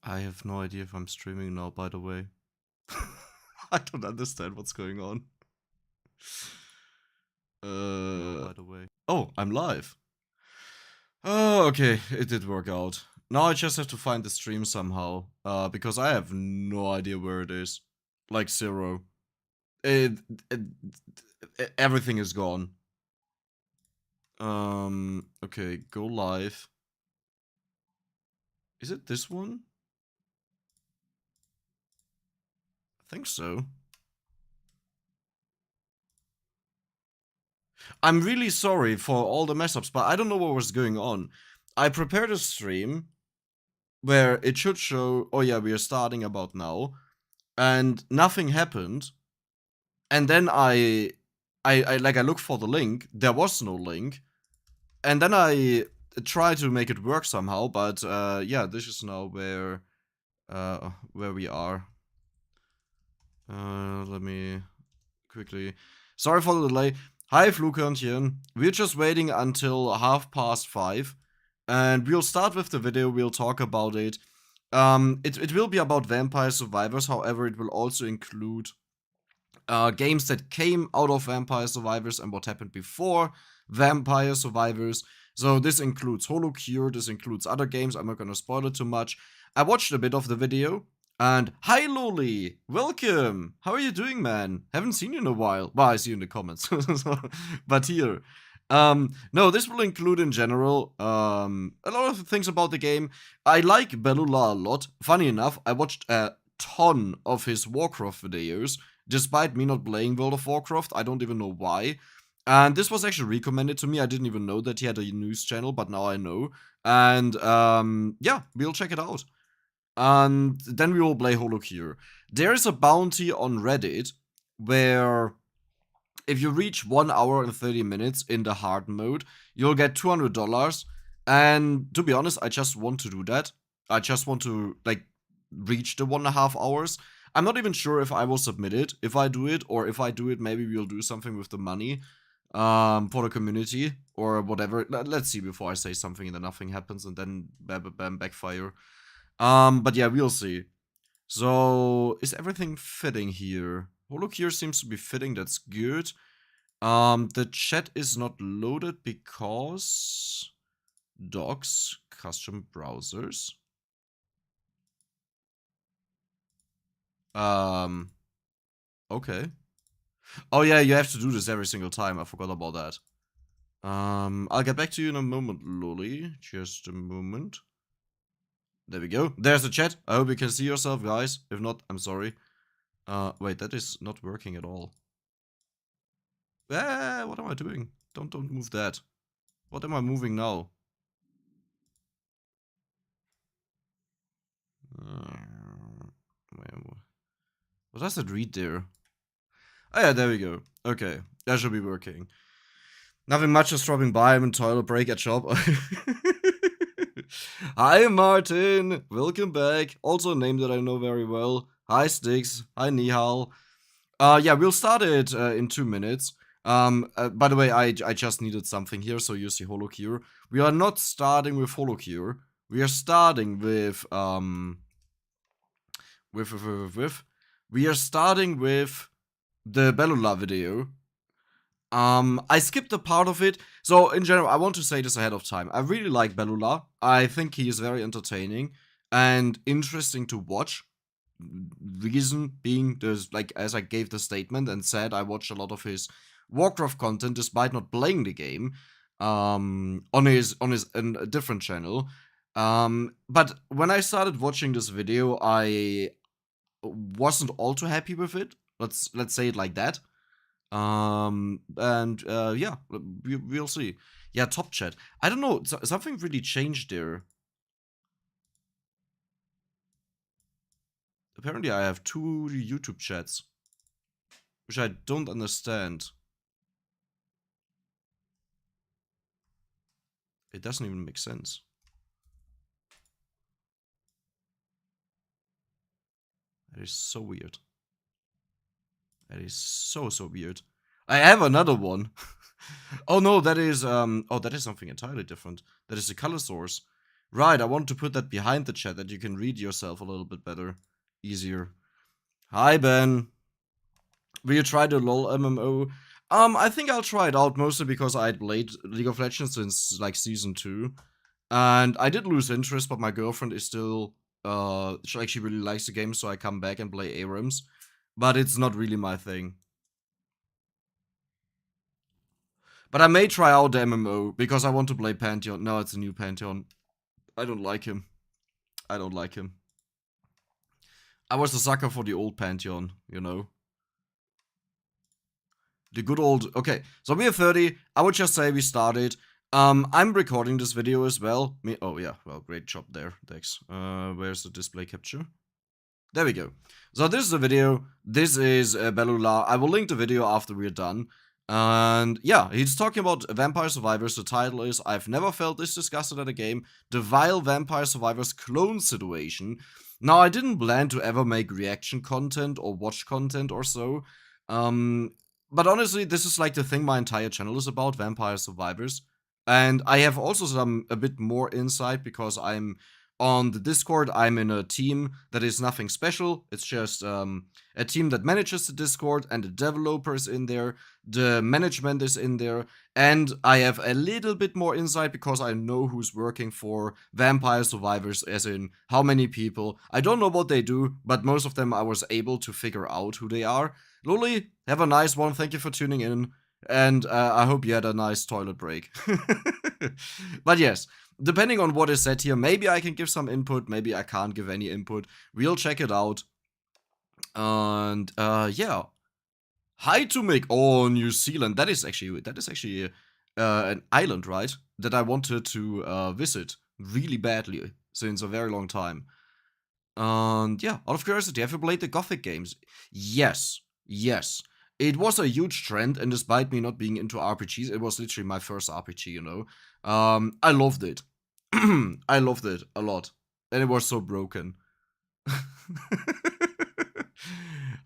I have no idea if I'm streaming now, by the way. I don't understand what's going on. By the way. Oh, I'm live. Oh, okay, it did work out. Now I just have to find the stream somehow, because I have no idea where it is. Like zero. It, it, everything is gone. Okay, go live. Is it this one? I think so. I'm really sorry for all the mess ups, but I don't know what was going on. I prepared a stream where it should show, oh yeah, we are starting about now, and nothing happened. And then I looked for the link. There was no link, and then I tried to make it work somehow. But yeah, this is now where we are. Let me quickly. Sorry for the delay. Hi, Flugkörnchen. We're just waiting until 5:30, and we'll start with the video. We'll talk about it. It will be about Vampire Survivors. However, it will also include games that came out of Vampire Survivors and what happened before Vampire Survivors. So this includes HoloCure. This includes other games. I'm not gonna spoil it too much. I watched a bit of the video. And hi, Loli! Welcome! How are you doing, man? Haven't seen you in a while. Well, I see you in the comments. But here. No, this will include in general a lot of things about the game. I like Bellular a lot. Funny enough, I watched a ton of his Warcraft videos, despite me not playing World of Warcraft. I don't even know why. And this was actually recommended to me. I didn't even know that he had a news channel, but now I know. And yeah, we'll check it out. And then we will play HoloCure. There is a bounty on Reddit where if you reach 1 hour and 30 minutes in the hard mode, you'll get $200. And to be honest, I just want to do that. I just want to like reach the 1.5 hours. I'm not even sure if I will submit it, if I do it, or if I do it, maybe we'll do something with the money for the community or whatever. Let's see before I say something and then nothing happens and then bam, backfire. But yeah, we'll see. So, is everything fitting here? HoloCure seems to be fitting, that's good. The chat is not loaded because docs, custom browsers. Okay. Oh yeah, you have to do this every single time. I forgot about that. I'll get back to you in a moment, Lolly. Just a moment. There we go. There's the chat. I hope you can see yourself, guys. If not, I'm sorry. Wait, that is not working at all. What am I doing? Don't move that. What am I moving now? What does it read there? Oh yeah, there we go. Okay, that should be working. Nothing much, just dropping by. I'm in toilet break at shop. Hi, Martin. Welcome back. Also a name that I know very well. Hi, Sticks. Hi, Nihal. Yeah, we'll start it in 2 minutes. By the way, I just needed something here, so you see HoloCure. We are not starting with HoloCure. We are starting with we are starting with the Bellular video. I skipped a part of it. So in general, I want to say this ahead of time. I really like Bellular. I think he is very entertaining and interesting to watch. Reason being, there's like, as I gave the statement and said, I watched a lot of his Warcraft content despite not playing the game. On his a different channel. But when I started watching this video, I wasn't all too happy with it. Let's say it like that. And yeah, we'll see. Yeah, top chat. I don't know, something really changed there. Apparently I have 2 YouTube chats, which I don't understand. It doesn't even make sense. That is so weird. That is so weird. I have another one. Oh no, that is that is something entirely different. That is the color source. Right, I want to put that behind the chat that you can read yourself a little bit better. Easier. Hi, Ben. Will you try the LoL MMO? I think I'll try it out mostly because I played League of Legends since like season 2. And I did lose interest, but my girlfriend is still she really likes the game, so I come back and play ARAMs. But it's not really my thing. But I may try out the MMO because I want to play Pantheon. No, it's a new Pantheon. I don't like him. I don't like him. I was a sucker for the old Pantheon, you know. The good old... Okay, so we are 30. I would just say we started. I'm recording this video as well. Oh, yeah. Well, great job there, Dex. Where's the display capture? There we go. So this is the video. This is Bellular. I will link the video after we're done. And yeah, he's talking about Vampire Survivors. The title is I've never felt this disgusted at a game. The vile Vampire Survivors clone situation. Now, I didn't plan to ever make reaction content or watch content or so. But honestly, this is like the thing my entire channel is about, Vampire Survivors. And I have also a bit more insight because I'm on the Discord. I'm in a team that is nothing special. It's just a team that manages the Discord, and the developer is in there, the management is in there, and I have a little bit more insight because I know who's working for Vampire Survivors, as in how many people. I don't know what they do, but most of them I was able to figure out who they are. Luli, have a nice one. Thank you for tuning in. And I hope you had a nice toilet break. But yes, depending on what is said here, maybe I can give some input, maybe I can't give any input. We'll check it out. And yeah. Hi to make New Zealand. That is actually an island, right? That I wanted to visit really badly since a very long time. And yeah, out of curiosity, have you played the Gothic games? Yes. It was a huge trend, and despite me not being into RPGs, it was literally my first RPG, you know. I loved it. I loved it a lot. And it was so broken.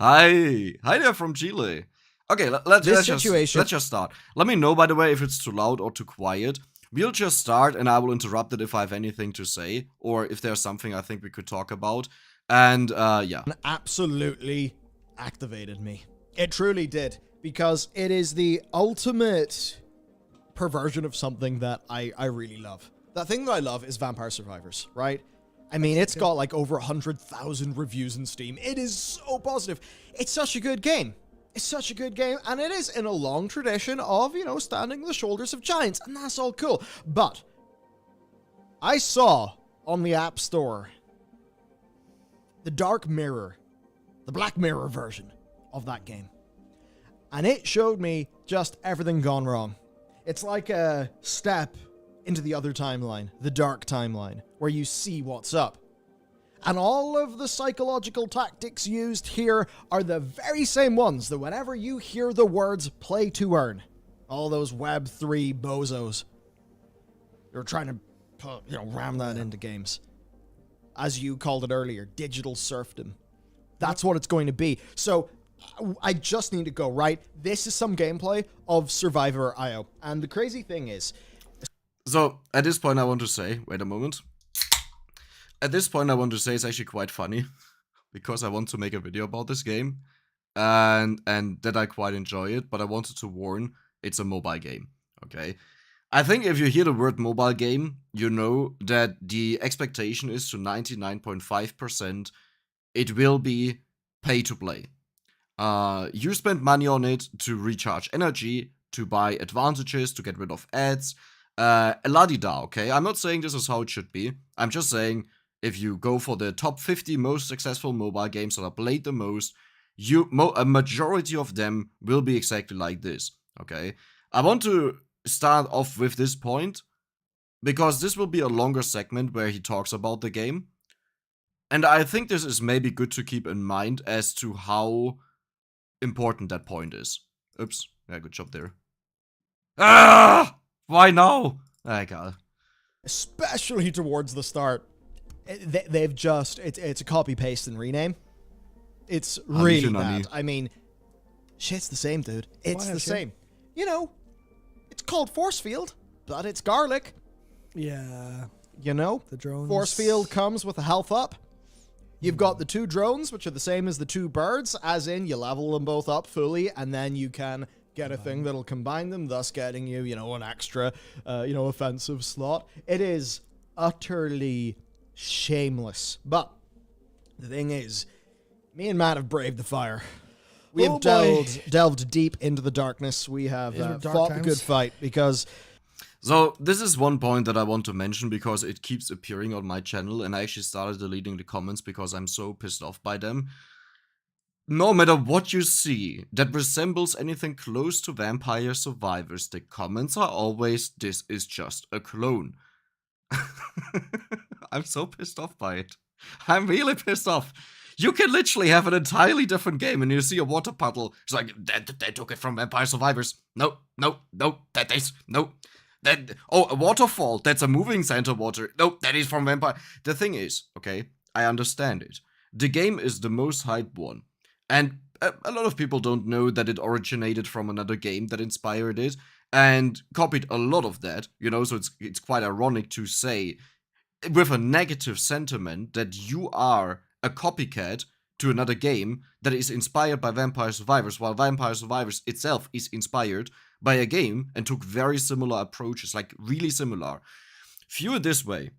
Hi there from Chile. Okay, let's just start. Let me know, by the way, if it's too loud or too quiet. We'll just start, and I will interrupt it if I have anything to say, or if there's something I think we could talk about. And yeah. Absolutely activated me. It truly did, because it is the ultimate perversion of something that I really love. That thing that I love is Vampire Survivors, right? I mean, it's got like over 100,000 reviews in Steam. It is so positive. It's such a good game. It's such a good game, and it is in a long tradition of, you know, standing on the shoulders of giants, and that's all cool. But I saw on the App Store the Dark Mirror, the Black Mirror version of that game. And it showed me just everything gone wrong. It's like a step into the other timeline, the dark timeline, where you see what's up. And all of the psychological tactics used here are the very same ones that whenever you hear the words play to earn, all those Web3 bozos, they're trying to put, ram that into games. As you called it earlier, digital serfdom. That's what it's going to be. So I just need to go, right? This is some gameplay of Survivor.io. And the crazy thing is... So, at this point I want to say, wait a moment. At this point I want to say it's actually quite funny. Because I want to make a video about this game. And that I quite enjoy it. But I wanted to warn, it's a mobile game. Okay? I think if you hear the word mobile game, you know that the expectation is to 99.5% it will be pay to play. You spend money on it to recharge energy, to buy advantages, to get rid of ads, la-di-da, okay? I'm not saying this is how it should be. I'm just saying if you go for the top 50 most successful mobile games that are played the most, a majority of them will be exactly like this, okay? I want to start off with this point because this will be a longer segment where he talks about the game. And I think this is maybe good to keep in mind as to how important that point is. Oops. Yeah, good job there. Ah! Why now? I got it. Especially towards the start. They've just... It's a copy, paste, and rename. It's really bad. I mean, shit's the same, dude. It's the same. You know, it's called Force Field, but it's garlic. Yeah. you know? The drones. Force field comes with a health up. You've got the 2 drones, which are the same as the 2 birds, as in you level them both up fully, and then you can get a thing that'll combine them, thus getting you, you know, an extra, offensive slot. It is utterly shameless. But the thing is, me and Matt have braved the fire. We have delved deep into the darkness. We have fought a good fight because... So, this is one point that I want to mention because it keeps appearing on my channel, and I actually started deleting the comments because I'm so pissed off by them. No matter what you see that resembles anything close to Vampire Survivors, the comments are always, "This is just a clone." I'm so pissed off by it. I'm really pissed off. You can literally have an entirely different game and you see a water puddle. It's like, they took it from Vampire Survivors. No, that is, no. A waterfall, that's a moving center water. No, that is from Vampire. The thing is, okay, I understand it. The game is the most hyped one. And a lot of people don't know that it originated from another game that inspired it and copied a lot of that, you know, so it's quite ironic to say with a negative sentiment that you are a copycat to another game that is inspired by Vampire Survivors, while Vampire Survivors itself is inspired by a game and took very similar approaches, like really similar. View it this way.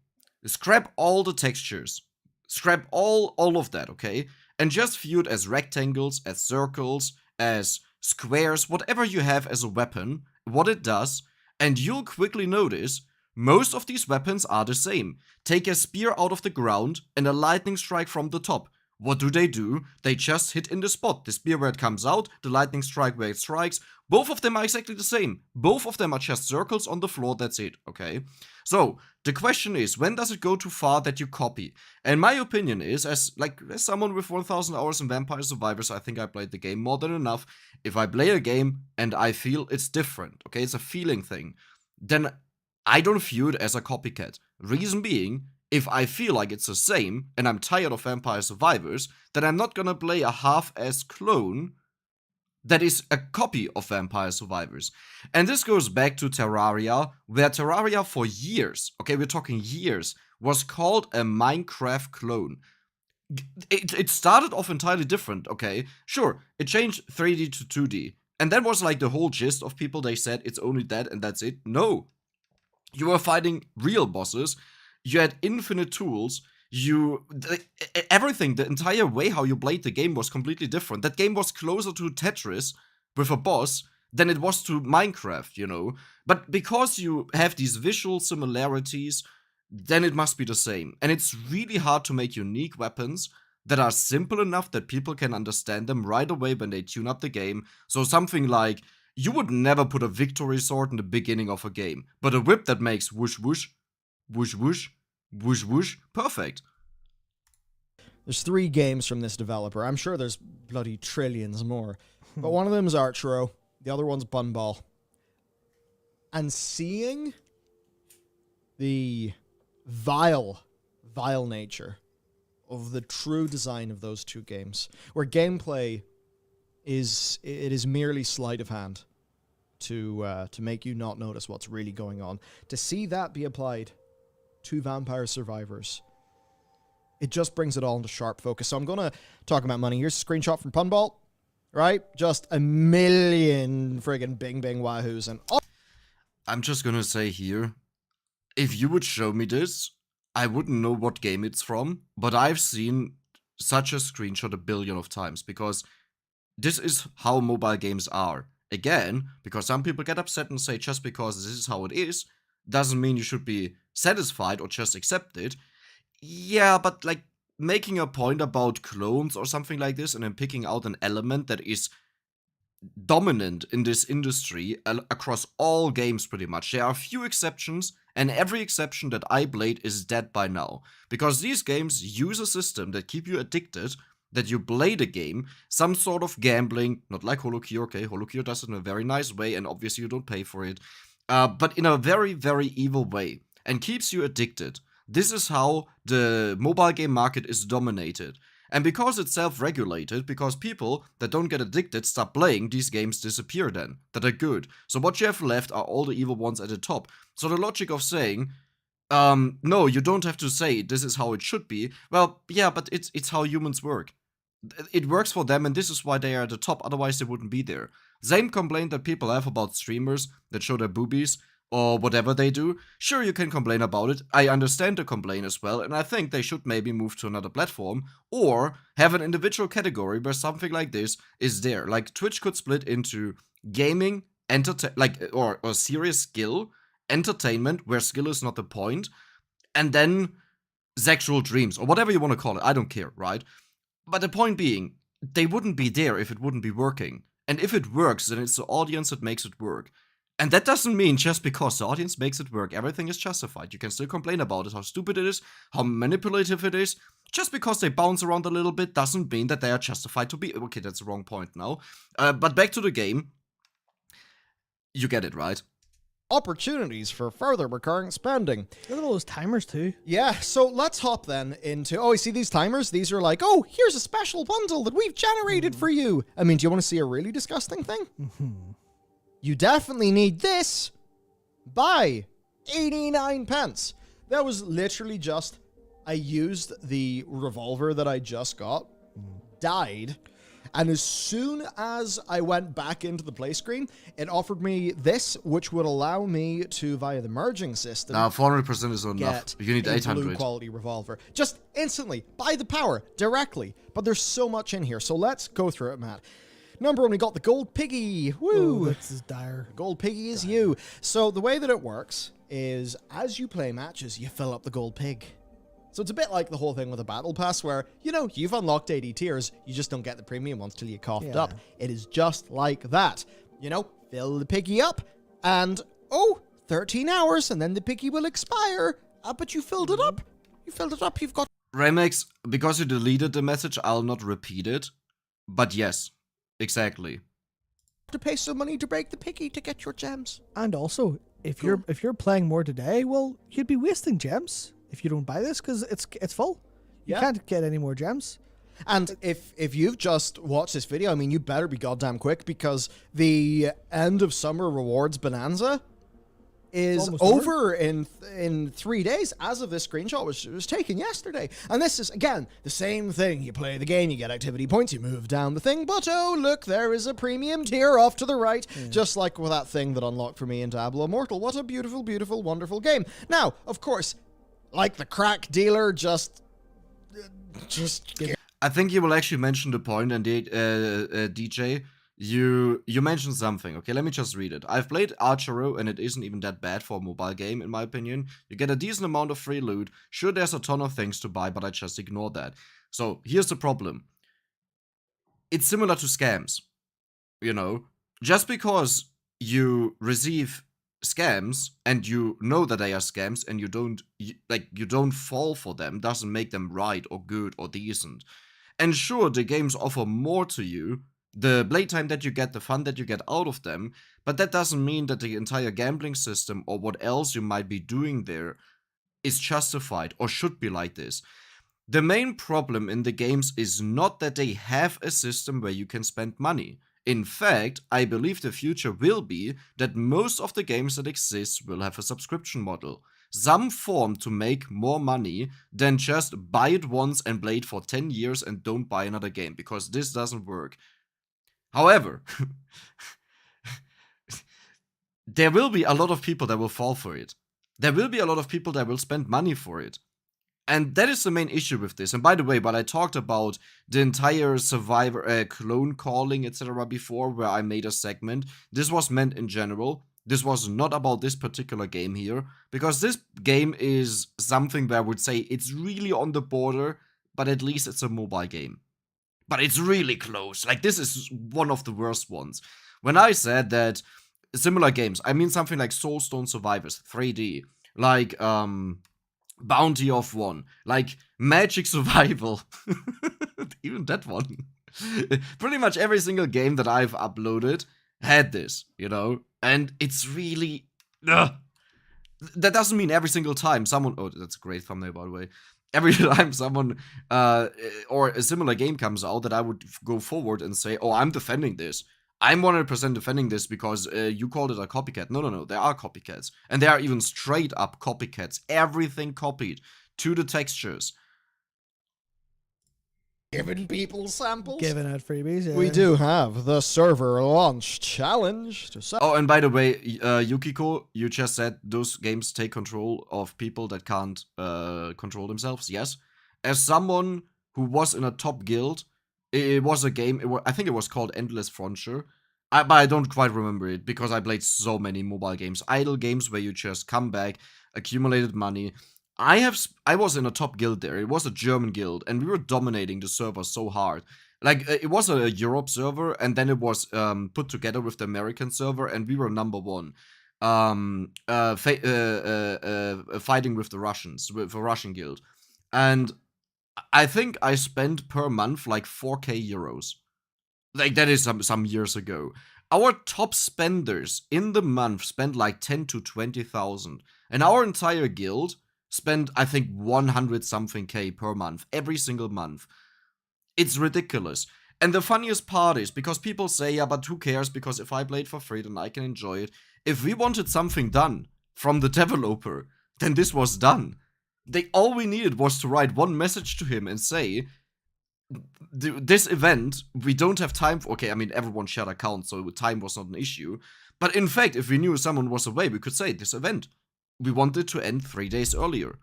Scrap all the textures. Scrap all of that, okay? And just view it as rectangles, as circles, as squares, whatever you have as a weapon, what it does, and you'll quickly notice most of these weapons are the same. Take a spear out of the ground and a lightning strike from the top. What do? They just hit in the spot. The spear where it comes out, the lightning strike where it strikes. Both of them are exactly the same. Both of them are just circles on the floor, that's it, okay? So, the question is, when does it go too far that you copy? And my opinion is, as someone with 1000 hours in Vampire Survivors, I think I played the game more than enough. If I play a game and I feel it's different, okay, it's a feeling thing, then I don't view it as a copycat. Reason being, if I feel like it's the same, and I'm tired of Vampire Survivors, then I'm not gonna play a half-ass clone that is a copy of Vampire Survivors. And this goes back to Terraria, where Terraria for years, okay, we're talking years, was called a Minecraft clone. It started off entirely different, okay? Sure, it changed 3D to 2D. And that was like the whole gist of people, they said it's only that and that's it. No. You were fighting real bosses, you had infinite tools, everything, the entire way how you played the game was completely different. That game was closer to Tetris with a boss than it was to Minecraft, you know? But because you have these visual similarities, then it must be the same. And it's really hard to make unique weapons that are simple enough that people can understand them right away when they tune up the game. So something like, you would never put a victory sword in the beginning of a game, but a whip that makes whoosh whoosh, whoosh whoosh, whoosh whoosh, perfect. There's 3 games from this developer. I'm sure there's bloody trillions more. But one of them is Archero, the other one's Bunball. And seeing the vile nature of the true design of those 2 games, where gameplay is merely sleight of hand to make you not notice what's really going on. To see that be applied to Vampire Survivors, it just brings it all into sharp focus. So I'm going to talk about money. Here's a screenshot from Punball, right? Just a million friggin' bing wahoos. And I'm just gonna say here, if you would show me this, I wouldn't know what game it's from, but I've seen such a screenshot a billion of times, because this is how mobile games are. Again, because some people get upset and say just because this is how it is, doesn't mean you should be satisfied or just accept it. Yeah, but like making a point about clones or something like this and then picking out an element that is dominant in this industry across all games pretty much. There are a few exceptions, and every exception that I played is dead by now. Because these games use a system that keep you addicted, that you play the game, some sort of gambling, not like HoloCure, okay? HoloCure does it in a very nice way, and obviously you don't pay for it, but in a very, very evil way, and keeps you addicted. This is how the mobile game market is dominated. And because it's self-regulated, because people that don't get addicted stop playing, these games disappear then, that are good. So what you have left are all the evil ones at the top. So the logic of saying, no, you don't have to say this is how it should be. Well, yeah, but it's how humans work. It works for them, and this is why they are at the top, otherwise they wouldn't be there. Same complaint that people have about streamers that show their boobies or whatever they do. Sure, you can complain about it. I understand the complaint as well, and I think they should maybe move to another platform or have an individual category where something like this is there. Like Twitch could split into gaming, or serious skill, entertainment, where skill is not the point, and then sexual dreams or whatever you want to call it. I don't care, right? But the point being, they wouldn't be there if it wouldn't be working. And if it works, then it's the audience that makes it work. And that doesn't mean just because the audience makes it work, everything is justified. You can still complain about it, how stupid it is, how manipulative it is. Just because they bounce around a little bit doesn't mean that they are justified to be. Okay, that's the wrong point now. But back to the game. You get it, right? Opportunities for further recurring spending. Look at all those timers too. Yeah, so let's hop then into, oh, you see these timers? These are like, oh, here's a special bundle that we've generated for you. I mean, do you want to see a really disgusting thing? You definitely need this. Buy 89 pence. That was literally just, I used the revolver that I just got, died, and as soon as I went back into the play screen, it offered me this, which would allow me to, via the merging system, 400% is not enough. You need a 800. blue quality revolver. Just instantly, buy the power, directly. But there's so much in here, so let's go through it, Matt. Number one, we got the gold piggy. Woo! Oh, this is dire. Gold piggy is you. So the way that it works is, as you play matches, you fill up the gold pig. So it's a bit like the whole thing with a battle pass where, you know, you've unlocked 80 tiers, you just don't get the premium ones till you coughed up. It is just like that. You know, fill the piggy up, and, 13 hours, and then the piggy will expire. But you filled it up. You filled it up, you've got... Remix, because you deleted the message, I'll not repeat it. But yes, exactly. to pay some money to break the piggy to get your gems. And also, if you're playing more today, well, you'd be wasting gems if you don't buy this because it's full. You can't get any more gems. And if you've just watched this video, I mean, you better be goddamn quick because the end of summer rewards bonanza is over in 3 days as of this screenshot, which was taken yesterday. And this is, again, the same thing. You play the game, you get activity points, you move down the thing, but oh, look, there is a premium tier off to the right, just like with that thing that unlocked for me in Diablo Immortal. What a beautiful, beautiful, wonderful game. Now, of course, like the crack dealer, just I think you will actually mention the point, and DJ, you mentioned something. Okay, let me just read it. I've played Archero, and it isn't even that bad for a mobile game, in my opinion. You get a decent amount of free loot. Sure, there's a ton of things to buy, but I just ignore that. So, here's the problem. It's similar to scams. You know? Just because you receive scams and you know that they are scams and you don't fall for them doesn't make them right or good or decent. And sure, the games offer more to you, the playtime that you get, the fun that you get out of them, but that doesn't mean that the entire gambling system or what else you might be doing there is justified or should be like this. The main problem in the games is not that they have a system where you can spend money. In fact, I believe the future will be that most of the games that exist will have a subscription model. Some form to make more money than just buy it once and play it for 10 years and don't buy another game, because this doesn't work. However, there will be a lot of people that will fall for it. There will be a lot of people that will spend money for it. And that is the main issue with this. And by the way, while I talked about the entire Survivor, clone calling, etc. before, where I made a segment, this was meant in general. This was not about this particular game here, because this game is something where I would say it's really on the border, but at least it's a mobile game. But it's really close. Like, this is one of the worst ones. When I said that similar games, I mean something like Soulstone Survivors 3D, like Bounty of One, like Magic Survival, even that one. Pretty much every single game that I've uploaded had this, you know? And it's really... That doesn't mean every single time someone... Oh, that's a great thumbnail, by the way. Every time someone or a similar game comes out that I would go forward and say, oh, I'm defending this. I'm 100% defending this because you called it a copycat. No, there are copycats. And there are even straight up copycats. Everything copied to the textures. Giving people samples. Giving out freebies, yeah. We do have the server launch challenge to Oh, and by the way, Yukiko, you just said those games take control of people that can't control themselves. Yes. As someone who was in a top guild, it was a game, I think it was called Endless Frontier. But I don't quite remember it because I played so many mobile games. Idle games where you just come back, accumulated money. I was in a top guild there. It was a German guild, and we were dominating the server so hard. Like, it was a Europe server, and then it was put together with the American server, and we were number one. Fighting with the Russians, with a Russian guild. And I think I spent per month like 4k euros. Like, that is some years ago. Our top spenders in the month spent like 10 to 20,000. And our entire guild spent, I think, 100 something K per month, every single month. It's ridiculous. And the funniest part is, because people say, yeah, but who cares, because if I played for free, then I can enjoy it. If we wanted something done from the developer, then this was done. All we needed was to write one message to him and say, this event, we don't have time for. Okay, I mean, everyone shared accounts, so time was not an issue. But in fact, if we knew someone was away, we could say, this event, we want it to end 3 days earlier.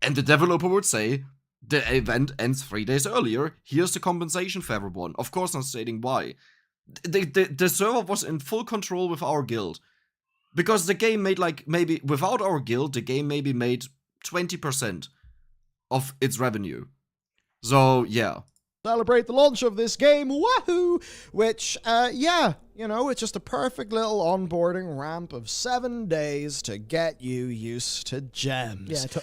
And the developer would say, the event ends 3 days earlier, here's the compensation for everyone. Of course, not stating why. The server was in full control with our guild. Because the game made, like, maybe, without our guild, the game maybe made 20% of its revenue. So, yeah. Celebrate the launch of this game, wahoo! Which, yeah, you know, it's just a perfect little onboarding ramp of 7 days to get you used to gems. Yeah, to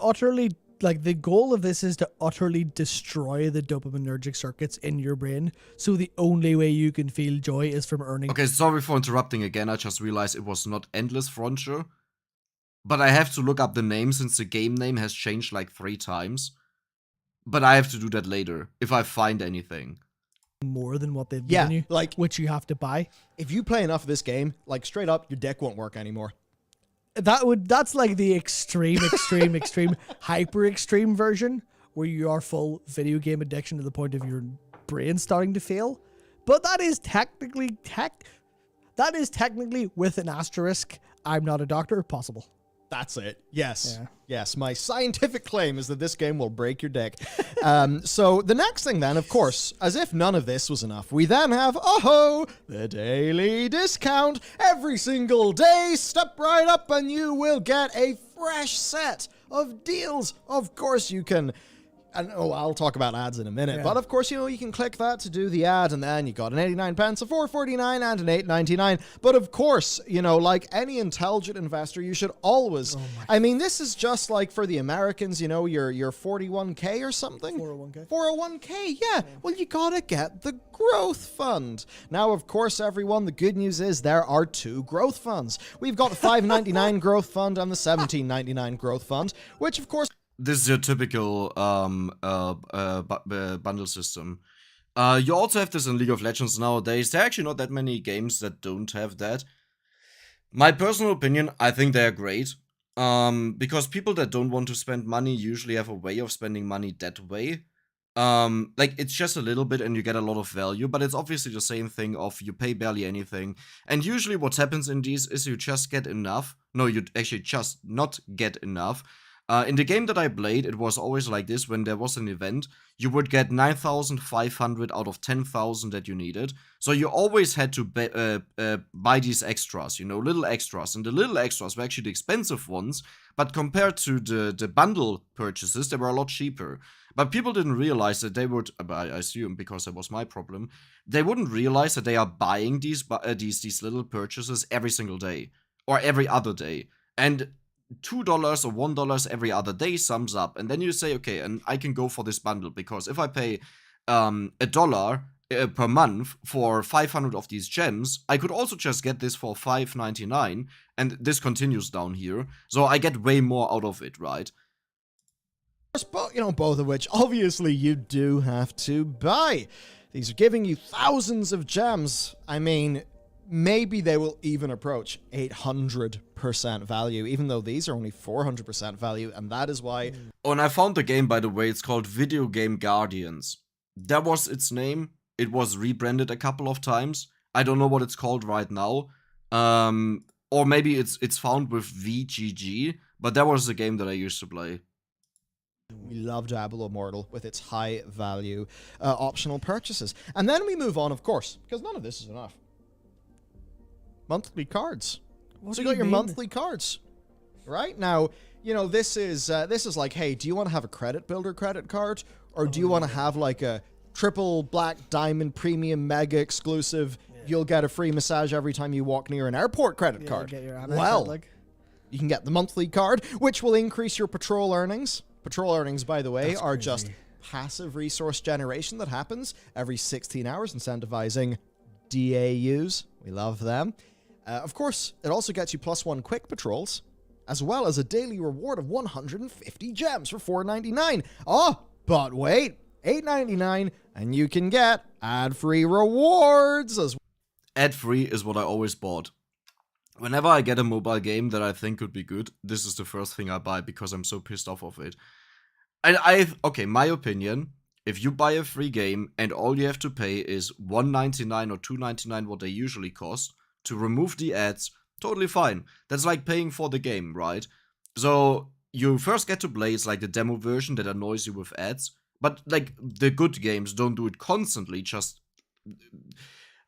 utterly, like, the goal of this is to utterly destroy the dopaminergic circuits in your brain, so the only way you can feel joy is from earning. Okay, sorry for interrupting again, I just realized it was not Endless Frontier. But I have to look up the name since the game name has changed like 3 times. But I have to do that later, if I find anything. More than what they've given you, like, which you have to buy. If you play enough of this game, like, straight up, your deck won't work anymore. That's like the extreme, hyper extreme version, where you are full video game addiction to the point of your brain starting to fail. But that is technically with an asterisk. I'm not a doctor. Possible. That's it. Yes. Yeah. Yes. My scientific claim is that this game will break your deck. So the next thing then, of course, as if none of this was enough, we then have, the daily discount. Every single day, step right up and you will get a fresh set of deals. Of course you can... And I'll talk about ads in a minute, Yeah. but of course, you know, you can click that to do the ad, and then you got an 89 pence, a 4.49, and an 8.99. But of course, you know, like any intelligent investor, you should always. I mean, this is just like for the Americans, you know, your 41k or something. 401k. 401k, yeah. Well, you gotta get the growth fund. Now, of course, everyone, the good news is there are 2 growth funds. We've got the 5.99 growth fund and the 17.99 growth fund, which of course. This is your typical bundle system. You also have this in League of Legends nowadays. There are actually not that many games that don't have that. My personal opinion, I think they are great. Because people that don't want to spend money usually have a way of spending money that way. Like, it's just a little bit and you get a lot of value, but it's obviously the same thing of you pay barely anything. And usually what happens in these is you just get enough. No, you actually just not get enough. In the game that I played, it was always like this. When there was an event, you would get 9,500 out of 10,000 that you needed. So you always had to buy these extras, you know, little extras. And the little extras were actually the expensive ones. But compared to the bundle purchases, they were a lot cheaper. But people didn't realize that they would, I assume because that was my problem, they wouldn't realize that they are buying these little purchases every single day. Or every other day. And $2 or $1 every other day sums up, and then you say, okay, and I can go for this bundle, because if I pay $1 per month for 500 of these gems, I could also just get this for $5.99, and this continues down here, so I get way more out of it, right? You know, both of which obviously you do have to buy. These are giving you thousands of gems. I mean, maybe they will even approach 800% value, even though these are only 400% value, and that is why... Oh, and I found the game, by the way. It's called Video Game Guardians. That was its name. It was rebranded a couple of times. I don't know what it's called right now. Or maybe it's found with VGG, but that was the game that I used to play. We love Diablo Immortal with its high value optional purchases. And then we move on, of course, because none of this is enough. Monthly cards. So you got your monthly cards. Right? Now, you know, this is like, hey, do you want to have a credit builder credit card? Or do you want to have like a triple black diamond premium mega exclusive, you'll get a free massage every time you walk near an airport credit card? Well, you can get the monthly card, which will increase your patrol earnings. Patrol earnings, by the way, are just passive resource generation that happens every 16 hours, incentivizing DAUs. We love them. Of course, it also gets you +1 quick patrols, as well as a daily reward of 150 gems for $4.99. Oh, but wait, $8.99, and you can get ad-free rewards as well. Ad-free is what I always bought. Whenever I get a mobile game that I think could be good, this is the first thing I buy because I'm so pissed off of it. And okay, my opinion, if you buy a free game and all you have to pay is $1.99 or $2.99 what they usually cost to remove the ads, totally fine. That's like paying for the game, right? So you first get to play, it's like the demo version that annoys you with ads, but like the good games don't do it constantly, just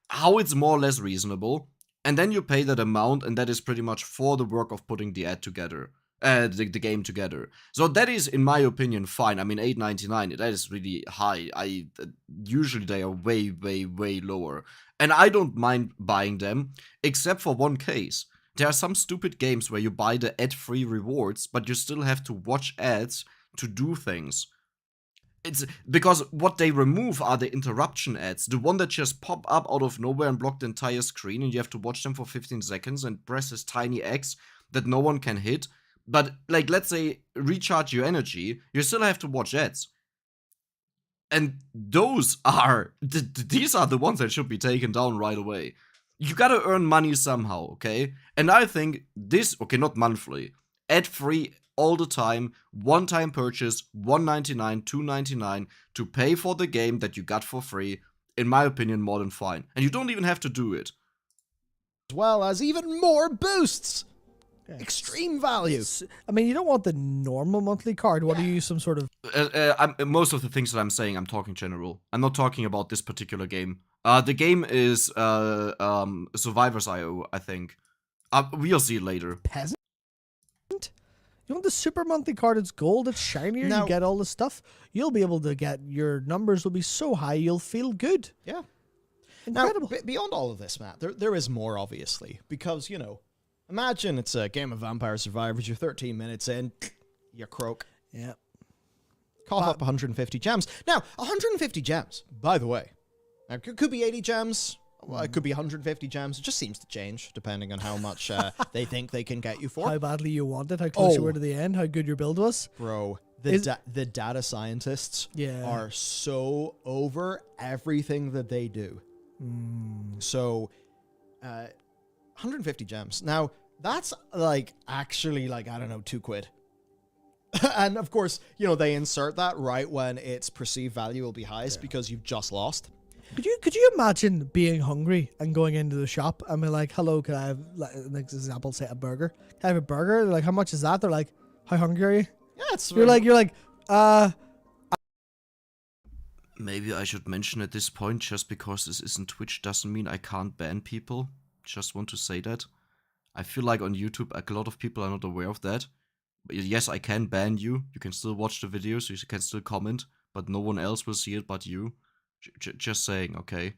how it's more or less reasonable. And then you pay that amount, and that is pretty much for the work of putting the ad together, the game together. So that is, in my opinion, fine. I mean, $8.99, that is really high. Usually they are way, way, way lower. And I don't mind buying them, except for one case. There are some stupid games where you buy the ad-free rewards, but you still have to watch ads to do things. It's because what they remove are the interruption ads, the one that just pop up out of nowhere and block the entire screen, and you have to watch them for 15 seconds and press this tiny X that no one can hit. But like, let's say recharge your energy, you still have to watch ads. And those are these are the ones that should be taken down right away. You gotta earn money somehow, okay? And I think this, okay, not monthly, ad-free all the time, one-time purchase, $1.99, $2.99 to pay for the game that you got for free, in my opinion, more than fine. And you don't even have to do it. As well as even more boosts. Yeah. Extreme value. I mean, you don't want the normal monthly card. What do you use some sort of... most of the things that I'm saying, I'm talking general. I'm not talking about this particular game. The game is Survivors IO, I think. We'll see it later. Peasant? You want the super monthly card? It's gold, it's shinier, you get all the stuff. You'll be able to get, your numbers will be so high, you'll feel good. Yeah. Incredible. Now, beyond all of this, Matt, there is more, obviously. Because, you know, imagine it's a game of Vampire Survivors, you're 13 minutes in, you croak. Yeah. Cough up 150 gems. Now, 150 gems, by the way. Now, it could be 80 gems. Well, it could be 150 gems. It just seems to change depending on how much they think they can get you for. How badly you want it, how close you were to the end, how good your build was. Bro, the data scientists are so over everything that they do. So, 150 gems. Now, that's like actually like, I don't know, £2. And of course, you know, they insert that right when its perceived value will be highest because you've just lost. Could you imagine being hungry and going into the shop and be like, hello, can I have, like, an example, say a burger? Can I have a burger? They're like, how much is that? They're like, how hungry are you? Yeah, it's... You're like, Maybe I should mention at this point, just because this isn't Twitch doesn't mean I can't ban people. Just want to say that. I feel like on YouTube, a lot of people are not aware of that. But yes, I can ban you. You can still watch the videos, you can still comment, but no one else will see it but you. Just saying, okay.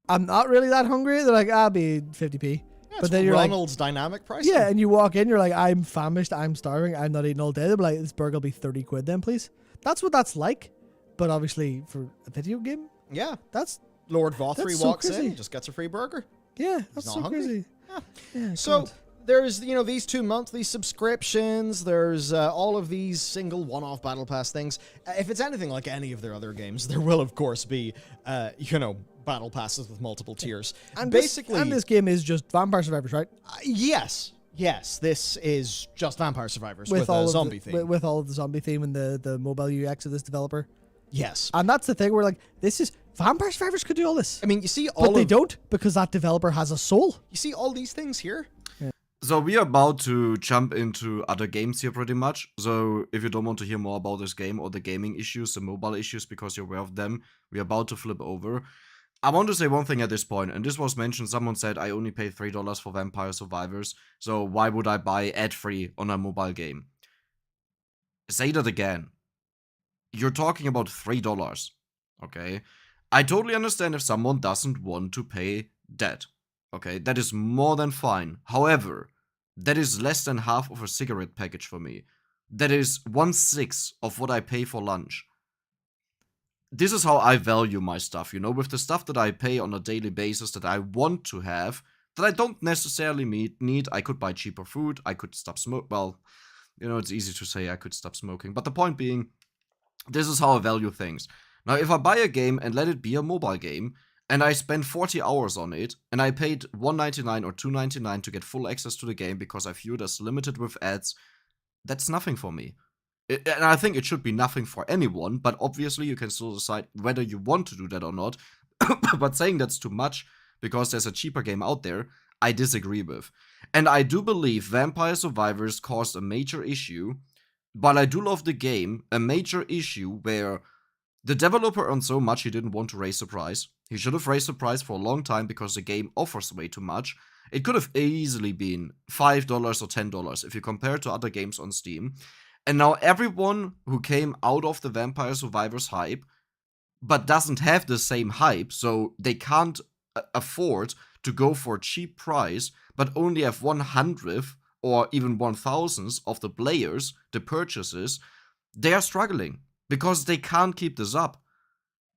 I'm not really that hungry. They're like, I'll be 50p. Yeah, but then you're Ronald's dynamic pricing. Yeah, and you walk in, you're like, I'm famished, I'm starving, I'm not eating all day. They'll be like, this burger will be 30 quid then, please. That's what that's like. But obviously, for a video game, yeah, that's Lord Vothry so walks crazy. in, just gets a free burger. Yeah, that's so hungry. crazy. Yeah. So there's, you know, these 2 monthly subscriptions, there's all of these single one-off Battle Pass things. If it's anything like any of their other games, there will, of course, be, you know, Battle Passes with multiple tiers. And basically, this game is just Vampire Survivors, right? Yes, this is just Vampire Survivors with all a of zombie theme. with all of the zombie theme and the mobile UX of this developer. Yes. And that's the thing where, like, this is... Vampire Survivors could do all this. I mean, you see but they don't, because that developer has a soul. You see all these things here? So we are about to jump into other games here pretty much. So if you don't want to hear more about this game or the gaming issues, the mobile issues, because you're aware of them, we're about to flip over. I want to say one thing at this point, and this was mentioned. Someone said I only paid $3 for Vampire Survivors, so why would I buy ad-free on a mobile game? Say that again. You're talking about $3, okay? I totally understand if someone doesn't want to pay that, okay? That is more than fine. However, that is less than half of a cigarette package for me. That is 1/6 of what I pay for lunch. This is how I value my stuff, you know, with the stuff that I pay on a daily basis that I want to have, that I don't necessarily need. I could buy cheaper food, I could stop smoke. Well, you know, it's easy to say I could stop smoking, but the point being, this is how I value things. Now, if I buy a game and let it be a mobile game, and I spend 40 hours on it, and I paid $1.99 or $2.99 to get full access to the game because I view it as limited with ads, that's nothing for me. And I think it should be nothing for anyone, but obviously you can still decide whether you want to do that or not. But saying that's too much because there's a cheaper game out there, I disagree with. And I do believe Vampire Survivors caused a major issue, but I do love the game, a major issue where the developer earned so much he didn't want to raise the price. He should have raised the price for a long time because the game offers way too much. It could have easily been $5 or $10 if you compare it to other games on Steam. And now everyone who came out of the Vampire Survivors hype, but doesn't have the same hype, so they can't afford to go for a cheap price, but only have 1/100th or even 1/1000th of the players, the purchases, they are struggling because they can't keep this up.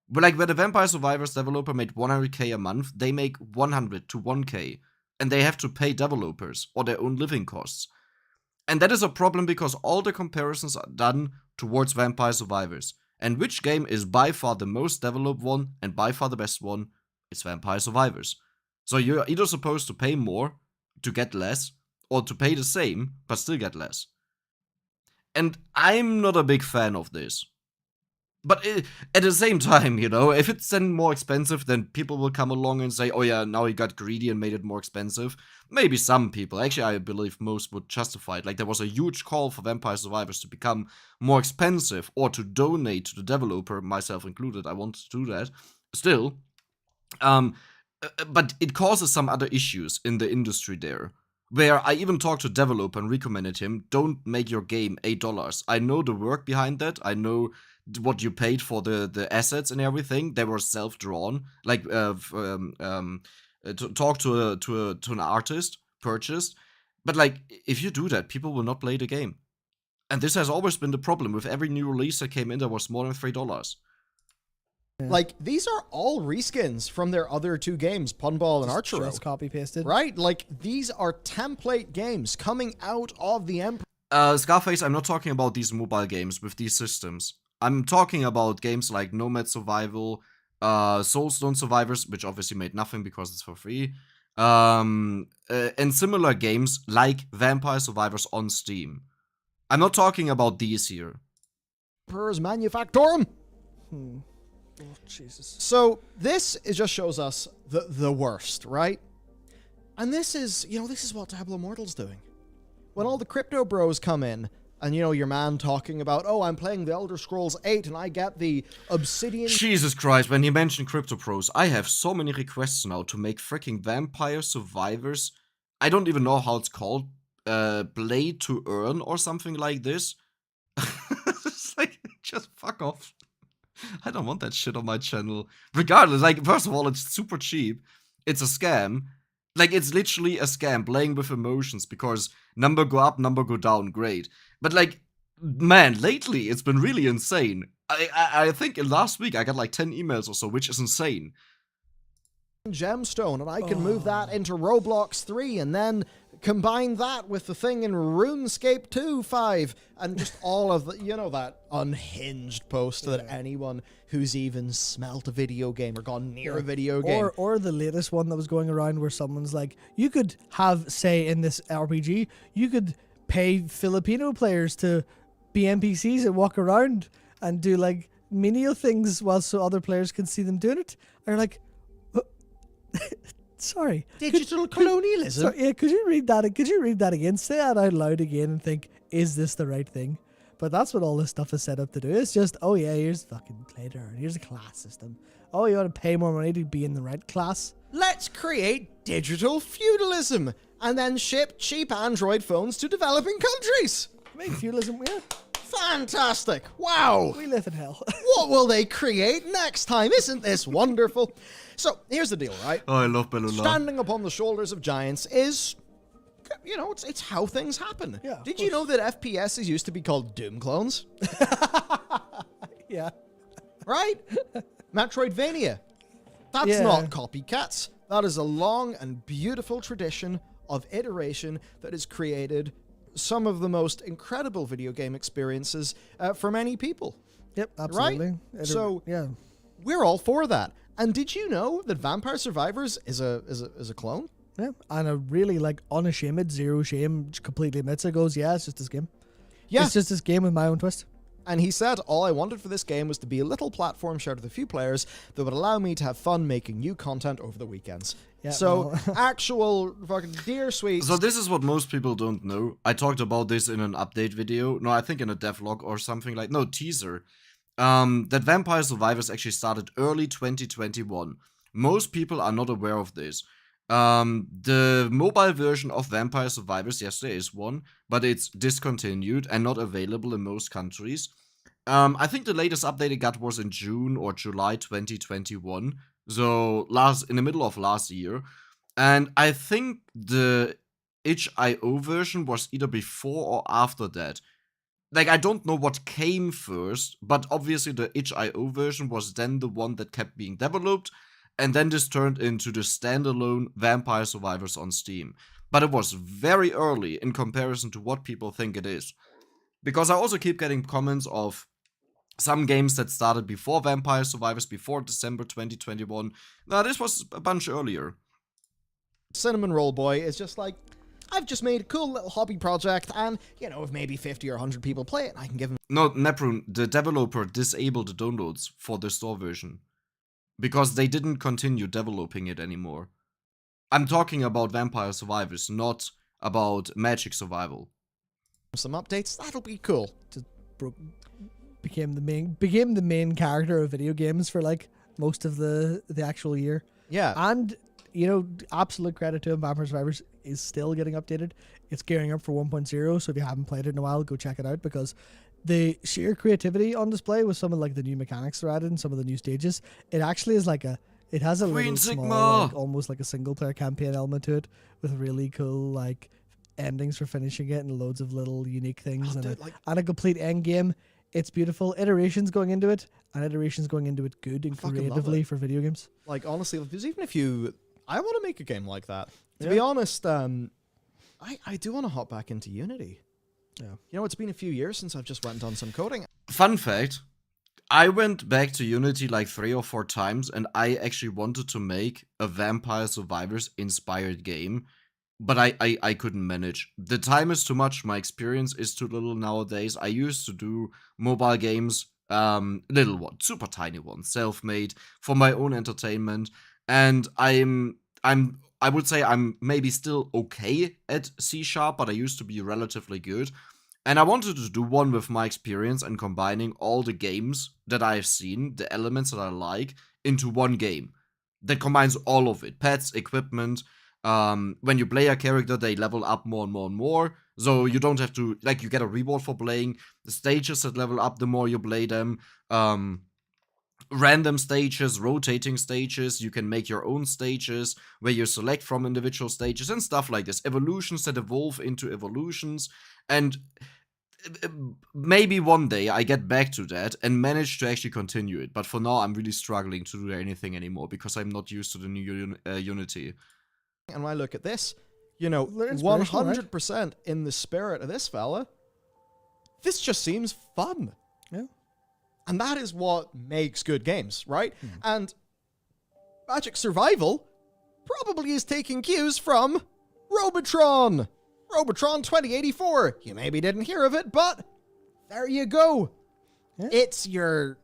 But like where the Vampire Survivors developer made 100k a month, they make 100 to 1k, and they have to pay developers or their own living costs. And that is a problem because all the comparisons are done towards Vampire Survivors. And which game is by far the most developed one and by far the best one? It's Vampire Survivors. So you're either supposed to pay more to get less, or to pay the same but still get less. And I'm not a big fan of this. But at the same time, you know, if it's then more expensive, then people will come along and say, oh yeah, now he got greedy and made it more expensive. Maybe some people. Actually, I believe most would justify it. Like, there was a huge call for Vampire Survivors to become more expensive or to donate to the developer, myself included. I wanted to do that. Still, but it causes some other issues in the industry there. Where I even talked to a developer and recommended him, don't make your game $8. I know the work behind that. I know what you paid for the assets and everything. They were self-drawn. Like, to talk to an artist, purchased. But like, if you do that, people will not play the game. And this has always been the problem. With every new release that came in, there was more than $3. Yeah. Like, these are all reskins from their other two games, Punball and Archero. Just copy-pasted. Right? Like, these are template games coming out of the Emperor. Scarface, I'm not talking about these mobile games with these systems. I'm talking about games like Nomad Survival, Soulstone Survivors, which obviously made nothing because it's for free, and similar games like Vampire Survivors on Steam. I'm not talking about these here. Emperor's Manufactorum. Oh, Jesus. So this just shows us the worst, right? And this is, you know, this is what Diablo Immortal's doing. When all the crypto bros come in, and, you know, your man talking about, oh, I'm playing the Elder Scrolls 8 and I get the Obsidian... Jesus Christ, when he mentioned Crypto Pros, I have so many requests now to make freaking Vampire Survivors. I don't even know how it's called. Blade to Earn or something like this. It's like, just fuck off. I don't want that shit on my channel. Regardless, like, first of all, it's super cheap. It's a scam. Like, it's literally a scam, playing with emotions, because number go up, number go down, great. But, like, man, lately, it's been really insane. I think in last week, I got like 10 emails or so, which is insane. gemstone, and I can move that into Roblox 3, and then combine that with the thing in RuneScape 2.5, and just all of the, that unhinged post that anyone who's even smelt a video game or gone near a video game. Or the latest one that was going around where someone's like, you could have, say, in this RPG, you could pay Filipino players to be NPCs and walk around and do like menial things while so other players can see them doing it. And you're like, sorry. Digital colonialism. Could you read that? Could you read that again? Say that out loud again and think, is this the right thing? But that's what all this stuff is set up to do. It's just, oh yeah, here's fucking Clader, and here's a class system. Oh, you want to pay more money to be in the right class? Let's create digital feudalism and then ship cheap Android phones to developing countries. Make feudalism weird. Fantastic. Wow. We live in hell. What will they create next time? Isn't this wonderful? So, here's the deal, right? Oh, I love Bellular. Standing upon the shoulders of giants is, it's how things happen. Yeah, Did you know that FPSs used to be called Doom clones? Yeah. Right? Metroidvania. That's not copycats. That is a long and beautiful tradition of iteration that has created some of the most incredible video game experiences for many people. Yep, absolutely. Right? So, we're all for that. And did you know that Vampire Survivors is a clone? Yeah, and a really unashamed, zero shame, completely admits it, goes, yeah, it's just this game. Yeah. It's just this game with my own twist. And he said, all I wanted for this game was to be a little platform shared with a few players that would allow me to have fun making new content over the weekends. Yeah, so, actual fucking dear sweet. So this is what most people don't know. I talked about this in an update video. No, I think in a devlog or something teaser. That Vampire Survivors actually started early 2021. Most people are not aware of this. The mobile version of Vampire Survivors, yes, there is one, but it's discontinued and not available in most countries. I think the latest update it got was in June or July 2021, so in the middle of last year. And I think the itch.io version was either before or after that. I don't know what came first, but obviously the itch.io version was then the one that kept being developed. And then this turned into the standalone Vampire Survivors on Steam. But it was very early in comparison to what people think it is. Because I also keep getting comments of some games that started before Vampire Survivors, before December 2021. Now, this was a bunch earlier. Cinnamon Roll Boy is just like, I've just made a cool little hobby project, and, if maybe 50 or 100 people play it, I can give them... No, Neprune, the developer disabled the downloads for the store version. Because they didn't continue developing it anymore. I'm talking about Vampire Survivors, not about Magic Survival. Some updates, that'll be cool. Just became the main character of video games for most of the actual year. Yeah. And absolute credit to him, Vampire Survivors is still getting updated. It's gearing up for 1.0, so if you haven't played it in a while, go check it out, because the sheer creativity on display with some of the new mechanics they're added and some of the new stages, it actually is it has a little small, almost like a single player campaign element to it, with really cool endings for finishing it and loads of little unique things and a complete end game. It's beautiful. Iterations going into it, and iterations going into it good and creatively for video games. Honestly, because even if I want to make a game like that. To be honest, I do want to hop back into Unity. Yeah. It's been a few years since I've just went and done some coding. Fun fact, I went back to Unity 3 or 4 times, and I actually wanted to make a Vampire Survivors inspired game, but I couldn't manage. The time is too much, my experience is too little nowadays. I used to do mobile games, little ones, super tiny ones, self-made, for my own entertainment, and I would say I'm maybe still okay at C#, but I used to be relatively good. And I wanted to do one with my experience and combining all the games that I've seen, the elements that I like, into one game. That combines all of it. Pets, equipment. When you play a character, they level up more and more and more. So you don't have to, you get a reward for playing. The stages that level up the more you play them. Random stages, rotating stages, you can make your own stages where you select from individual stages and stuff like this. Evolutions that evolve into evolutions, and maybe one day I get back to that and manage to actually continue it. But for now, I'm really struggling to do anything anymore because I'm not used to the new Unity. And when I look at this, you know, They're inspirational, right? 100% in the spirit of this fella, this just seems fun. Yeah. And that is what makes good games, right? And Magic Survival probably is taking cues from Robotron. Robotron 2084. You maybe didn't hear of it, but there you go. Yeah. It's your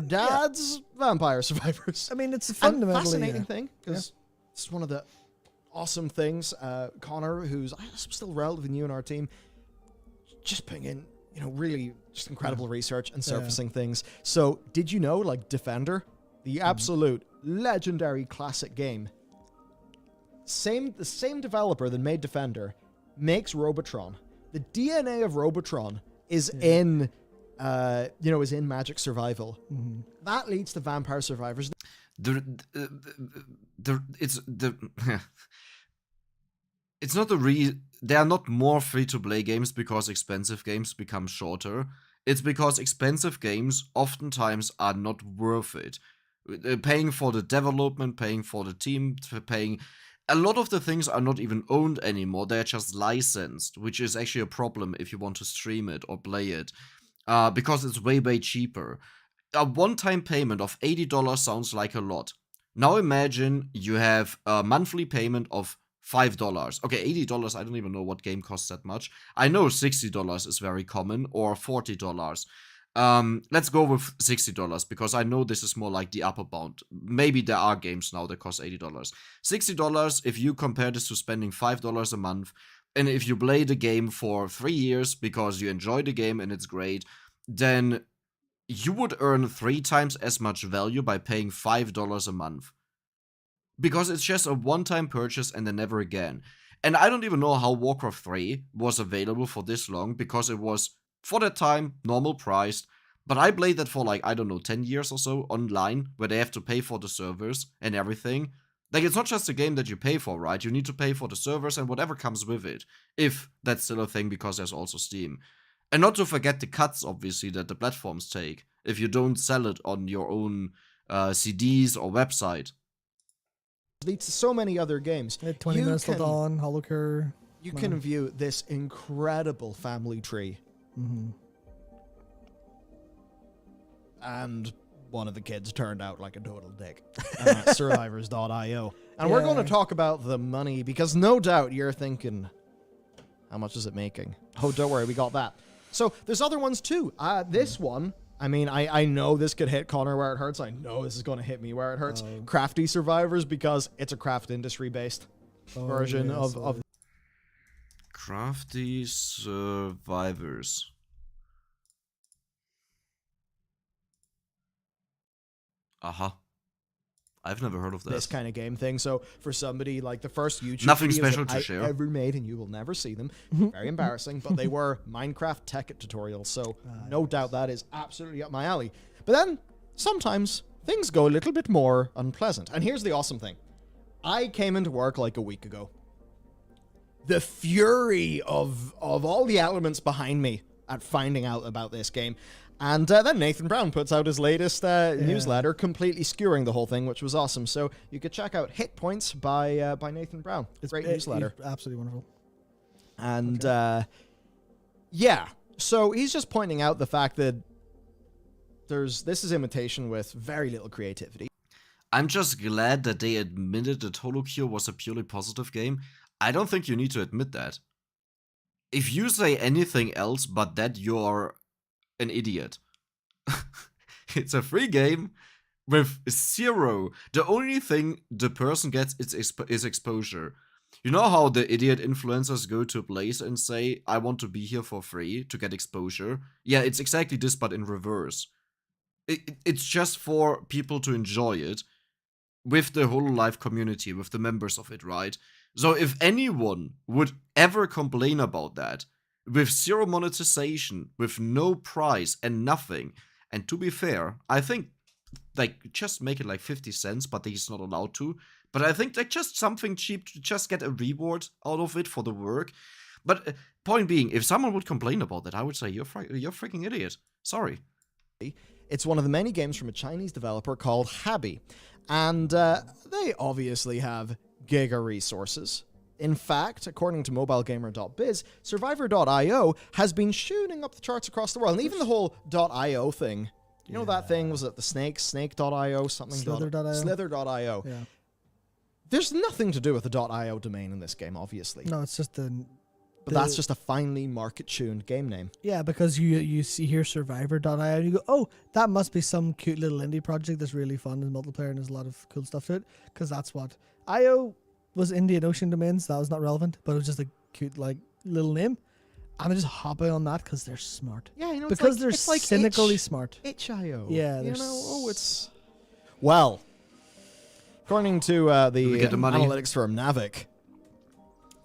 dad's Vampire Survivors. I mean, it's a And fundamentally fascinating thing, because it's one of the awesome things. Connor, who's still relatively new in our team, just putting in, you know, really just incredible research and surfacing things. So, did you know, like, Defender, the absolute legendary classic game, the same developer that made Defender makes Robotron. The DNA of Robotron is in Magic Survival. That leads to Vampire Survivors. It's not they are not more free-to-play games because expensive games become shorter. It's because expensive games oftentimes are not worth it. Paying for the development, paying for the team, paying... A lot of the things are not even owned anymore, they're just licensed, which is actually a problem if you want to stream it or play it, because it's way, way cheaper. A one-time payment of $80 sounds like a lot. Now imagine you have a monthly payment of $5. Okay, $80, I don't even know what game costs that much. I know $60 is very common, or $40. Let's go with $60 because I know this is more like the upper bound. Maybe there are games now that cost $80. $60, if you compare this to spending $5 a month, and if you play the game for 3 years because you enjoy the game and it's great, then you would earn 3 times as much value by paying $5 a month. Because it's just a one-time purchase and then never again. And I don't even know how Warcraft 3 was available for this long, because it was, for that time, normal priced. But I played that for like, I don't know, 10 years or so online, where they have to pay for the servers and everything. Like, it's not just a game that you pay for, right? You need to pay for the servers and whatever comes with it. If that's still a thing, because there's also Steam. And not to forget the cuts, obviously, that the platforms take, if you don't sell it on your own CDs or website. Leads to so many other games. 20 Minutes Till Dawn, HoloCure. You can view this incredible family tree. And one of the kids turned out like a total dick. Survivors.io. And we're going to talk about the money, because no doubt you're thinking, how much is it making? Oh, don't worry, we got that. So there's other ones too. This one, I mean, I know this could hit Connor where it hurts. I know this is going to hit me where it hurts. Crafty Survivors, because it's a craft industry based version of Crafty Survivors. I've never heard of this kind of game thing. So for somebody like the first YouTube Nothing videos special that to I share. ever made, and you will never see them, very embarrassing, but they were Minecraft tech tutorials. So no doubt that is absolutely up my alley. But then sometimes things go a little bit more unpleasant. And here's the awesome thing. I came into work like a week ago. The fury of all the elements behind me at finding out about this game. And then Nathan Brown puts out his latest newsletter, completely skewering the whole thing, which was awesome. So you could check out Hit Points by Nathan Brown. It's a great newsletter. Absolutely wonderful. And so he's just pointing out the fact that this is imitation with very little creativity. I'm just glad that they admitted that HoloCure was a purely positive game. I don't think you need to admit that. If you say anything else but that, you're an idiot. It's a free game with 0. The only thing the person gets is exposure. You know how the idiot influencers go to a place and say, I want to be here for free to get exposure? Yeah, it's exactly this, but in reverse. It's just for people to enjoy it with the HoloLive community, with the members of it, right? So if anyone would ever complain about that, with 0 monetization, with no price and nothing, and to be fair, I think, like, just make it like 50 cents, but he's not allowed to. But I think, like, just something cheap to just get a reward out of it for the work. But point being, if someone would complain about that, I would say you're freaking idiot. Sorry. It's one of the many games from a Chinese developer called Habi, and they obviously have giga resources. In fact, according to mobilegamer.biz, Survivor.io has been shooting up the charts across the world, and even the whole .io thing. You know that thing, was it the Snake.io, something? Slither.io. Slither.io. Yeah. There's nothing to do with the .io domain in this game, obviously. No, it's just But that's just a finely market-tuned game name. Yeah, because you see here Survivor.io and you go, oh, that must be some cute little indie project that's really fun and multiplayer and there's a lot of cool stuff to it. Because that's what IO was, Indian Ocean domains. That was not relevant, but it was just a cute like little name. And they just hop out on that because they're smart. Yeah, you know, because they're cynically smart. itch.io. Yeah, you know, it's... Well, according to the analytics firm Navic,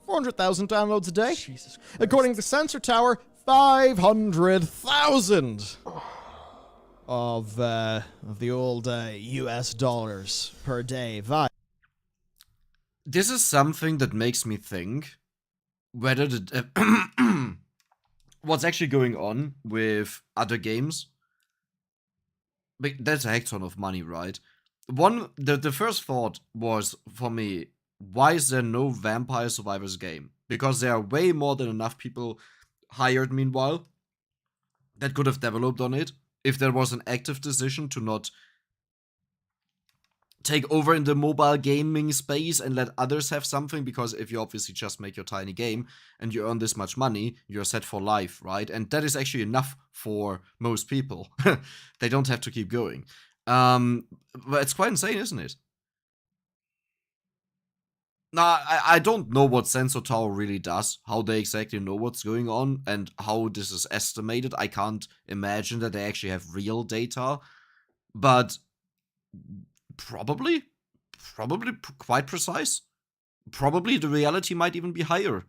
400,000 downloads a day. Jesus Christ. According to Sensor Tower, 500,000 of the old US dollars per day. This is something that makes me think whether what's actually going on with other games. That's a heck ton of money, right? The first thought was, for me, why is there no Vampire Survivors game? Because there are way more than enough people hired, meanwhile, that could have developed on it if there was an active decision to not take over in the mobile gaming space and let others have something. Because if you obviously just make your tiny game and you earn this much money, you're set for life, right? And that is actually enough for most people. They don't have to keep going. But it's quite insane, isn't it? Now, I don't know what Sensor Tower really does, how they exactly know what's going on, and how this is estimated. I can't imagine that they actually have real data, but probably quite precise. Probably the reality might even be higher.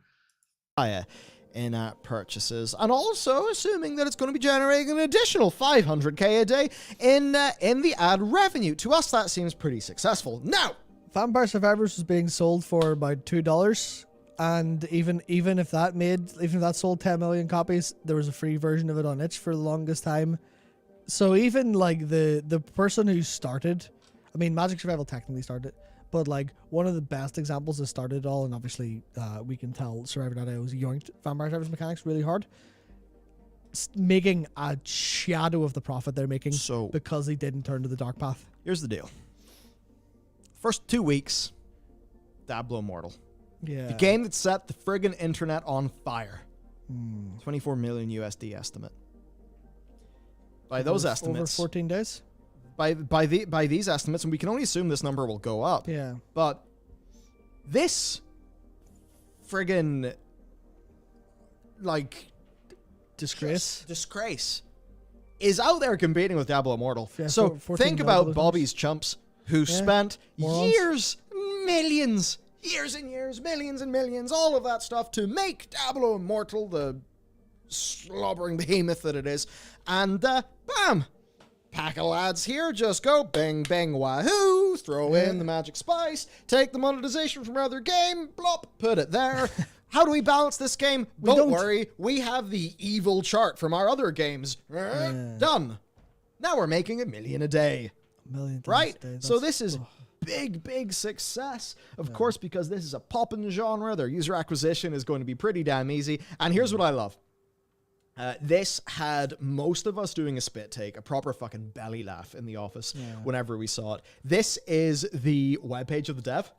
In-app purchases, and also assuming that it's going to be generating an additional 500k a day in the ad revenue. To us, that seems pretty successful. Now, Vampire Survivors was being sold for about $2, and even if that sold 10 million copies, there was a free version of it on itch for the longest time. So even like the person who started, I mean, Magic Survival technically started it, but like one of the best examples that started it all, and obviously we can tell Survivor.io was yoinked Vampire Survivors mechanics really hard, making a shadow of the profit they're making because they didn't turn to the dark path. Here's the deal. First 2 weeks, Diablo Immortal. Yeah. The game that set the friggin' internet on fire. 24 million USD estimate. By those estimates, over 14 days. By these estimates, and we can only assume this number will go up. Yeah. But this friggin' like disgrace is out there competing with Diablo Immortal. Yeah, so think about Bobby's chumps who spent years, millions, millions and millions, all of that stuff to make Diablo Immortal the slobbering behemoth that it is. And bam! Pack of lads here just go bang, bang, wahoo, throw in the magic spice, take the monetization from our other game, blop, put it there. How do we balance this game? Don't worry, we have the evil chart from our other games. Done. Now we're making $1 million a day. Right? So this is big success. Of course, because this is a poppin' genre, their user acquisition is going to be pretty damn easy. And here's what I love. This had most of us doing a spit take, a proper fucking belly laugh in the office whenever we saw it. This is the webpage of the dev.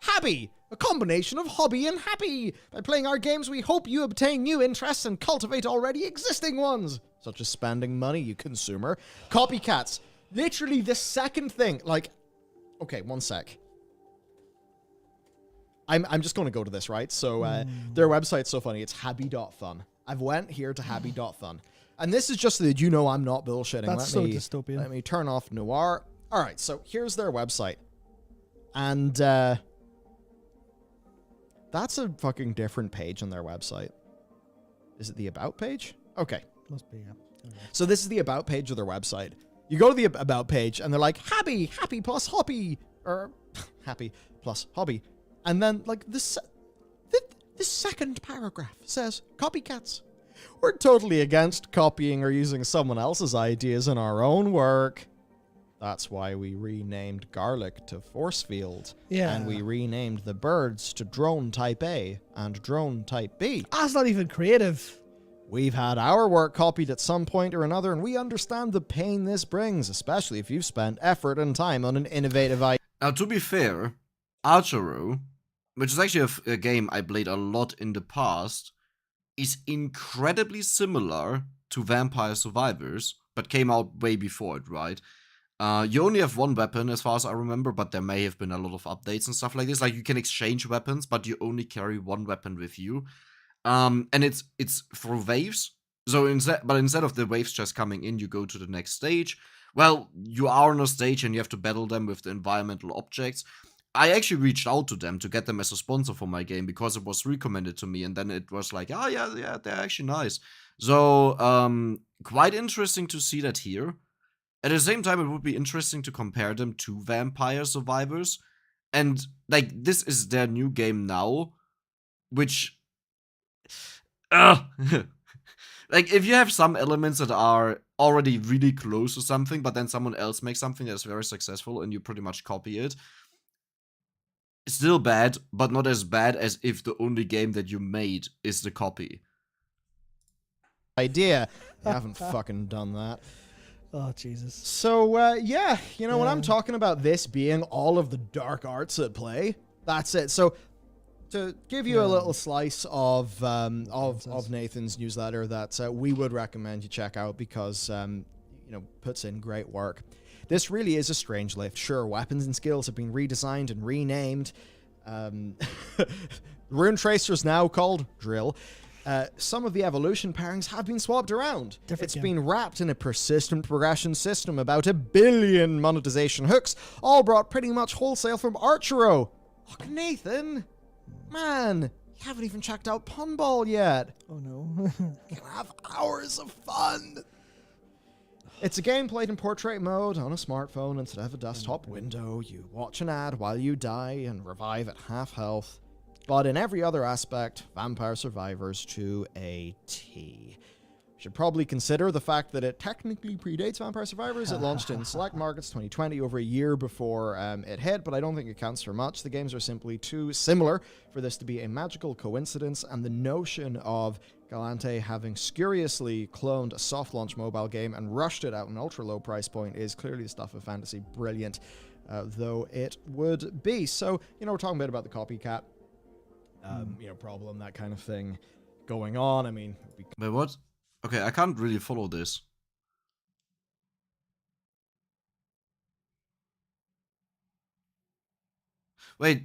Happy! A combination of hobby and happy. By playing our games, we hope you obtain new interests and cultivate already existing ones, such as spending money, you consumer. Copycats. Literally the second thing, like, okay, one sec. I'm just going to go to this, right? So their website's so funny. It's happy.fun. I've went here to happy.fun. And this is just so that you know I'm not bullshitting. That's so dystopian. Let me turn off Noir. All right, so here's their website. And that's a fucking different page on their website. Is it the About page? Okay. Must be, yeah. Okay. So this is the About page of their website. You go to the About page, and they're like, happy plus hobby, or happy plus hobby. And then, like, The second paragraph says, copycats. We're totally against copying or using someone else's ideas in our own work. That's why we renamed garlic to force field. Yeah. And we renamed the birds to drone type A and drone type B. That's not even creative. We've had our work copied at some point or another, and we understand the pain this brings, especially if you've spent effort and time on an innovative idea. Now, to be fair, Archero, which is actually a game I played a lot in the past, is incredibly similar to Vampire Survivors, but came out way before it, right? You only have one weapon as far as I remember, but there may have been a lot of updates and stuff like this. Like, you can exchange weapons, but you only carry one weapon with you. And it's through waves. So instead of the waves just coming in, you go to the next stage. Well, you are on a stage and you have to battle them with the environmental objects. I actually reached out to them to get them as a sponsor for my game because it was recommended to me, and then it was like, oh yeah, they're actually nice. So, quite interesting to see that here. At the same time, it would be interesting to compare them to Vampire Survivors. And, like, this is their new game now, which... like, if you have some elements that are already really close to something, but then someone else makes something that's very successful and you pretty much copy it, it's still bad, but not as bad as if the only game that you made is the copy. Idea. You haven't fucking done that. Oh, Jesus. So, yeah, you know, when I'm talking about this being all of the dark arts at play, that's it. So, to give you a little slice of Nathan's newsletter that we would recommend you check out because, you know, puts in great work. This really is a strange lift. Sure, weapons and skills have been redesigned and renamed. Rune Tracer's now called Drill. Some of the evolution pairings have been swapped around. It's been wrapped in a persistent progression system, about 1 billion monetization hooks, all brought pretty much wholesale from Archero. Oh, Nathan, man, you haven't even checked out Punball yet. Oh no. You can have hours of fun. It's a game played in portrait mode on a smartphone instead of a desktop window. You watch an ad while you die and revive at half health. But in every other aspect, Vampire Survivors to a T. Should probably consider the fact that it technically predates Vampire Survivors. It launched in select markets 2020, over a year before it hit, but I don't think it counts for much. The games are simply too similar for this to be a magical coincidence, and the notion of Galante having scuriously cloned a soft launch mobile game and rushed it at an ultra low price point is clearly the stuff of fantasy brilliant, though it would be. So, you know, we're talking a bit about the copycat. You know, problem, that kind of thing going on. I mean... Wait, what? Okay, I can't really follow this. Wait,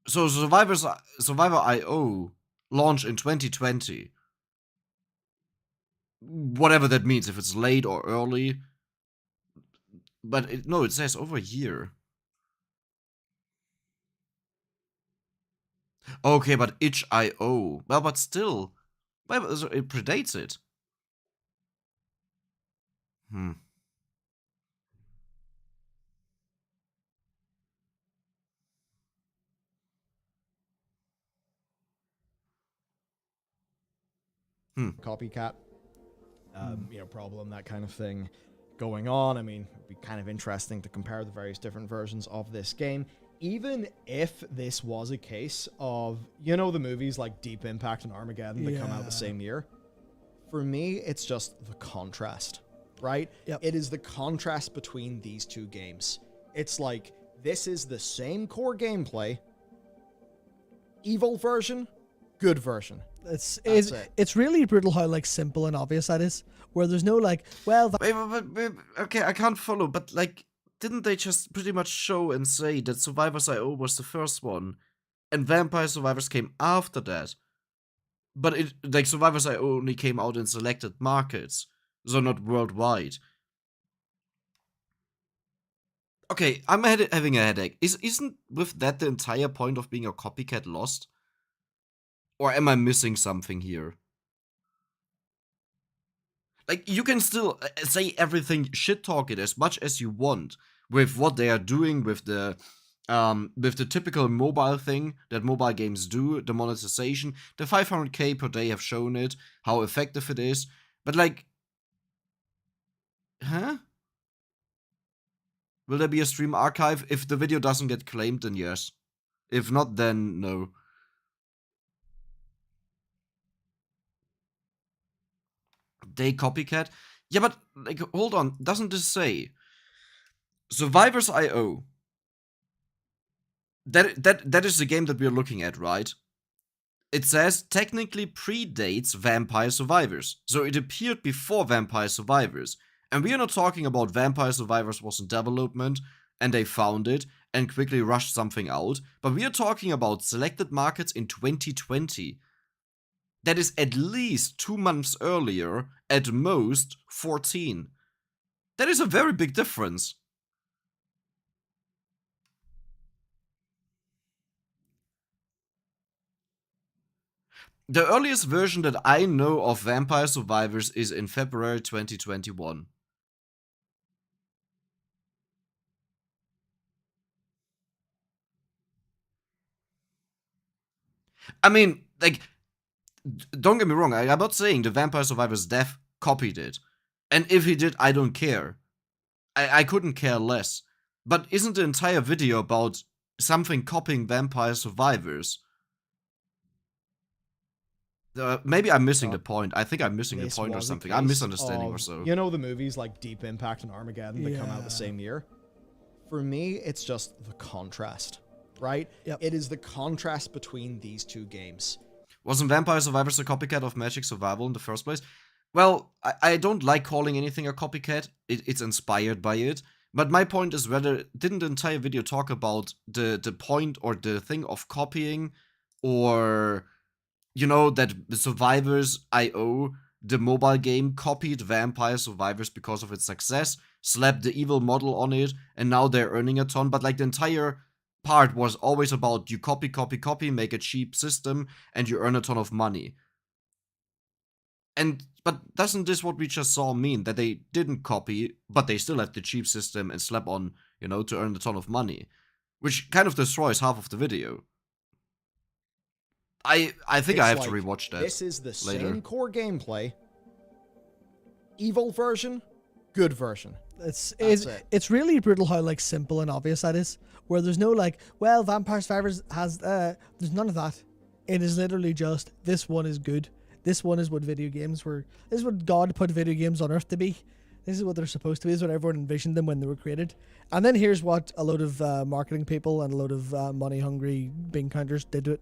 so Survivor.io launched in 2020. Whatever that means, if it's late or early. But no, it says over a year. Okay, but itch.io. Well, but still. Well, it predates it. Copycat, you know, problem, that kind of thing going on. I mean, it'd be kind of interesting to compare the various different versions of this game. Even if this was a case of, you know, the movies like Deep Impact and Armageddon that come out the same year, for me, it's just the contrast, right? Yep. It is the contrast between these two games. It's like, this is the same core gameplay, evil version, good version. It's really brutal how, like, simple and obvious that is, where there's no, like, well... Wait, okay, I can't follow, but, like, didn't they just pretty much show and say that Survivors.io was the first one, and Vampire Survivors came after that? But it, like, Survivors.io only came out in selected markets, so not worldwide. Okay, I'm having a headache. Isn't with that the entire point of being a copycat lost? Or am I missing something here? Like, you can still say everything, shit talk it as much as you want with what they are doing, with the with the typical mobile thing that mobile games do, the monetization. The 500k per day have shown it, how effective it is. But like, huh? Will there be a stream archive? If the video doesn't get claimed, then yes. If not, then no. They copycat? Yeah, but like, hold on. Doesn't this say Survivors.io? That is the game that we're looking at, right? It says technically predates Vampire Survivors, so it appeared before Vampire Survivors. And we are not talking about Vampire Survivors was in development and they found it and quickly rushed something out, but we are talking about selected markets in 2020. That is at least 2 months earlier, at most 14. That is a very big difference. The earliest version that I know of Vampire Survivors is in February 2021. I mean, like, don't get me wrong, I'm not saying the Vampire Survivors dev copied it. And if he did, I don't care. I couldn't care less. But isn't the entire video about something copying Vampire Survivors? Maybe I'm missing the point. I think I'm missing the point or something. I'm misunderstanding or so. You know the movies like Deep Impact and Armageddon that come out the same year? For me, it's just the contrast, right? Yep. It is the contrast between these two games. Wasn't Vampire Survivors a copycat of Magic Survival in the first place? Well, I don't like calling anything a copycat. It's inspired by it. But my point is whether, didn't the entire video talk about the point or the thing of copying, or, you know, that Survivors.io, the mobile game, copied Vampire Survivors because of its success, slapped the evil model on it, and now they're earning a ton. But like, the entire part was always about you copy, make a cheap system, and you earn a ton of money. But doesn't this what we just saw mean? That they didn't copy, but they still have the cheap system and slap on, you know, to earn a ton of money. Which kind of destroys half of the video. I think I have to rewatch that. This is the later. same core gameplay. Evil version, good version. It's really brutal how like simple and obvious that is. Where there's no like, well, Vampire Survivors has there's none of that. It is literally just, this one is good. This one is what video games were. This is what God put video games on Earth to be. This is what they're supposed to be. This is what everyone envisioned them when they were created. And then here's what a load of marketing people and a load of money-hungry bean counters did to it.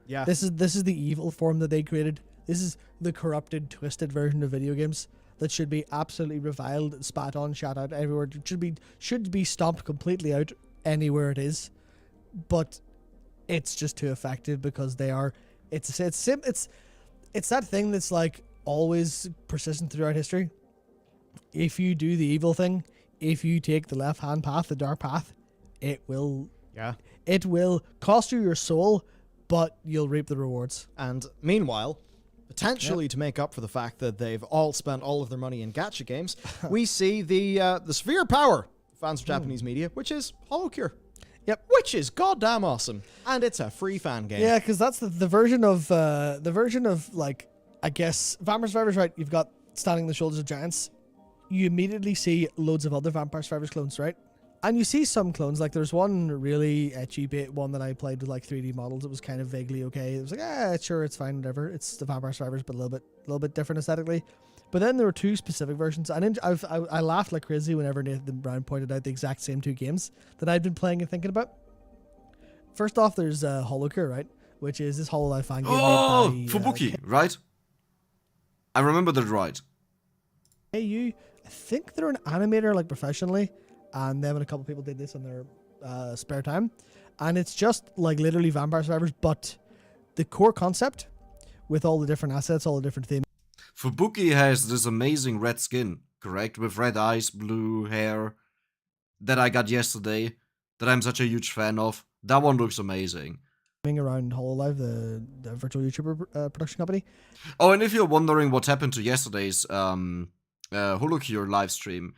Yeah. This is the evil form that they created. This is the corrupted, twisted version of video games that should be absolutely reviled, spat on, shot out everywhere. It should be stomped completely out anywhere it is. But it's just too effective because they are. It's that thing that's like always persistent throughout history. If you do the evil thing, if you take the left-hand path, the dark path, it will cost you your soul, but you'll reap the rewards. And meanwhile, potentially to make up for the fact that they've all spent all of their money in gacha games, we see the Sphere Power, fans of Japanese media, which is HoloCure. Yep. Which is goddamn awesome. And it's a free fan game. Yeah, because that's the version of like, I guess, Vampire Survivors, right? You've got Standing on the Shoulders of Giants. You immediately see loads of other Vampire Survivors clones, right? And you see some clones, like there's one really ecchi bit one that I played with like 3D models. It was kind of vaguely okay. It was like, sure, it's fine, whatever. It's the Vampire Survivors, but a little bit different aesthetically. But then there were two specific versions, and I laughed like crazy whenever Nathan Brown pointed out the exact same two games that I'd been playing and thinking about. First off, there's HoloCure, right? Which is this HoloLive fan game. Oh, Fubuki, right? I remember that right. I think they're an animator, like professionally, and them and a couple people did this on their spare time. And it's just like literally Vampire Survivors, but the core concept with all the different assets, all the different themes. Fubuki has this amazing red skin, correct? With red eyes, blue hair, that I got yesterday, that I'm such a huge fan of. That one looks amazing. Around HoloLive, the virtual YouTuber production company. Oh, and if you're wondering what happened to yesterday's HoloCure live stream,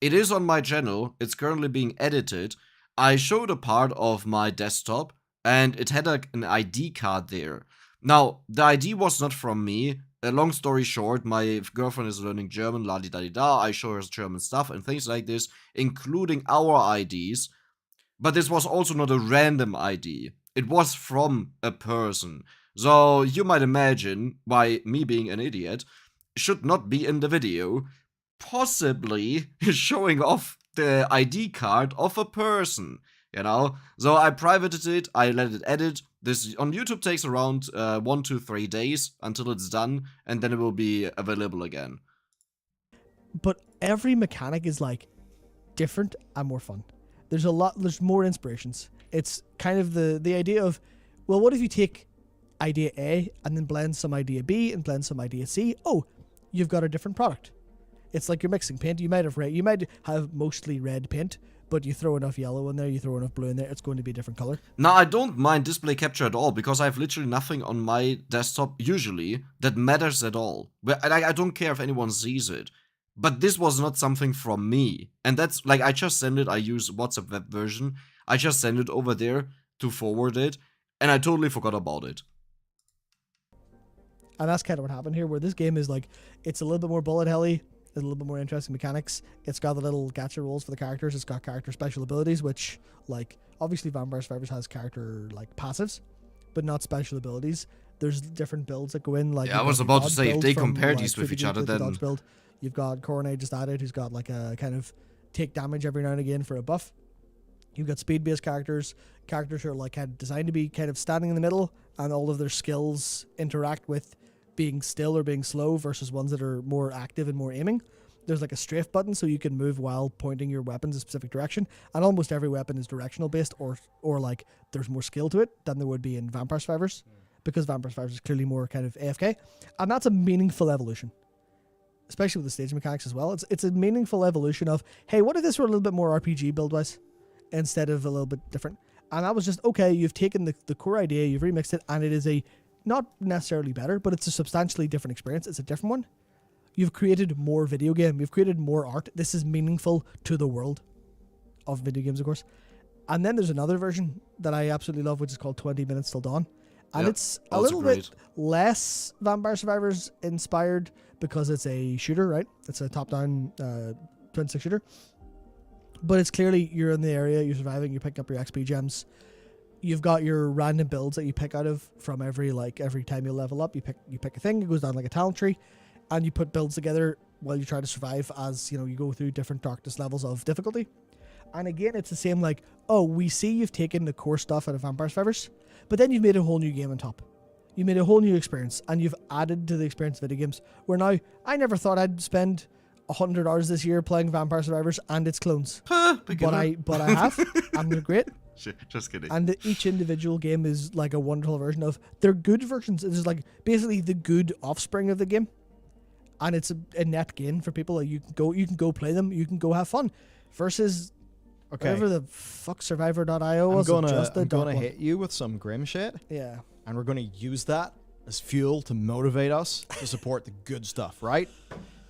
it is on my channel. It's currently being edited. I showed a part of my desktop, and it had an ID card there. Now, the ID was not from me. Long story short, my girlfriend is learning German, la di da di da. I show her German stuff and things like this, including our IDs. But this was also not a random ID. It was from a person. So you might imagine why me being an idiot should not be in the video, possibly showing off the ID card of a person, you know? So I privated it, I let it edit. This on YouTube takes around 1 to 3 days until it's done, and then it will be available again. But every mechanic is like different and more fun. There's more inspirations. It's kind of the idea of, well, what if you take idea A and then blend some idea B and blend some idea C? Oh, you've got a different product. It's like you're mixing paint. You might have mostly red paint, but you throw enough yellow in there, you throw enough blue in there, it's going to be a different color. Now, I don't mind display capture at all, because I have literally nothing on my desktop, usually, that matters at all. I don't care if anyone sees it. But this was not something from me. And that's, like, I just send it, I use WhatsApp web version, I just send it over there to forward it, and I totally forgot about it. And that's kind of what happened here, where this game is like, it's a little bit more bullet helly, there's a little bit more interesting mechanics. It's got the little gacha rolls for the characters. It's got character special abilities, which, like, obviously Vampire Survivors has character, like, passives, but not special abilities. There's different builds that go in, like... Yeah, I was about to say, if they compare these with each other, then... Dodge build. You've got Coronade just added, who's got, like, a kind of take damage every now and again for a buff. You've got speed-based characters who are, like, kind of designed to be kind of standing in the middle, and all of their skills interact with being still or being slow versus ones that are more active and more aiming. There's like a strafe button so you can move while pointing your weapons a specific direction, and almost every weapon is directional based, or like there's more skill to it than there would be in Vampire Survivors, because Vampire Survivors is clearly more kind of AFK, and that's a meaningful evolution, especially with the stage mechanics as well. It's a meaningful evolution of, hey, what if this were a little bit more RPG build wise instead of a little bit different? And that was just, okay, you've taken the core idea, you've remixed it, and it is a not necessarily better, but it's a substantially different experience. It's a different one. You've created more video game. You've created more art. This is meaningful to the world of video games, of course. And then there's another version that I absolutely love, which is called 20 Minutes Till Dawn. And it's a little bit less Vampire Survivors inspired because it's a shooter, right? It's a top-down twin stick shooter. But it's clearly, you're in the area, you're surviving, you're picking up your XP gems. You've got your random builds that you pick out of from every time you level up. You pick a thing, it goes down like a talent tree, and you put builds together while you try to survive as, you know, you go through different darkness levels of difficulty. And again, it's the same, like, oh, we see you've taken the core stuff out of Vampire Survivors, but then you've made a whole new game on top. You made a whole new experience, and you've added to the experience of video games, where now, I never thought I'd spend 100 hours this year playing Vampire Survivors and its clones. But I have, and they're great. Just kidding. And each individual game is like a wonderful version of, they're good versions. It is like basically the good offspring of the game, and it's a net gain for people. Like, you can go play them, you can go have fun. Versus whatever the fuck Survivor.io was. I'm gonna hit you with some grim shit. Yeah. And we're gonna use that as fuel to motivate us to support the good stuff, right?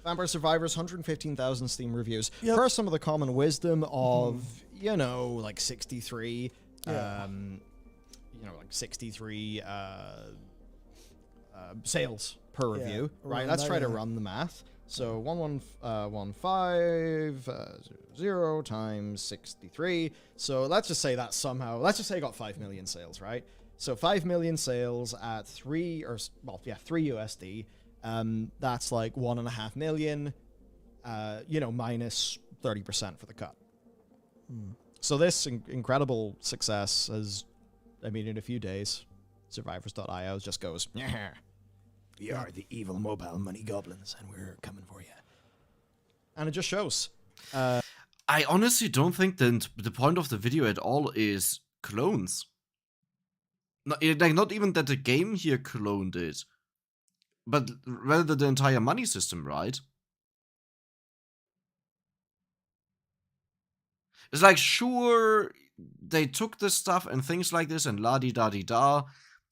Vampire Survivors, 115,000 Steam reviews. Yep. Per some of the common wisdom of, you know, like 63, Yeah. like 63 sales per review, right? around Let's that, try to yeah. run the math. So 115 times 63. So let's just say that somehow, let's just say I got 5 million sales, right? So 5 million sales at 3 USD. That's like 1.5 million, minus 30% for the cut. So this incredible success has, in a few days, Survivors.io just goes, "Yeah, we are the evil mobile money goblins, and we're coming for you." And it just shows. I honestly don't think the point of the video at all is clones. Not even that the game here cloned it, but rather the entire money system, right? It's like, sure, they took this stuff and things like this and la-di-da-di-da.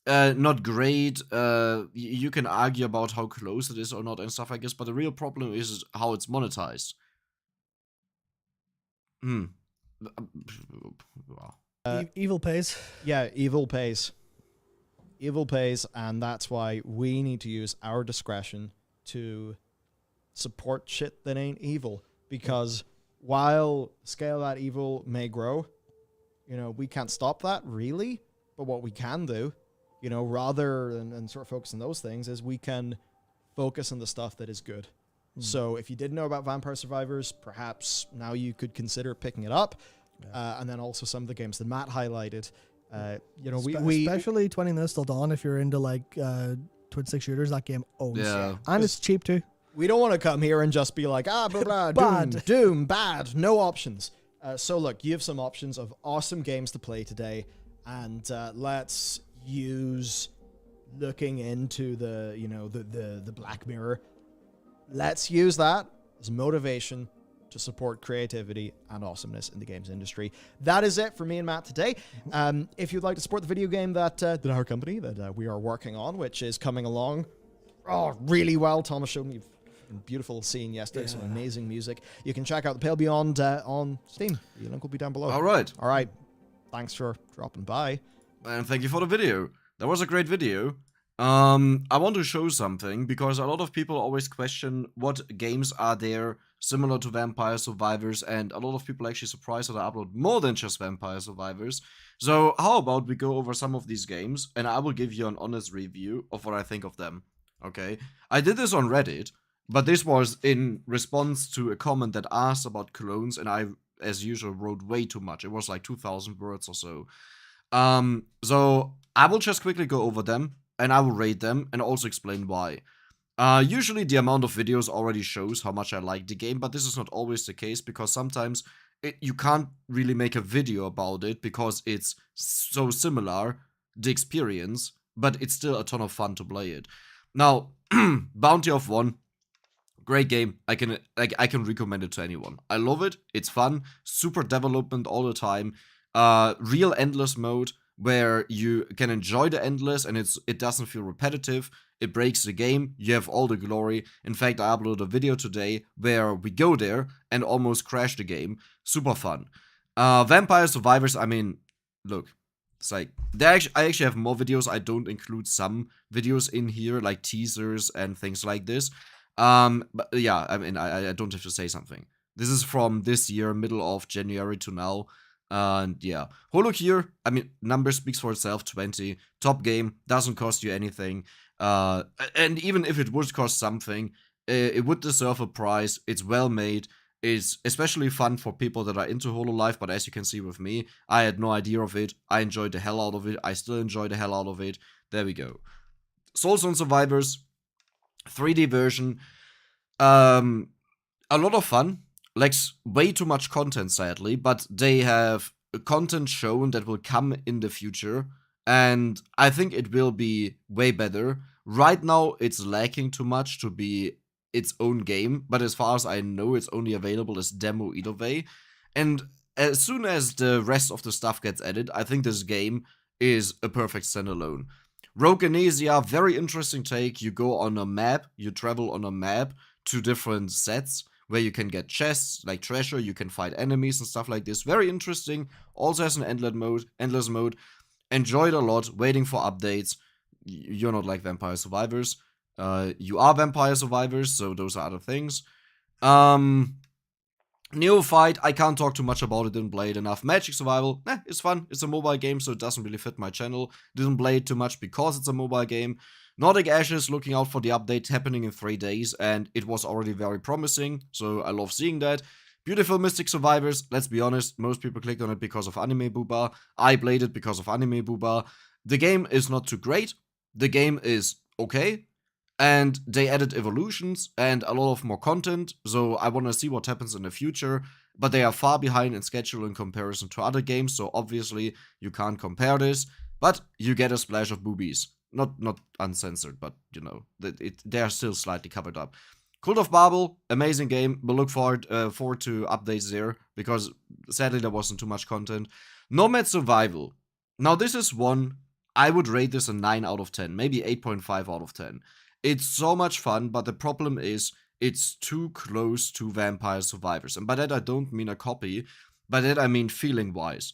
Not great. You can argue about how close it is or not and stuff like this, but the real problem is how it's monetized. Evil pays. Yeah, evil pays. Evil pays, and that's why we need to use our discretion to support shit that ain't evil. Because while the scale of that evil may grow, you know, we can't stop that, really. But what we can do, you know, rather than sort of focus on those things, is we can focus on the stuff that is good. So if you didn't know about Vampire Survivors, perhaps now you could consider picking it up. And then also some of the games that Matt highlighted. You know, we especially 20 Minutes Till Dawn, if you're into like twin stick shooters, that game owns. Yeah. And it's cheap too. We don't want to come here and just be like, blah, blah, Bad. doom, bad, no options. So look, you have some options of awesome games to play today, and let's use looking into the, you know, the Black Mirror. Let's use that as motivation to support creativity and awesomeness in the games industry. That is it for me and Matt today. If you'd like to support the video game that our company that we are working on, which is coming along really well. Thomas showed me a beautiful scene yesterday, some amazing music. You can check out The Pale Beyond on Steam. The link will be down below. All right. Thanks for dropping by. And thank you for the video. That was a great video. I want to show something because a lot of people always question what games are there similar to Vampire Survivors, and a lot of people actually surprised that I upload more than just Vampire Survivors. So how about we go over some of these games and I will give you an honest review of what I think of them. Okay, I did this on Reddit, but this was in response to a comment that asked about clones, and I, as usual, wrote way too much. It was like 2,000 words or so. So I will just quickly go over them and I will rate them and also explain why. Usually the amount of videos already shows how much I like the game, but this is not always the case because sometimes you can't really make a video about it because it's so similar, the experience, but it's still a ton of fun to play it. Now, Bounty of One, great game. I can recommend it to anyone. I love it. It's fun. Super development all the time. Real endless mode where you can enjoy the endless and it doesn't feel repetitive. It breaks the game. You have all the glory. In fact, I uploaded a video today where we go there and almost crash the game. Super fun. Vampire Survivors, I mean, look, it's like, I actually have more videos. I don't include some videos in here, like teasers and things like this. But yeah, I mean, I don't have to say something. This is from this year, middle of January to now. And yeah, HoloCure, I mean, number speaks for itself, 20. Top game, doesn't cost you anything. And even if it would cost something, it would deserve a price. It's well made. It's especially fun for people that are into HoloLive, but as you can see with me, I had no idea of it. I enjoyed the hell out of it. I still enjoy the hell out of it. There we go. Soulstone Survivors, 3D version. A lot of fun. Lacks way too much content, sadly, but they have content shown that will come in the future, and I think it will be way better. Right now, it's lacking too much to be its own game, but as far as I know, it's only available as demo either way. And as soon as the rest of the stuff gets added, I think this game is a perfect standalone. Rogue Amnesia, very interesting take. You go on a map, you travel on a map to different sets, where you can get chests, like treasure, you can fight enemies and stuff like this. Very interesting. Also has an endless mode. Enjoyed a lot, waiting for updates. You're not like Vampire Survivors. You are Vampire Survivors, so those are other things. Neophyte, I can't talk too much about it, didn't play it enough. Magic Survival, it's fun. It's a mobile game, so it doesn't really fit my channel. Didn't play it too much because it's a mobile game. Nordic Ashes, looking out for the update happening in 3 days, and it was already very promising, so I love seeing that. Beautiful Mystic Survivors, let's be honest, most people clicked on it because of Anime Booba. I played it because of Anime Booba. The game is not too great, the game is okay, and they added evolutions and a lot of more content, so I want to see what happens in the future, but they are far behind in schedule in comparison to other games, so obviously you can't compare this, but you get a splash of boobies. Not uncensored, but, you know, they are still slightly covered up. Cult of Babel, amazing game. We'll look forward to updates there, because sadly there wasn't too much content. Nomad Survival. Now this is one, I would rate this a 9 out of 10, maybe 8.5 out of 10. It's so much fun, but the problem is, it's too close to Vampire Survivors. And by that I don't mean a copy. By that I mean feeling-wise.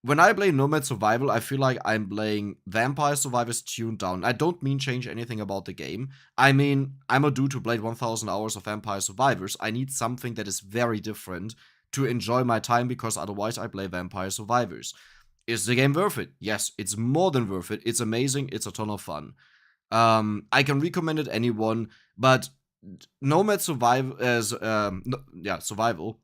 When I play Nomad Survival, I feel like I'm playing Vampire Survivors tuned down. I don't mean change anything about the game. I mean, I'm a dude who played 1000 hours of Vampire Survivors. I need something that is very different to enjoy my time, because otherwise I play Vampire Survivors. Is the game worth it? Yes, it's more than worth it. It's amazing. It's a ton of fun. I can recommend it anyone, but Nomad Survival Survival.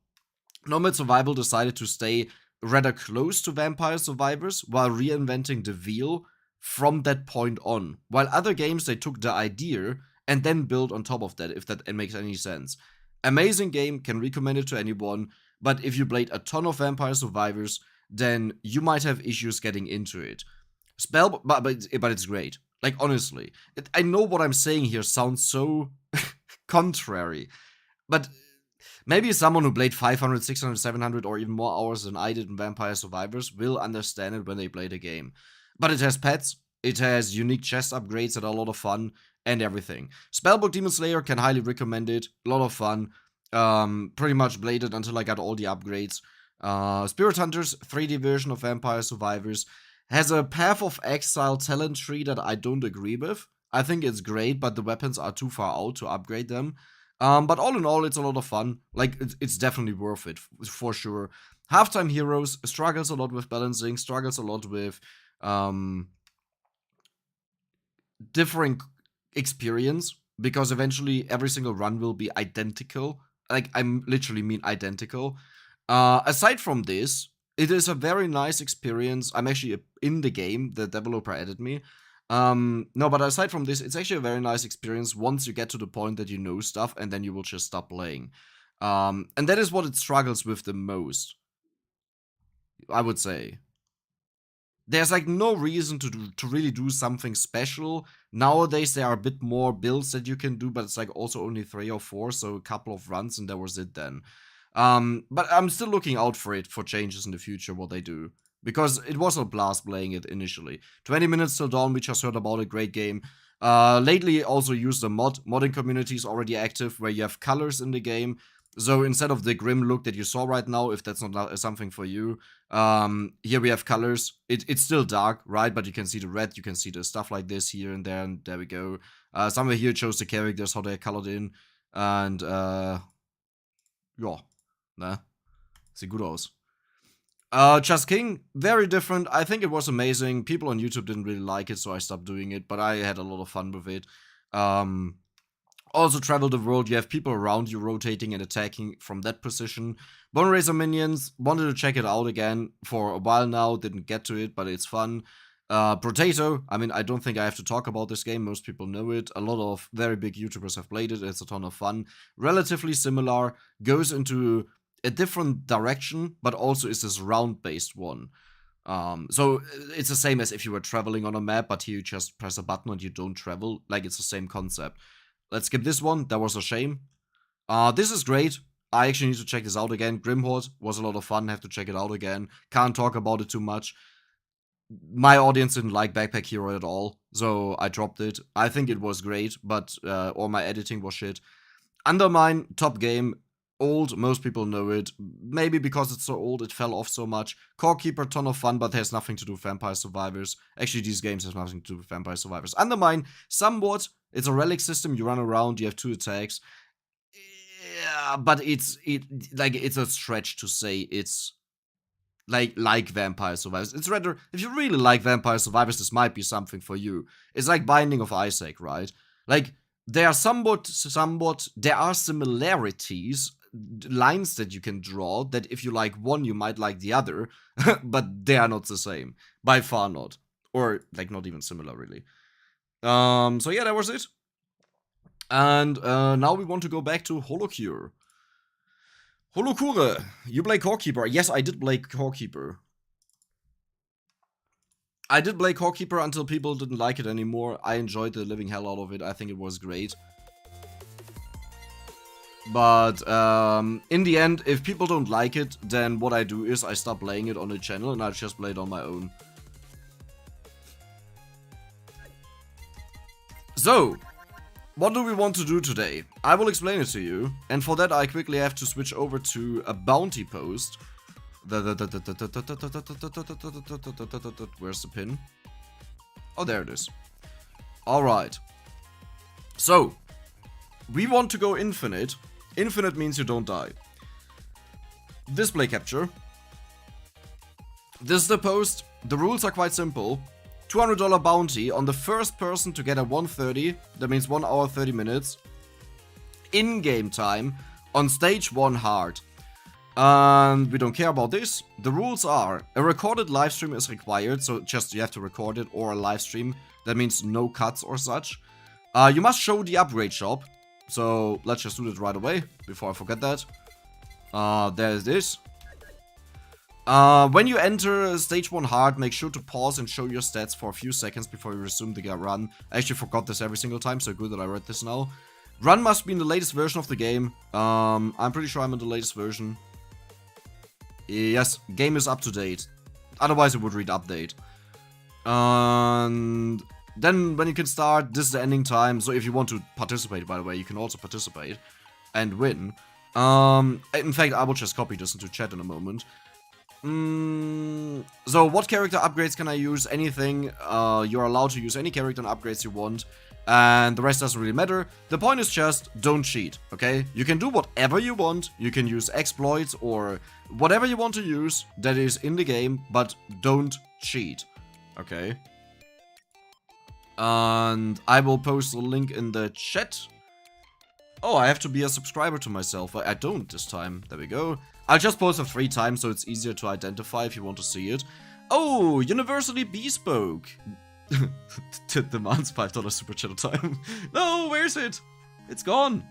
Nomad Survival decided to stay rather close to Vampire Survivors while reinventing the wheel from that point on. While other games, they took the idea and then built on top of that, if that makes any sense. Amazing game, can recommend it to anyone, but if you played a ton of Vampire Survivors, then you might have issues getting into it. But it's great. Like, honestly, I know what I'm saying here sounds so contrary, but maybe someone who played 500, 600, 700, or even more hours than I did in Vampire Survivors will understand it when they play the game. But it has pets, it has unique chest upgrades that are a lot of fun, and everything. Spellbook Demon Slayer, can highly recommend it, a lot of fun. Pretty much played it until I got all the upgrades. Spirit Hunters, 3D version of Vampire Survivors, has a Path of Exile talent tree that I don't agree with. I think it's great, but the weapons are too far out to upgrade them. But all in all, it's a lot of fun. Like, it's definitely worth it, for sure. Halftime Heroes struggles a lot with balancing, struggles a lot with differing experience, because eventually every single run will be identical. Like, I literally mean identical. Aside from this, it is a very nice experience. I'm actually in the game, the developer added me. No, but aside from this, it's actually a very nice experience once you get to the point that you know stuff, and then you will just stop playing. And that is what it struggles with the most, I would say. There's like no reason to really do something special. Nowadays, there are a bit more builds that you can do, but it's like also only 3 or 4, so a couple of runs, and that was it then. But I'm still looking out for changes in the future, what they do. Because it was a blast playing it initially. 20 minutes till dawn, we just heard about a great game. Lately, also used a modding community is already active, where you have colors in the game. So instead of the grim look that you saw right now, if that's not something for you, here we have colors. It's still dark, right? But you can see the red, you can see the stuff like this here and there, and there we go. Somewhere here it shows the characters, how they're colored in. And, ja, ne? Sieht gut aus. Just King, very different. I think it was amazing. People on YouTube didn't really like it, so I stopped doing it, but I had a lot of fun with it. Also travel the world, you have people around you rotating and attacking from that position. Bone Razor minions, wanted to check it out again for a while now, didn't get to it, but it's fun. Potato, I mean, I don't think I have to talk about this game, most people know it. A lot of very big YouTubers have played it, it's a ton of fun. Relatively similar, goes into a different direction, but also is this round-based one. So it's the same as if you were traveling on a map, but here you just press a button and you don't travel. Like, it's the same concept. Let's skip this one, that was a shame. This is great. I actually need to check this out again. Grimhorde was a lot of fun, have to check it out again. Can't talk about it too much. My audience didn't like Backpack Hero at all, so I dropped it. I think it was great, but or my editing was shit. Undermine, top game. Old, most people know it. Maybe because it's so old, it fell off so much. Core Keeper, ton of fun, but has nothing to do with Vampire Survivors. Actually, these games have nothing to do with Vampire Survivors. Undermine, somewhat. It's a relic system. You run around. You have 2 attacks. Yeah, but it's a stretch to say it's like Vampire Survivors. It's rather, if you really like Vampire Survivors, this might be something for you. It's like Binding of Isaac, right? Like, there are there are similarities, lines that you can draw, that if you like one, you might like the other, but they are not the same. By far not. Or, like, not even similar, really. So yeah, that was it. And now we want to go back to HoloCure. HoloCure, you play Core Keeper. Yes, I did play Core Keeper. I did play Core Keeper until people didn't like it anymore. I enjoyed the living hell out of it. I think it was great. But in the end, if people don't like it, then what I do is I stop playing it on the channel and I just play it on my own. So, what do we want to do today? I will explain it to you. And for that, I quickly have to switch over to a bounty post. Where's the pin? Oh, there it is. Alright. So, we want to go infinite. Infinite means you don't die. Display capture. This is the post. The rules are quite simple. $200 bounty on the first person to get a 130. That means 1 hour 30 minutes. In-game time on stage 1 hard. And we don't care about this. The rules are a recorded live stream is required. So just you have to record it or a live stream. That means no cuts or such. You must show the upgrade shop. So let's just do this right away before I forget that. There it is. When you enter stage 1 hard, make sure to pause and show your stats for a few seconds before you resume the run. I actually forgot this every single time, so good that I read this now. Run must be in the latest version of the game. I'm pretty sure I'm in the latest version. Yes, game is up to date. Otherwise it would read update. And then when you can start, this is the ending time. So if you want to participate, by the way, you can also participate and win. In fact, I will just copy this into chat in a moment. So what character upgrades can I use? Anything. You're allowed to use any character and upgrades you want. And the rest doesn't really matter. The point is just, don't cheat, okay? You can do whatever you want. You can use exploits or whatever you want to use that is in the game, but don't cheat, okay? And I will post the link in the chat. Oh, I have to be a subscriber to myself. I don't this time. There we go. I'll just post it 3 times so it's easier to identify if you want to see it. Oh, University Bespoke. Demands $5 super chat time. No, where's it? It's gone.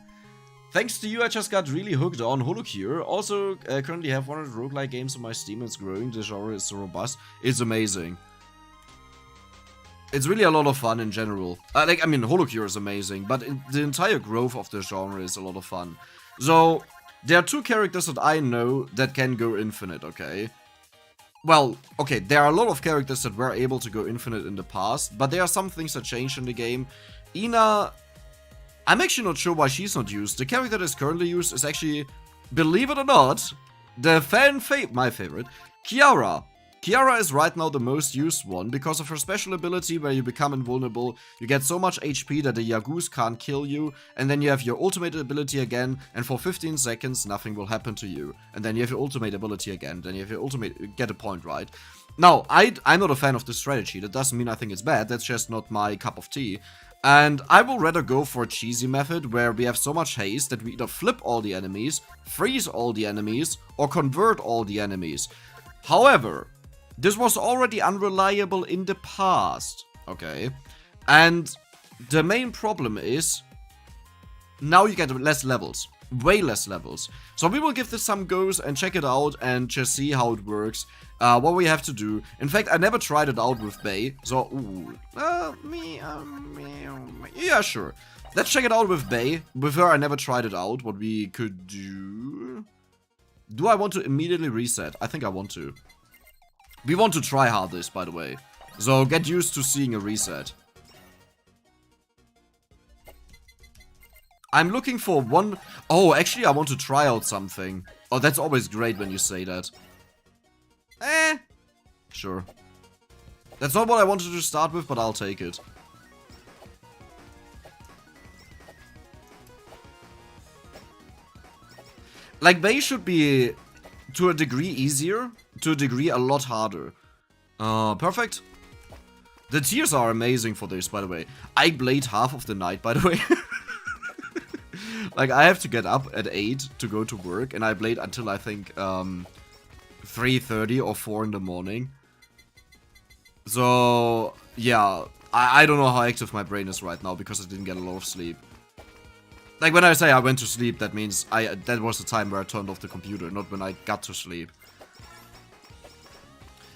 Thanks to you, I just got really hooked on HoloCure. Also, currently have 100 roguelike games on my Steam. It's growing. The genre is so robust. It's amazing. It's really a lot of fun in general. HoloCure is amazing, but the entire growth of the genre is a lot of fun. So, there are 2 characters that I know that can go infinite, okay? Well, okay, there are a lot of characters that were able to go infinite in the past, but there are some things that changed in the game. Ina, I'm actually not sure why she's not used. The character that is currently used is actually, believe it or not, my favorite, Kiara. Kiara is right now the most used one because of her special ability where you become invulnerable, you get so much HP that the Yagoos can't kill you, and then you have your ultimate ability again, and for 15 seconds nothing will happen to you. And then you have your ultimate ability again, then you have your ultimate, get a point, right? Now, I'm not a fan of this strategy, that doesn't mean I think it's bad, that's just not my cup of tea. And I will rather go for a cheesy method where we have so much haste that we either flip all the enemies, freeze all the enemies, or convert all the enemies. However, this was already unreliable in the past, okay? And the main problem is, now you get less levels, way less levels. So we will give this some goes and check it out and just see how it works, what we have to do. In fact, I never tried it out with Bay, so, yeah, sure. Let's check it out with Bay. With her, I never tried it out, what we could do. Do I want to immediately reset? I think I want to. We want to try hard this, by the way. So get used to seeing a reset. I'm looking for one... Oh, actually I want to try out something. Oh, that's always great when you say that. Sure. That's not what I wanted to start with, but I'll take it. Like, Bay should be, to a degree, easier. To a degree, a lot harder. Perfect. The tiers are amazing for this, by the way. I played half of the night, by the way. Like, I have to get up at 8 to go to work, and I played until, I think, 3:30 or 4 in the morning. So, yeah, I don't know how active my brain is right now, because I didn't get a lot of sleep. Like, when I say I went to sleep, that means that was the time where I turned off the computer, not when I got to sleep.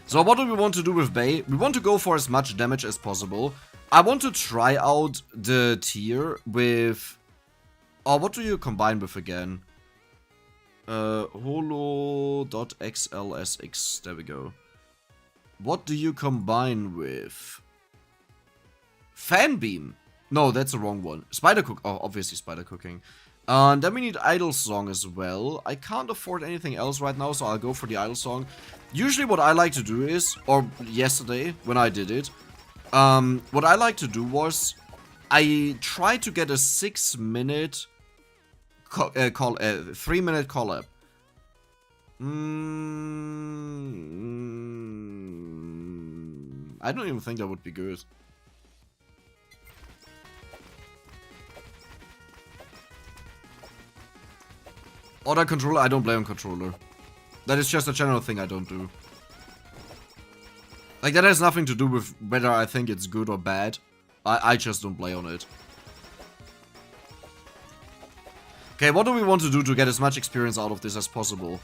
So what do we want to do with Bay? We want to go for as much damage as possible. I want to try out the tier with... Oh, what do you combine with again? Holo.xlsx. There we go. What do you combine with? Fan Beam. No, that's the wrong one. Spider cook. Oh, obviously spider cooking. And then we need idle song as well. I can't afford anything else right now, so I'll go for the idle song. Usually what I like to do is, or yesterday when I did it, what I like to do was I try to get a 6-minute 3-minute collab. I don't even think that would be good. Order controller, I don't play on controller. That is just a general thing I don't do. Like, that has nothing to do with whether I think it's good or bad. I just don't play on it. Okay, what do we want to do to get as much experience out of this as possible?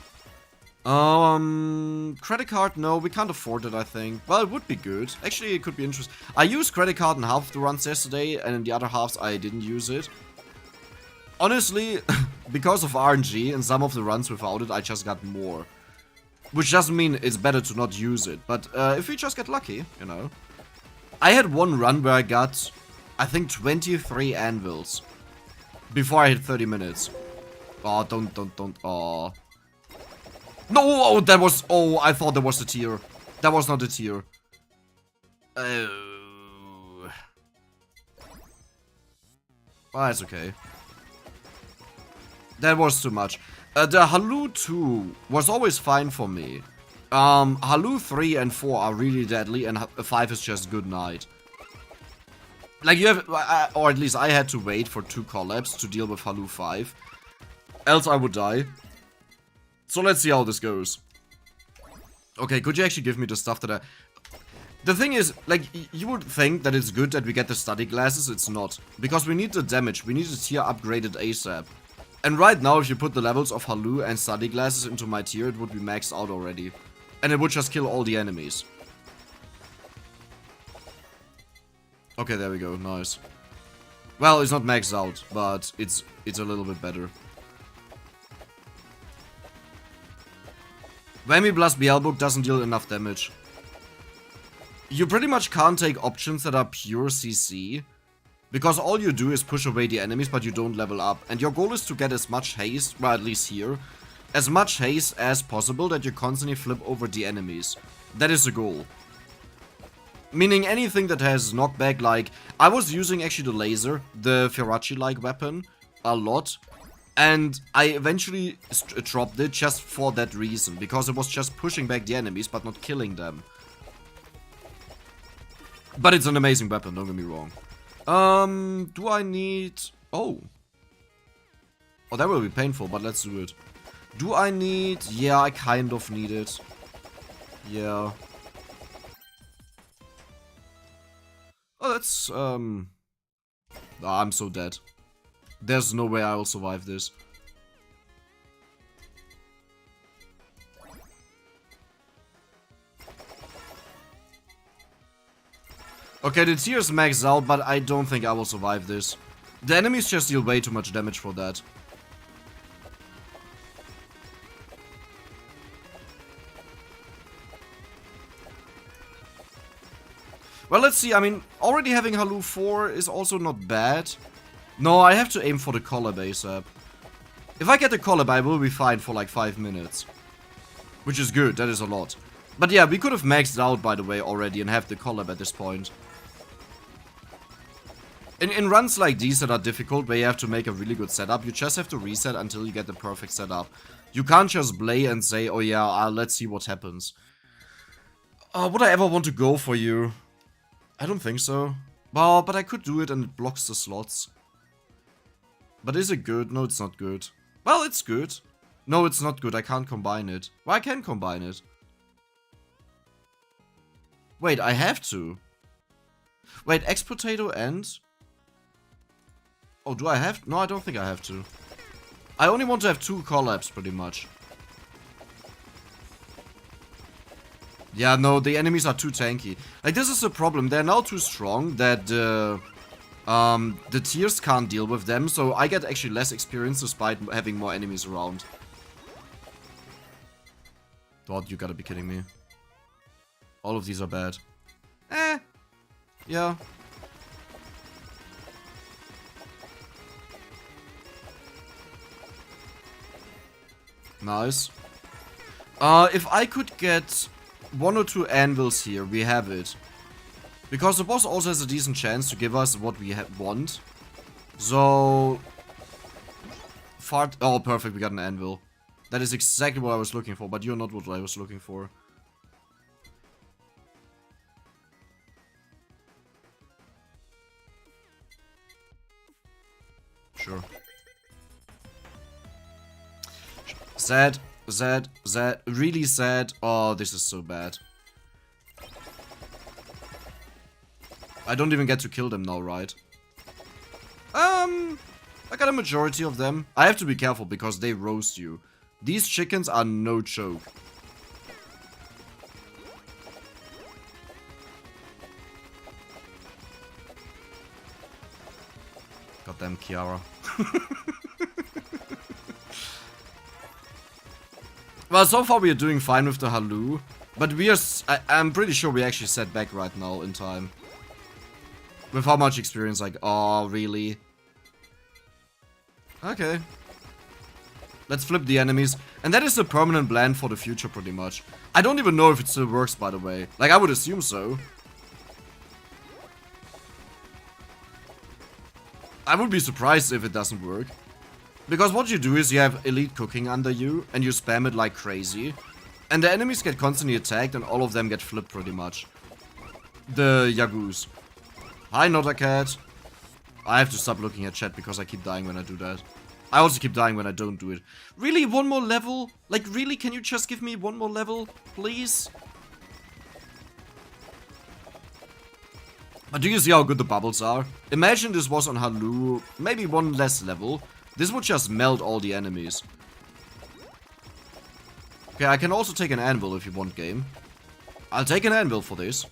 Credit card, no, we can't afford it, I think. Well, it would be good. Actually, it could be interesting. I used credit card in half of the runs yesterday, and in the other halves, I didn't use it. Honestly, because of RNG and some of the runs without it, I just got more. Which doesn't mean it's better to not use it, but if we just get lucky, you know. I had one run where I got, I think, 23 anvils before I hit 30 minutes. Oh, don't, oh. No, oh, that was, oh, I thought that was a tier. That was not a tier. Oh. Well, it's okay. That was too much. The Halu 2 was always fine for me. Halu 3 and 4 are really deadly, and 5 is just good night. Like, you have, or at least I had to wait for 2 collabs to deal with Halu 5. Else I would die. So let's see how this goes. Okay, could you actually give me the stuff that I... The thing is, like, you would think that it's good that we get the study glasses. It's not. Because we need the damage. We need a tier upgraded ASAP. And right now, if you put the levels of Halu and study glasses into my tier, it would be maxed out already. And it would just kill all the enemies. Okay, there we go. Nice. Well, it's not maxed out, but it's a little bit better. Whammy plus Beelbook doesn't deal enough damage. You pretty much can't take options that are pure CC. Because all you do is push away the enemies, but you don't level up. And your goal is to get as much haste, well, at least here, as much haste as possible that you constantly flip over the enemies. That is the goal. Meaning anything that has knockback, like, I was using actually the laser, the Firachi-like weapon, a lot. And I eventually dropped it just for that reason, because it was just pushing back the enemies, but not killing them. But it's an amazing weapon, don't get me wrong. Do I need... Oh. Oh, that will be painful, but let's do it. Do I need... Yeah, I kind of need it. Yeah. Oh, that's, Oh, I'm so dead. There's no way I will survive this. Okay, the tier's maxed out, but I don't think I will survive this. The enemies just deal way too much damage for that. Well, let's see. I mean, already having Halu 4 is also not bad. No, I have to aim for the collab ASAP. If I get the collab, I will be fine for like 5 minutes. Which is good, that is a lot. But yeah, we could have maxed out, by the way, already and have the collab at this point. In runs like these that are difficult, where you have to make a really good setup, you just have to reset until you get the perfect setup. You can't just play and say, oh yeah, let's see what happens. Would I ever want to go for you? I don't think so. Well, but I could do it and it blocks the slots. But is it good? No, it's not good. Well, it's good. No, it's not good. I can't combine it. Well, I can combine it. Wait, I have to. Wait, X-Potato and... Oh, do I have... No, I don't think I have to. I only want to have 2 collabs, pretty much. Yeah, no, the enemies are too tanky. Like, this is the problem. They're now too strong that the tiers can't deal with them, so I get actually less experience despite having more enemies around. God, you gotta be kidding me. All of these are bad. Yeah. Nice. If I could get 1 or 2 anvils here, we have it. Because the boss also has a decent chance to give us what we want. So... Oh, perfect, we got an anvil. That is exactly what I was looking for, but you're not what I was looking for. Sure. Sad, sad, sad, really sad. Oh, this is so bad. I don't even get to kill them now, right? I got a majority of them. I have to be careful because they roast you. These chickens are no joke. Goddamn Kiara. Well, so far we are doing fine with the Halu. But we are... I'm pretty sure we actually set back right now in time. With how much experience, like, oh, really? Okay. Let's flip the enemies. And that is the permanent plan for the future, pretty much. I don't even know if it still works, by the way. Like, I would assume so. I would be surprised if it doesn't work. Because what you do is you have elite cooking under you, and you spam it like crazy. And the enemies get constantly attacked, and all of them get flipped, pretty much. The Yagoos. Hi, not a cat. I have to stop looking at chat because I keep dying when I do that. I also keep dying when I don't do it. Really, one more level? Like, really, can you just give me one more level, please? But do you see how good the bubbles are? Imagine this was on Halu, maybe one less level. This would just melt all the enemies. Okay, I can also take an anvil if you want, game. I'll take an anvil for this.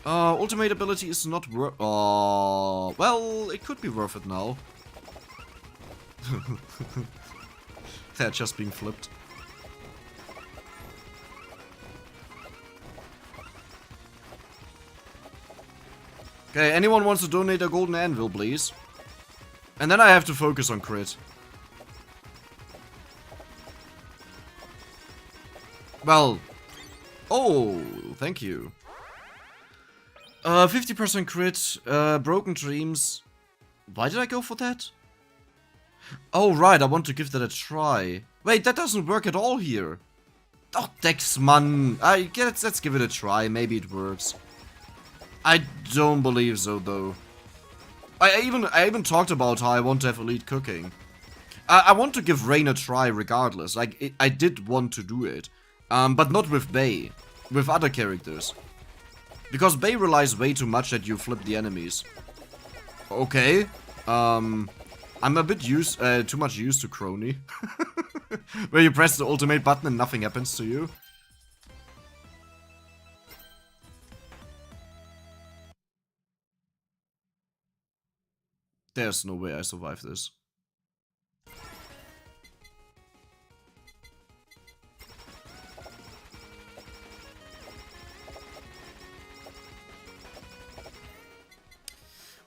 Ultimate ability is not worth... Oh, well, it could be worth it now. They're just being flipped. Okay, anyone wants to donate a golden anvil, please? And then I have to focus on crit. Well... Oh, thank you. 50% crit, broken dreams. Why did I go for that? Oh, right, I want to give that a try. Wait, that doesn't work at all here. Oh, Dex, man. Let's give it a try. Maybe it works. I don't believe so, though. I even talked about how I want to have elite cooking. I want to give Rain a try regardless. Like, I did want to do it. But not with Bay. With other characters. Because Bay relies way too much that you flip the enemies. Okay. I'm a bit too much used to Crony. Where you press the ultimate button and nothing happens to you. There's no way I survive this.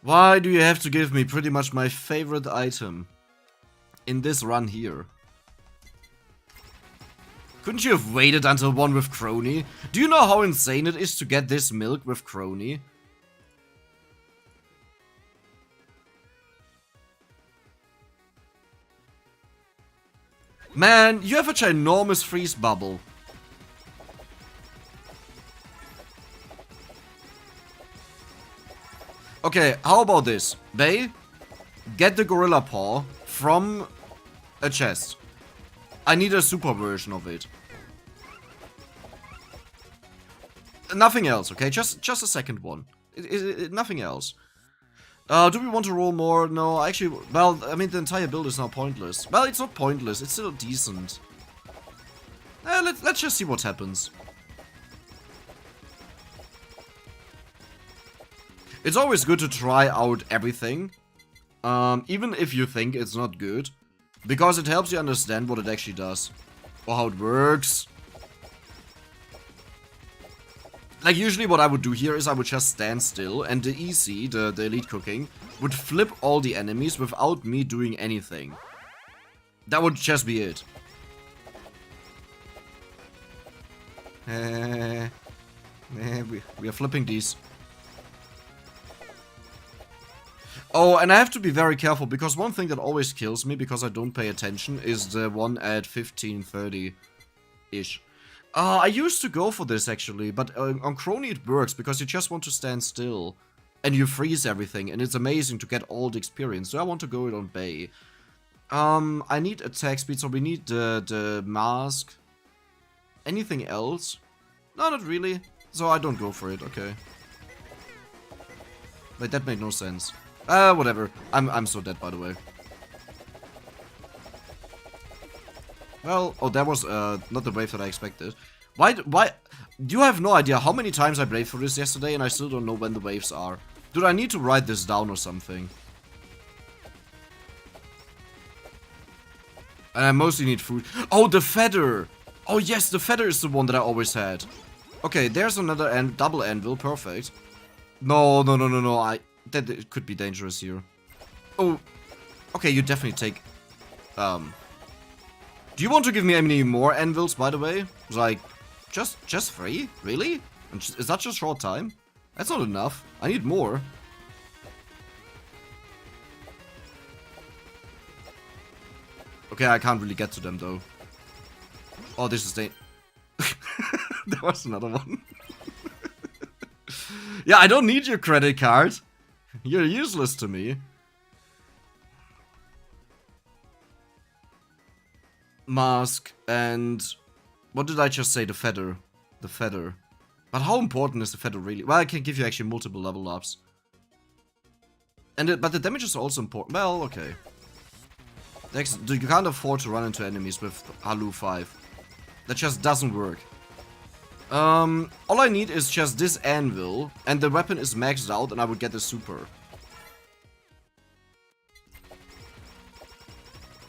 Why do you have to give me pretty much my favorite item in this run here? Couldn't you have waited until one with Crony? Do you know how insane it is to get this milk with Crony? Man, you have a ginormous freeze bubble. Okay, how about this? Bay, get the gorilla paw from a chest. I need a super version of it. Nothing else, okay? Just a second one. Nothing else. Do we want to roll more? No, actually, well, I mean, the entire build is now pointless. Well, it's not pointless, it's still decent. Let's just see what happens. It's always good to try out everything, even if you think it's not good, because it helps you understand what it actually does, or how it works. Like, usually what I would do here is I would just stand still, and the EC, the elite cooking, would flip all the enemies without me doing anything. That would just be it. We are flipping these. Oh, and I have to be very careful, because one thing that always kills me, because I don't pay attention, is the one at 1530-ish. I used to go for this, actually, but on Crony it works, because you just want to stand still. And you freeze everything, and it's amazing to get all the experience, so I want to go it on Bay. I need attack speed, so we need the mask. Anything else? No, not really. So I don't go for it, okay. Wait, that made no sense. Whatever. I'm so dead, by the way. Well, oh, that was not the wave that I expected. Why? You have no idea how many times I played for this yesterday, and I still don't know when the waves are. Dude, I need to write this down or something. And I mostly need food. Oh, the feather! Oh yes, the feather is the one that I always had. Okay, there's another double anvil, perfect. No, that it could be dangerous here. Oh, okay, you definitely take. Do you want to give me any more anvils, by the way? Like, just 3? Really? Is that just short time? That's not enough. I need more. Okay, I can't really get to them though. Oh, this is there was another one. Yeah, I don't need your credit card. You're useless to me. Mask and... What did I just say? The feather. The feather. But how important is the feather really? Well, I can give you actually multiple level ups. But the damage is also important. Well, okay. Next, you can't afford to run into enemies with Halu 5. That just doesn't work. All I need is just this anvil, and the weapon is maxed out, and I would get the super.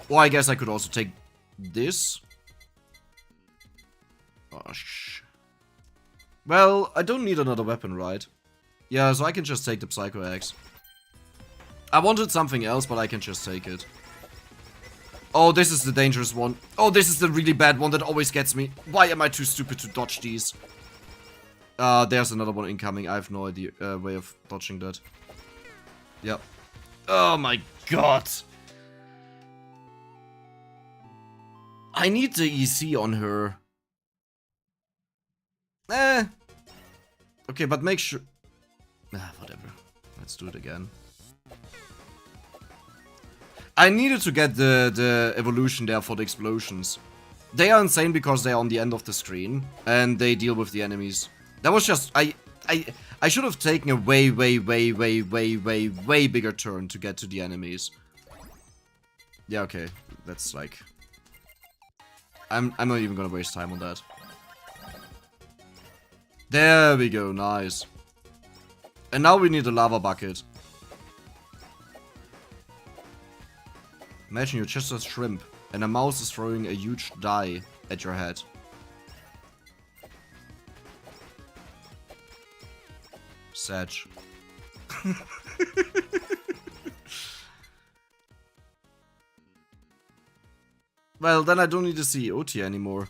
Or I guess I could also take this. Oh, well, I don't need another weapon, right? Yeah, so I can just take the Psycho Axe. I wanted something else, but I can just take it. Oh, this is the dangerous one. Oh, this is the really bad one that always gets me. Why am I too stupid to dodge these? There's another one incoming. I have no idea way of dodging that. Yep. Oh my god. I need the EC on her. Okay, but make sure... whatever. Let's do it again. I needed to get the evolution there for the explosions. They are insane because they are on the end of the screen and they deal with the enemies. That was just... I should have taken a way bigger turn to get to the enemies. Yeah, okay. That's like... I'm not even gonna waste time on that. There we go, nice. And now we need a lava bucket. Imagine you're just a shrimp, and a mouse is throwing a huge die at your head. Sad. Well, then I don't need to see Oti anymore.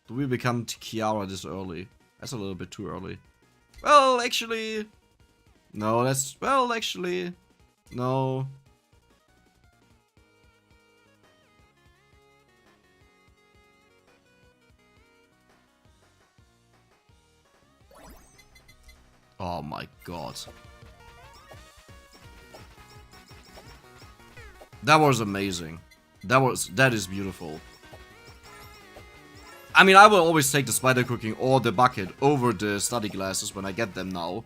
Do we become Kiara this early? That's a little bit too early. Well, actually... No, that's... Well, actually... No... Oh my god. That was amazing. That is beautiful. I mean, I will always take the spider cooking or the bucket over the study glasses when I get them now.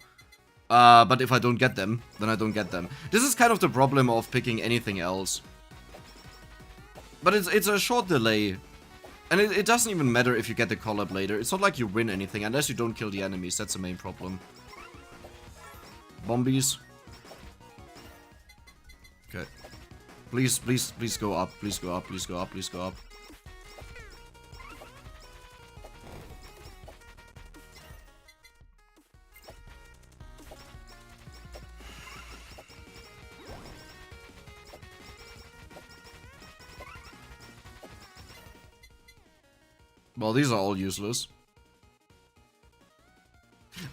But if I don't get them, then I don't get them. This is kind of the problem of picking anything else. But it's a short delay. And it doesn't even matter if you get the collab later. It's not like you win anything unless you don't kill the enemies. That's the main problem. Bombies. Okay. Please, please, please go up. Please go up. Please go up. Please go up. Well, these are all useless.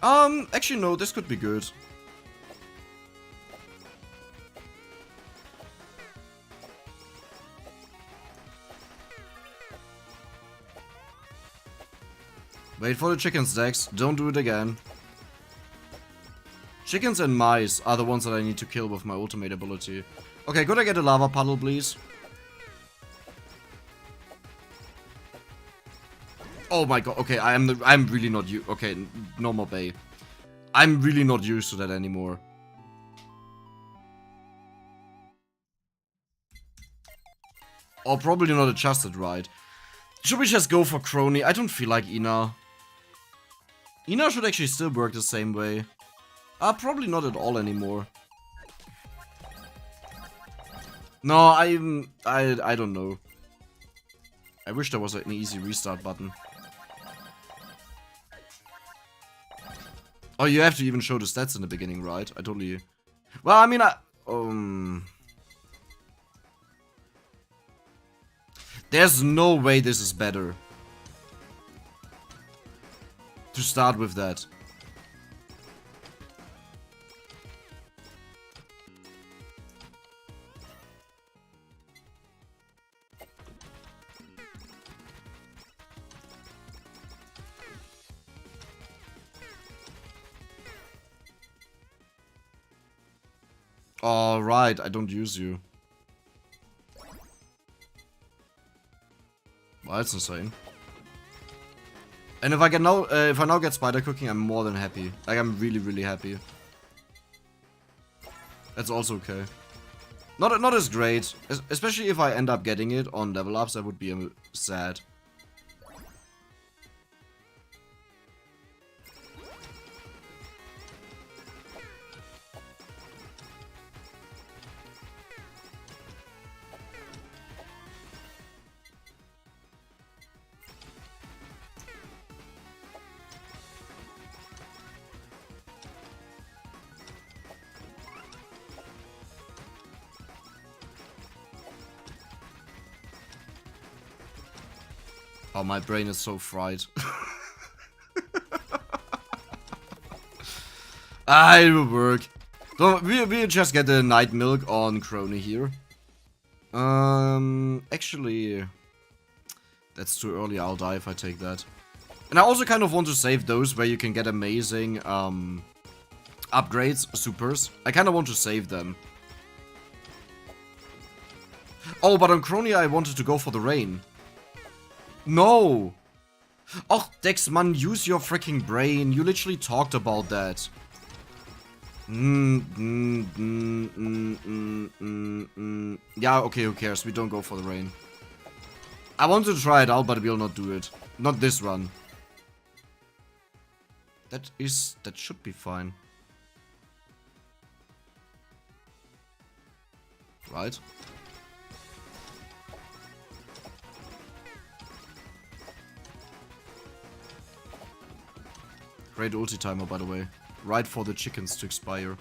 Actually no, this could be good. Wait for the chicken stacks. Don't do it again. Chickens and mice are the ones that I need to kill with my ultimate ability. Okay, could I get a lava puddle, please? Oh my god. Okay, I'm really not okay, no more bay. I'm really not used to that anymore. Or probably not adjusted right. Should we just go for Crony? I don't feel like Ina. Ina should actually still work the same way. Probably not at all anymore. No, I don't know. I wish there was an easy restart button. Oh, you have to even show the stats in the beginning, right? I totally... Well, I mean, there's no way this is better. To start with that. Alright, I don't use you. Well, that's insane. And if I now get spider cooking, I'm more than happy. Like, I'm really, really happy. That's also okay. Not as great, especially if I end up getting it on level ups. That would be sad. Oh, my brain is so fried. It will work. So we'll just get the night milk on Crony here. Actually, that's too early. I'll die if I take that. And I also kind of want to save those where you can get amazing upgrades, supers. I kind of want to save them. Oh, but on Crony I wanted to go for the rain. No! Oh, Dex, man, use your freaking brain. You literally talked about that. Yeah, okay, who cares? We don't go for the rain. I wanted to try it out, but we'll not do it. Not this run. That should be fine. Right? Great ulti timer, by the way. Right for the chickens to expire.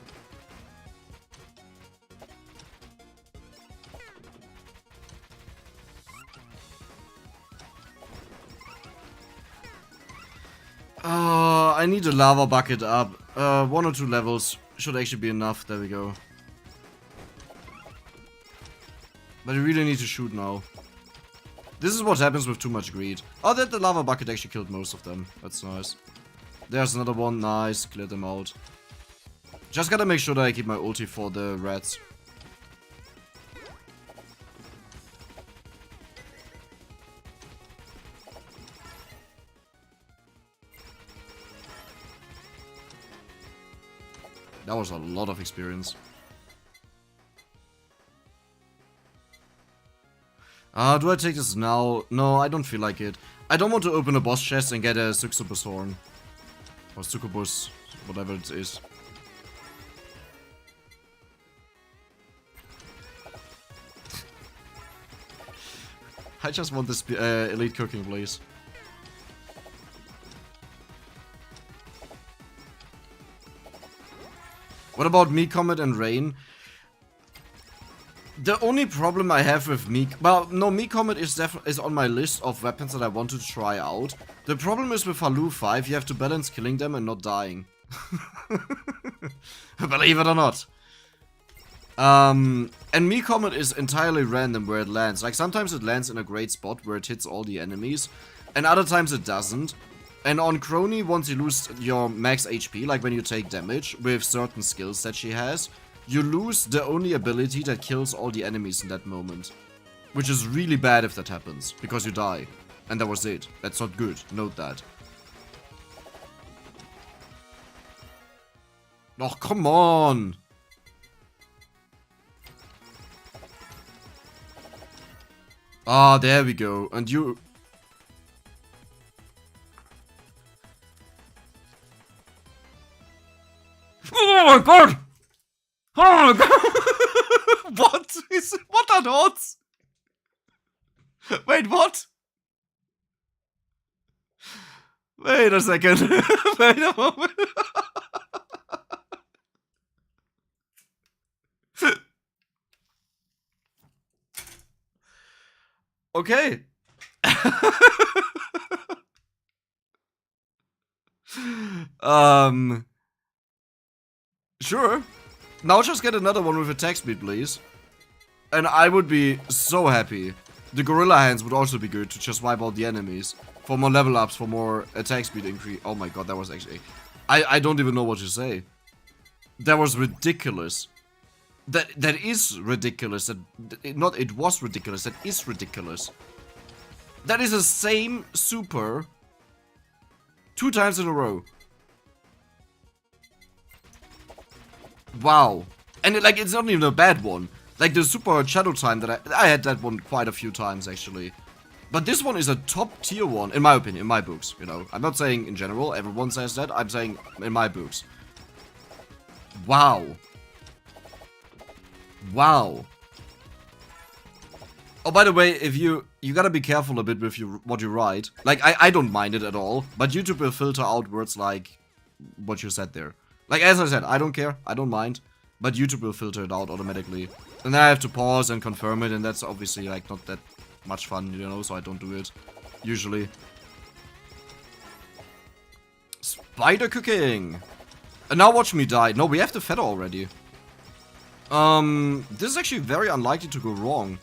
I need a lava bucket up. 1 or 2 levels should actually be enough. There we go. But we really need to shoot now. This is what happens with too much greed. Oh, that the lava bucket actually killed most of them. That's nice. There's another one. Nice. Cleared them out. Just gotta make sure that I keep my ulti for the rats. That was a lot of experience. Do I take this now? No, I don't feel like it. I don't want to open a boss chest and get a Succubus horn. Or Succubus, whatever it is. I just want this elite cooking, please. What about me, Comet, and Rain? The only problem I have with well, no, Comet is on my list of weapons that I want to try out. The problem is with Halu 5, you have to balance killing them and not dying. Believe it or not. And Comet is entirely random where it lands. Like, sometimes it lands in a great spot where it hits all the enemies, and other times it doesn't. And on Crony, once you lose your max HP, like when you take damage, with certain skills that she has, you lose the only ability that kills all the enemies in that moment. Which is really bad if that happens, because you die. And that was it. That's not good. Note that. Oh, come on! Ah, there we go. And you... Oh my god! Oh my god! What are the odds? Wait, what? Wait a second. Wait a moment. Okay. Sure. Now just get another one with attack speed, please. And I would be so happy. The gorilla hands would also be good to just wipe out the enemies. For more level ups, for more attack speed increase. Oh my god, that was actually... I don't even know what to say. That was ridiculous. That is ridiculous. It was ridiculous. That is ridiculous. That is the same super 2 times in a row. Wow. And it's not even a bad one. Like the super shadow time that I had that one quite a few times actually. But this one is a top tier one, in my opinion, in my books, you know. I'm not saying in general, everyone says that. I'm saying in my books. Wow. Wow. Oh, by the way, if you gotta be careful a bit with what you write. Like, I don't mind it at all, but YouTube will filter out words like what you said there. Like, as I said, I don't care, I don't mind, but YouTube will filter it out automatically. And then I have to pause and confirm it, and that's obviously, like, not that much fun, you know, so I don't do it, usually. Spider cooking! And now watch me die. No, we have the feather already. This is actually very unlikely to go wrong.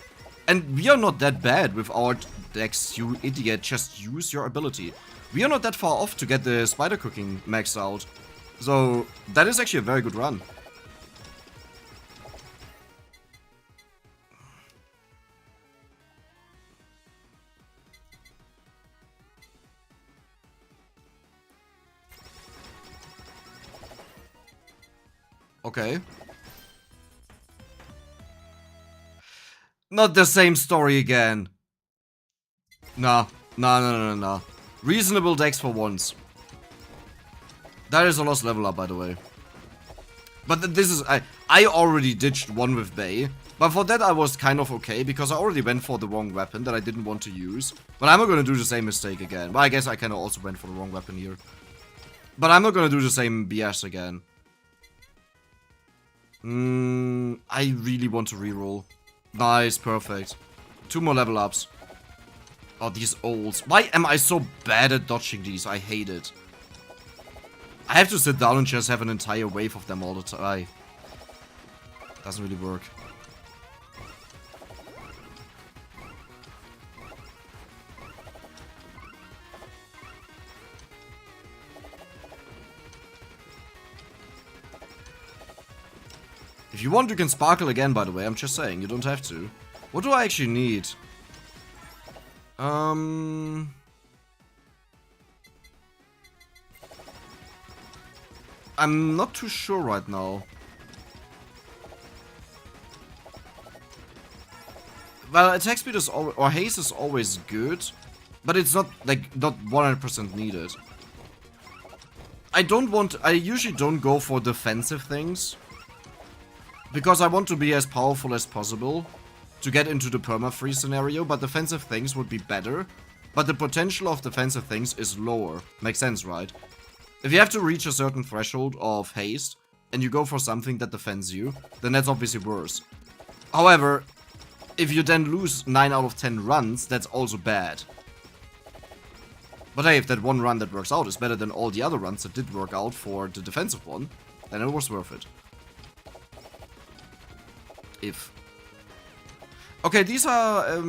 And we are not that bad with our decks, you idiot, just use your ability. We are not that far off to get the spider cooking maxed out. So, that is actually a very good run. Okay. Not the same story again. Nah. Nah. Reasonable decks for once. That is a lost level up, by the way. But this is... I already ditched one with Bay. But for that I was kind of okay, because I already went for the wrong weapon that I didn't want to use. But I'm not gonna do the same mistake again. But I guess I kind of also went for the wrong weapon here. But I'm not gonna do the same BS again. I really want to reroll. Nice, perfect. 2 more level ups. Oh, these ults. Why am I so bad at dodging these? I hate it. I have to sit down and just have an entire wave of them all the time. Doesn't really work. If you want, you can sparkle again, by the way. I'm just saying, you don't have to. What do I actually need? I'm not too sure right now. Well, attack speed is always, or haste is always good, but it's not, like, not 100% needed. I usually don't go for defensive things, because I want to be as powerful as possible to get into the perma-free scenario, but defensive things would be better, but the potential of defensive things is lower. Makes sense, right? If you have to reach a certain threshold of haste, and you go for something that defends you, then that's obviously worse. However, if you then lose 9 out of 10 runs, that's also bad. But hey, if that one run that works out is better than all the other runs that did work out for the defensive one, then it was worth it. If. Okay, these are,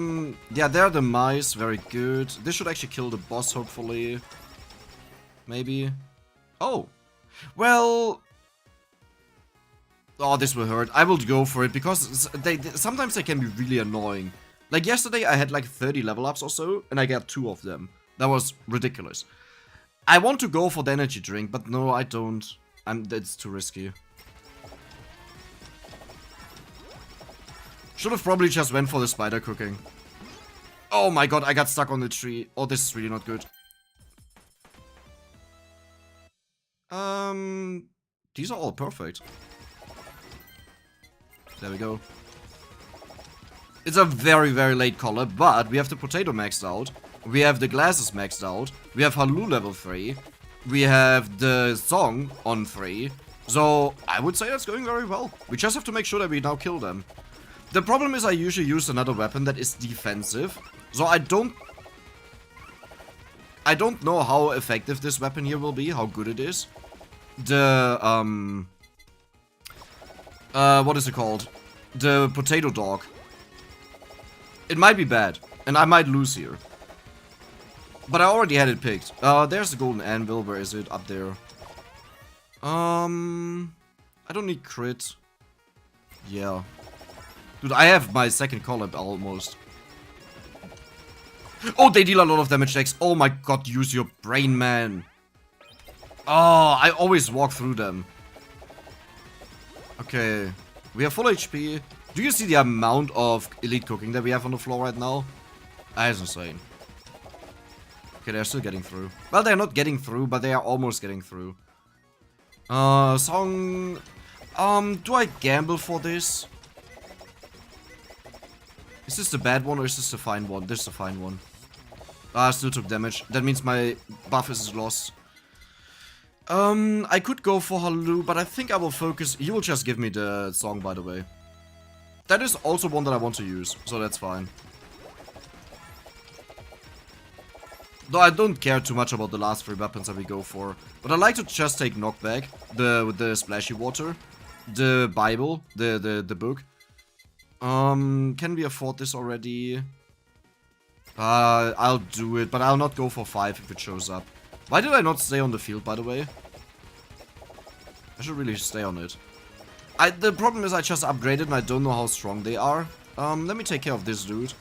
yeah, they're the mice, very good. This should actually kill the boss, hopefully. Maybe. Oh. Well. Oh, this will hurt. I will go for it, because sometimes they can be really annoying. Like yesterday, I had like 30 level ups or so, and I got 2 of them. That was ridiculous. I want to go for the energy drink, but no, I don't. That's too risky. Should have probably just went for the spider cooking. Oh my god, I got stuck on the tree. Oh, this is really not good. These are all perfect. There we go. It's a very, very late color, but we have the potato maxed out. We have the glasses maxed out. We have Halu level 3. We have the song on 3. So, I would say that's going very well. We just have to make sure that we now kill them. The problem is I usually use another weapon that is defensive. So I don't know how effective this weapon here will be, how good it is. The, what is it called? The potato dog. It might be bad, and I might lose here. But I already had it picked. There's the golden anvil. Where is it? Up there. I don't need crit. Yeah. Dude, I have my second collab almost. Oh, they deal a lot of damage decks. Oh my god, use your brain, man. Oh, I always walk through them. Okay. We have full HP. Do you see the amount of elite cooking that we have on the floor right now? That is insane. Okay, they're still getting through. Well, they're not getting through, but they are almost getting through. Song... do I gamble for this? Is this the bad one or is this the fine one? This is the fine one. I still took damage. That means my buff is lost. I could go for Halu, but I think I will focus... You will just give me the song, by the way. That is also one that I want to use, so that's fine. Though I don't care too much about the last 3 weapons that we go for. But I like to just take knockback, with the splashy water, the Bible, the book. Can we afford this already? I'll do it, but I'll not go for 5 if it shows up. Why did I not stay on the field, by the way? I should really stay on it. The problem is I just upgraded and I don't know how strong they are. Let me take care of this dude.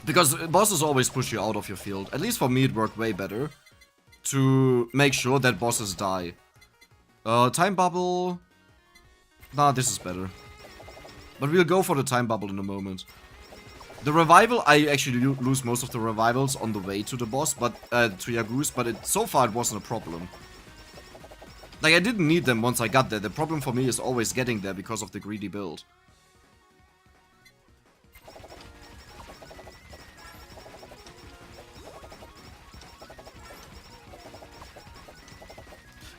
Because bosses always push you out of your field. At least for me it worked way better. To make sure that bosses die. Time bubble... Nah, this is better. But we'll go for the time bubble in a moment. The revival, I actually lose most of the revivals on the way to the boss, but to Yaguz, but so far it wasn't a problem. Like, I didn't need them once I got there. The problem for me is always getting there because of the greedy build.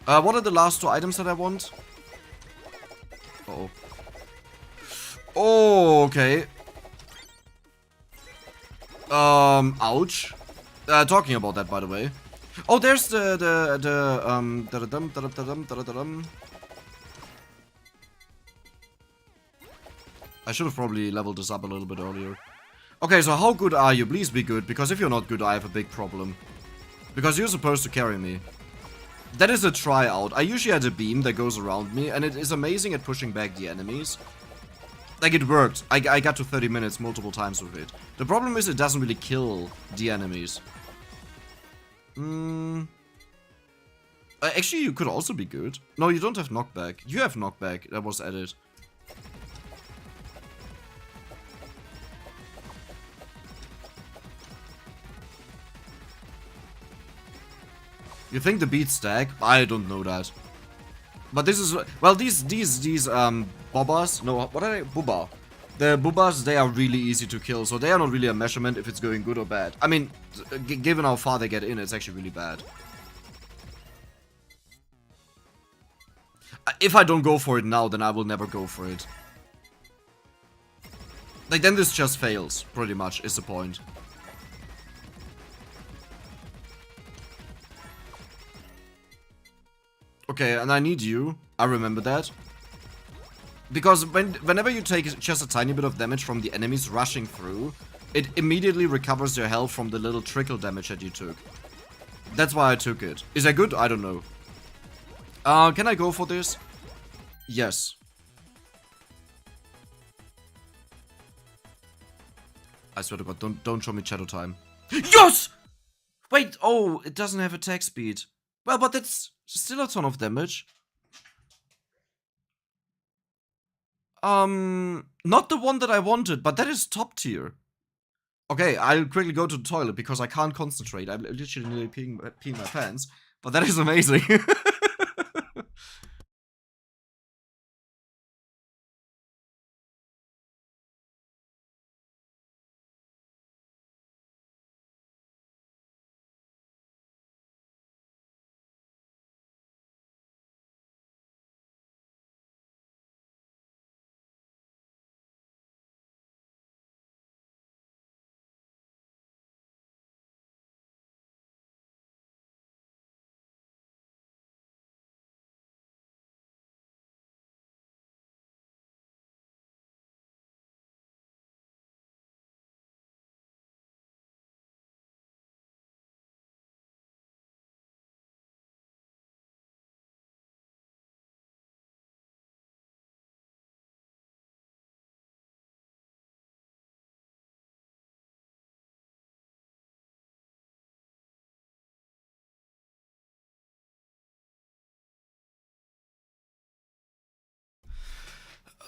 What are the last 2 items that I want? Uh-oh. Oh, okay. Ouch. Talking about that, by the way. Oh, there's I should have probably leveled this up a little bit earlier. Okay, so how good are you? Please be good, because if you're not good, I have a big problem. Because you're supposed to carry me. That is a tryout. I usually had a beam that goes around me, and it is amazing at pushing back the enemies. Like, it worked. I got to 30 minutes multiple times with it. The problem is it doesn't really kill the enemies. Actually, you could also be good. No, you don't have knockback. You have knockback. That was added. You think the beats stack? I don't know that. But this is... Well, these bobbas... No, what are they? Booba. The boobas, they are really easy to kill, so they are not really a measurement if it's going good or bad. I mean, given how far they get in, it's actually really bad. If I don't go for it now, then I will never go for it. Like, then this just fails, pretty much, is the point. Okay, and I need you. I remember that. Because whenever you take just a tiny bit of damage from the enemies rushing through, it immediately recovers your health from the little trickle damage that you took. That's why I took it. Is that good? I don't know. Can I go for this? Yes. I swear to God, don't show me shadow time. Yes! Wait, oh, it doesn't have attack speed. Well, but that's still a ton of damage. Not the one that I wanted, but that is top tier. Okay, I'll quickly go to the toilet because I can't concentrate. I'm literally nearly peeing my pants. But that is amazing.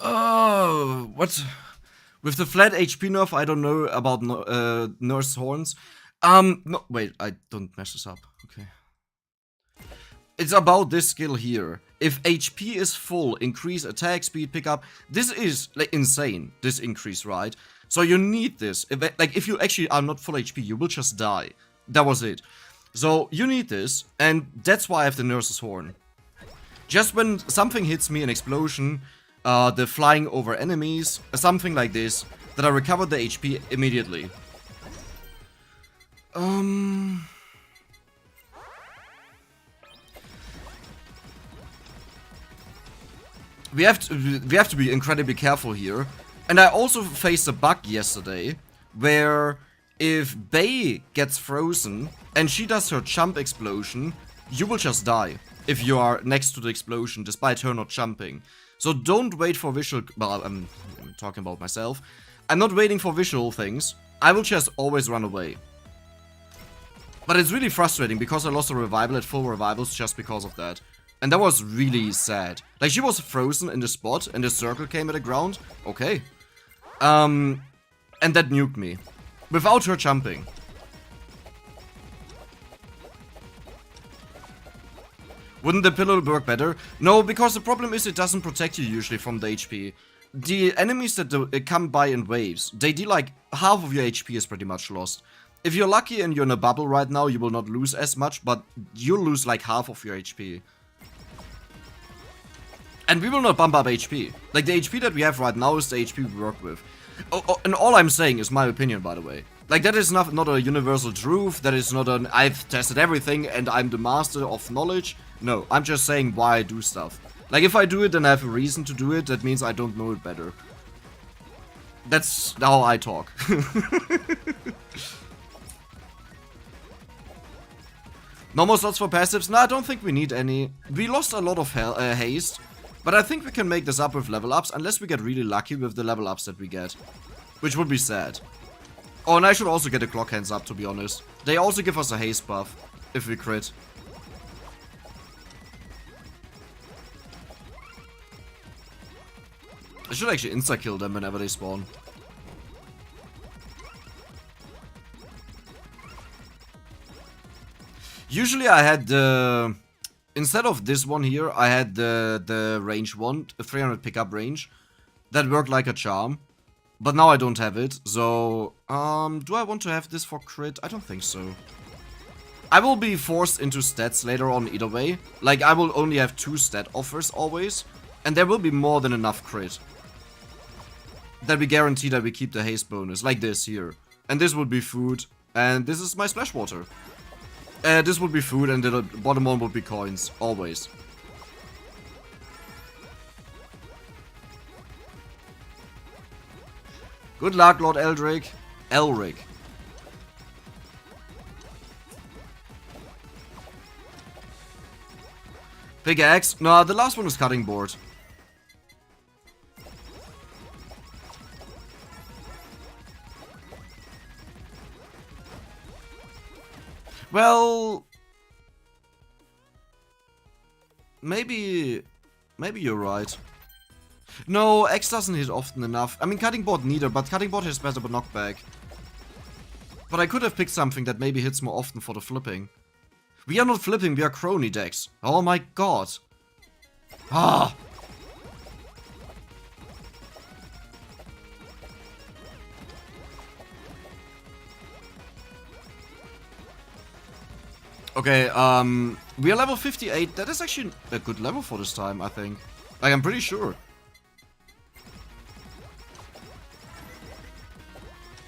Oh, what? With the flat HP nerf, I don't know about Nurse Horns. No, wait, I don't mess this up. Okay. It's about this skill here. If HP is full, increase attack speed, pickup. This is like insane, this increase, right? So you need this. If you actually are not full HP, you will just die. That was it. So you need this, and that's why I have the Nurse's Horn. Just when something hits me, an explosion, the flying over enemies, something like this, that I recover the HP immediately. We have to be incredibly careful here. And I also faced a bug yesterday where if Bay gets frozen and she does her jump explosion, you will just die if you are next to the explosion despite her not jumping. So don't wait for visual. Well, I'm talking about myself. I'm not waiting for visual things. I will just always run away. But it's really frustrating because I lost a revival at full revivals just because of that. And that was really sad. Like, she was frozen in the spot and the circle came at the ground. Okay. And that nuked me. Without her jumping. Wouldn't the pillow work better? No, because the problem is it doesn't protect you usually from the HP. The enemies that come by in waves, they deal like half of your HP is pretty much lost. If you're lucky and you're in a bubble right now, you will not lose as much, but you'll lose like half of your HP. And we will not bump up HP. Like, the HP that we have right now is the HP we work with. And all I'm saying is my opinion, by the way. Like, that is not a universal truth, that is not an I've tested everything and I'm the master of knowledge. No, I'm just saying why I do stuff. Like, if I do it, then I have a reason to do it, that means I don't know it better. That's how I talk. No more slots for passives? No, I don't think we need any. We lost a lot of haste, but I think we can make this up with level ups, unless we get really lucky with the level ups that we get. Which would be sad. Oh, and I should also get a clock hands up, to be honest. They also give us a haste buff, if we crit. I should actually insta-kill them whenever they spawn. Usually I had the... Instead of this one here, I had the range one, 300 pickup range. That worked like a charm. But now I don't have it, so... do I want to have this for crit? I don't think so. I will be forced into stats later on either way. Like, I will only have 2 stat offers always. And there will be more than enough crit. that we guarantee that we keep the haste bonus, like this here. And this would be food, and this is my splash water. This would be food, and the bottom one would be coins, always. Good luck, Lord Elric. Elric. Pickaxe? No, the last one was cutting board. Well, maybe you're right. No, X doesn't hit often enough. I mean, cutting board neither, but cutting board hits better but knockback. But I could have picked something that maybe hits more often for the flipping. We are not flipping, we are crony decks. Oh my god. Ah. Okay, we are level 58. That is actually a good level for this time, I think. Like, I'm pretty sure.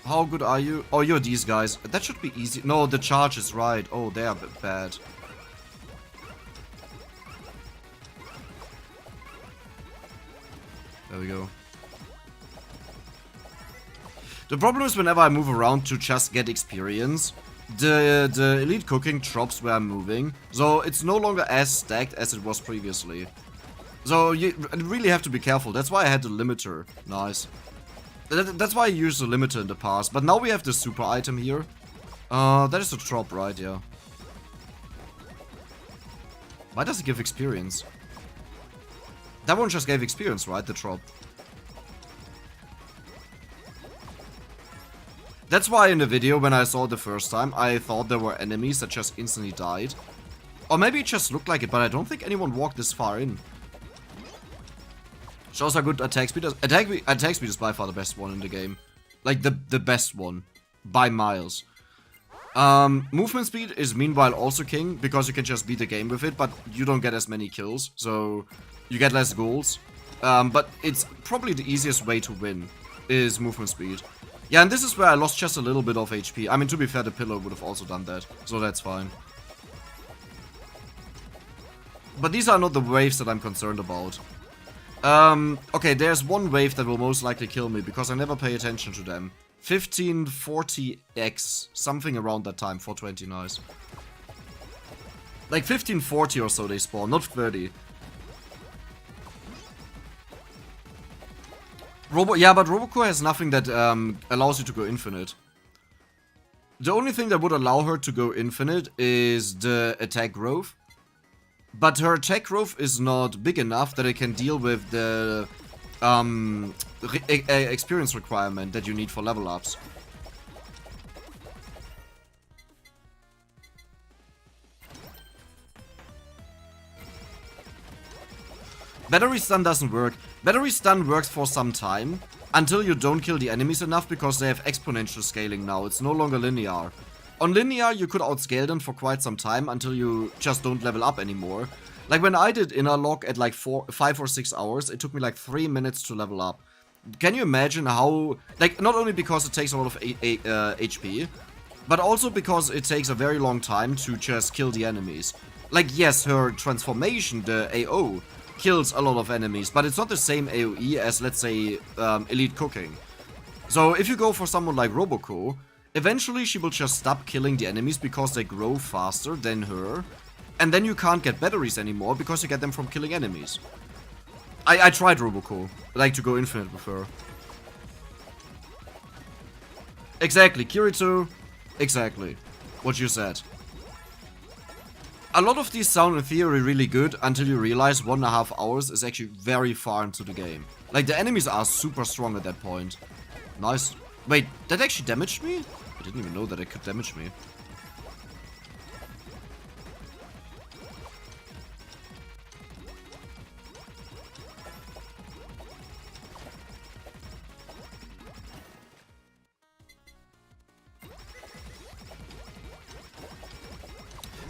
How good are you? Oh, you're these guys. That should be easy. No, the charge is right. Oh, they are bad. There we go. The problem is whenever I move around to just get experience, the elite cooking drops where I'm moving. So it's no longer as stacked as it was previously. So you really have to be careful. That's why I had the limiter. Nice. That's why I used the limiter in the past. But now we have the super item here. That is a drop, right? Yeah. Why does it give experience? That one just gave experience, right? The drop. That's why in the video, when I saw it the first time, I thought there were enemies that just instantly died. Or maybe it just looked like it, but I don't think anyone walked this far in. Shows how good attack speed is. Attack speed is by far the best one in the game. Like, the best one. By miles. Movement speed is meanwhile also king, because you can just beat the game with it, but you don't get as many kills, so you get less goals. But it's probably the easiest way to win, is movement speed. Yeah, and this is where I lost just a little bit of HP. I mean, to be fair, the pillar would have also done that, so that's fine. But these are not the waves that I'm concerned about. Okay, there's one wave that will most likely kill me, because I never pay attention to them. 1540x, something around that time, 420, nice. Like 1540 or so they spawn, not 30. Yeah, but RoboCore has nothing that allows you to go infinite. The only thing that would allow her to go infinite is the attack growth. But her attack growth is not big enough that it can deal with the experience requirement that you need for level ups. Battery stun doesn't work. Battery stun works for some time, until you don't kill the enemies enough because they have exponential scaling now. It's no longer linear. On linear, you could outscale them for quite some time until you just don't level up anymore. Like when I did inner lock at like 5 or 6 hours, it took me like 3 minutes to level up. Can you imagine how... Like, not only because it takes a lot of HP, but also because it takes a very long time to just kill the enemies. Like, yes, her transformation, the AO, kills a lot of enemies, but it's not the same AoE as, let's say, elite cooking. So if you go for someone like RoboCore, eventually she will just stop killing the enemies because they grow faster than her, and then you can't get batteries anymore because you get them from killing enemies. I tried RoboCore, like to go infinite with her. Exactly, Kirito, exactly, what you said. A lot of these sound in theory really good until you realize 1.5 hours is actually very far into the game. Like, the enemies are super strong at that point. Nice. Wait, that actually damaged me? I didn't even know that it could damage me.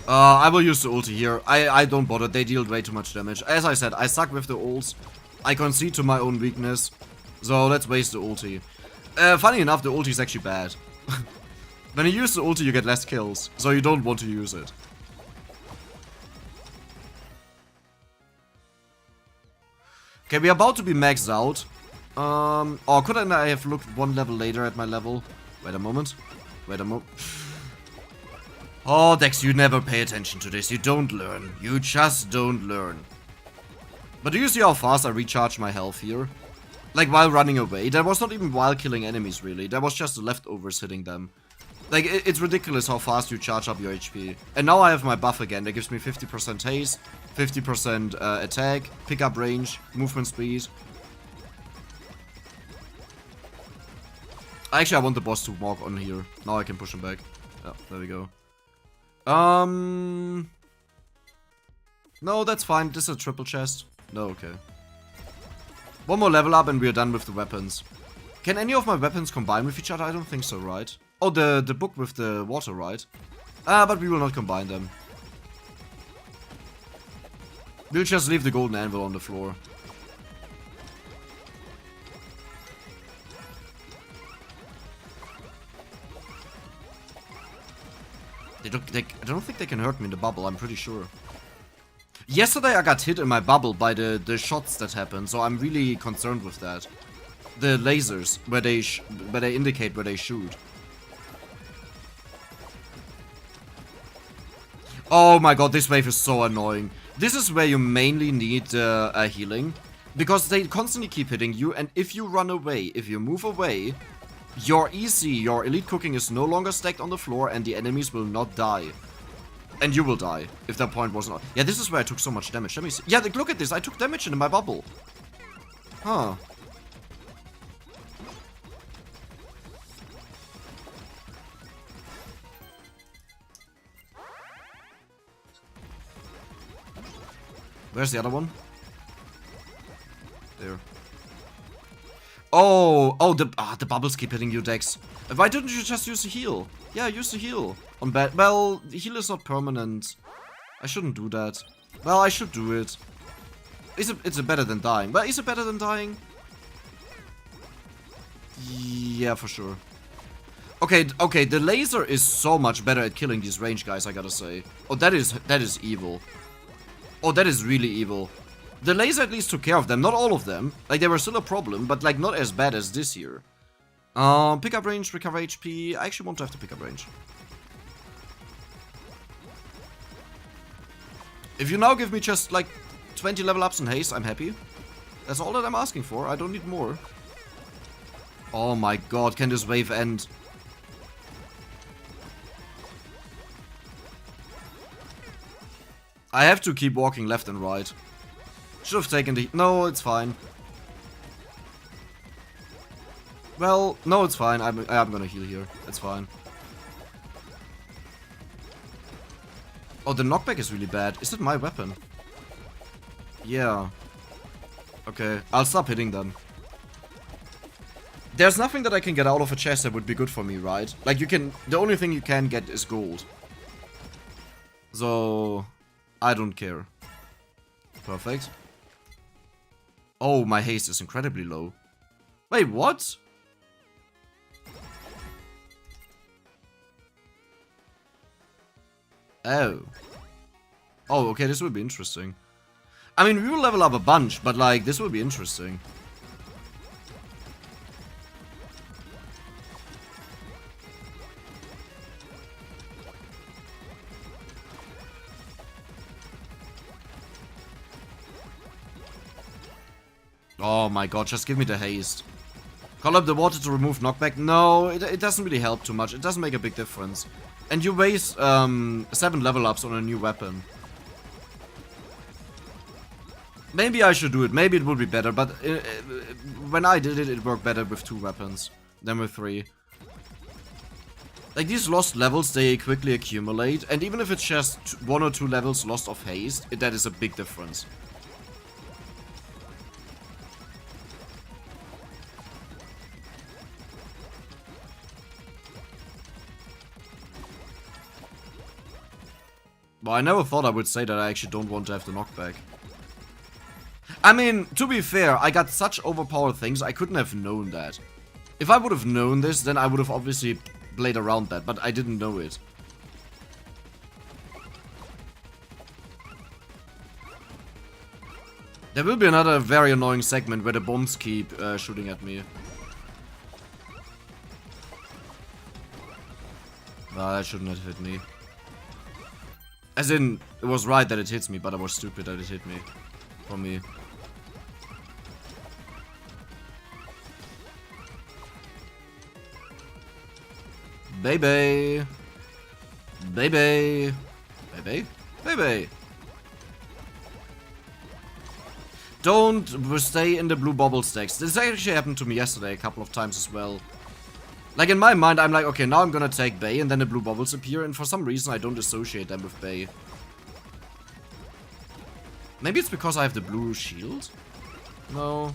I will use the ulti here. I don't bother, they deal way too much damage. As I said, I suck with the ults. I concede to my own weakness. So let's waste the ulti. Funny enough, the ulti is actually bad. When you use the ulti, you get less kills, so you don't want to use it. Okay, we're about to be maxed out. Or couldn't I have looked one level later at my level? Wait a moment. Wait a moment. Oh, Dex, you never pay attention to this. You don't learn. You just don't learn. But do you see how fast I recharge my health here? Like, while running away. That was not even while killing enemies, really. That was just the leftovers hitting them. Like, it's ridiculous how fast you charge up your HP. And now I have my buff again. That gives me 50% haste, 50% attack, pickup range, movement speed. Actually, I want the boss to walk on here. Now I can push him back. Yeah, there we go. No, that's fine. This is a triple chest. No, okay. One more level up and we're done with the weapons. Can any of my weapons combine with each other? I don't think so, right? Oh, the book with the water, right? But we will not combine them. We'll just leave the golden anvil on the floor. I don't think they can hurt me in the bubble, I'm pretty sure. Yesterday I got hit in my bubble by the shots that happened, so I'm really concerned with that. The lasers, where they indicate where they shoot. Oh my god, this wave is so annoying. This is where you mainly need healing. Because they constantly keep hitting you, and if you run away, if you move away, your EC, your elite cooking is no longer stacked on the floor and the enemies will not die. And you will die, if that point wasn't... Yeah, this is where I took so much damage. Let me see. Yeah, look at this, I took damage in my bubble. Huh. Where's the other one? There. Oh, the bubbles keep hitting you, Dex. Why didn't you just use the heal? Yeah, use the heal. On bad. Well, the heal is not permanent. I shouldn't do that. Well, I should do it. It's better than dying. Well, is it better than dying? Yeah, for sure. Okay, the laser is so much better at killing these range guys, I gotta say. Oh, that is evil. Oh, that is really evil. The laser at least took care of them, not all of them. Like, they were still a problem, but like not as bad as this here. Pickup range, recover HP. I actually want to have the pickup range. If you now give me just like 20 level ups in haste, I'm happy. That's all that I'm asking for. I don't need more. Oh my god, can this wave end? I have to keep walking left and right. Should have taken the... No, it's fine. Well, no, it's fine. I'm gonna heal here. It's fine. Oh, the knockback is really bad. Is it my weapon? Yeah. Okay, I'll stop hitting them. There's nothing that I can get out of a chest that would be good for me, right? Like, you can... The only thing you can get is gold. So... I don't care. Perfect. Oh, my haste is incredibly low. Wait, what? Oh. Oh, okay, this will be interesting. I mean, we will level up a bunch, but like, this will be interesting. Oh my god, just give me the haste. Call up the water to remove knockback. No, it doesn't really help too much. It doesn't make a big difference. And you waste 7 level ups on a new weapon. Maybe I should do it. Maybe it would be better. But when I did it, it worked better with 2 weapons than with 3. Like, these lost levels, they quickly accumulate. And even if it's just 1 or 2 levels lost of haste, that is a big difference. Well, I never thought I would say that I actually don't want to have the knockback. I mean, to be fair, I got such overpowered things, I couldn't have known that. If I would have known this, then I would have obviously played around that, but I didn't know it. There will be another very annoying segment where the bombs keep shooting at me. That shouldn't have hit me. As in, it was right that it hits me, but I was stupid that it hit me. From me. Baby. Baby. Baby. Baby. Don't stay in the blue bubble stacks. This actually happened to me yesterday a couple of times as well. Like in my mind, I'm like, okay, now I'm gonna take Bay, and then the blue bubbles appear, and for some reason I don't associate them with Bay. Maybe it's because I have the blue shield? No.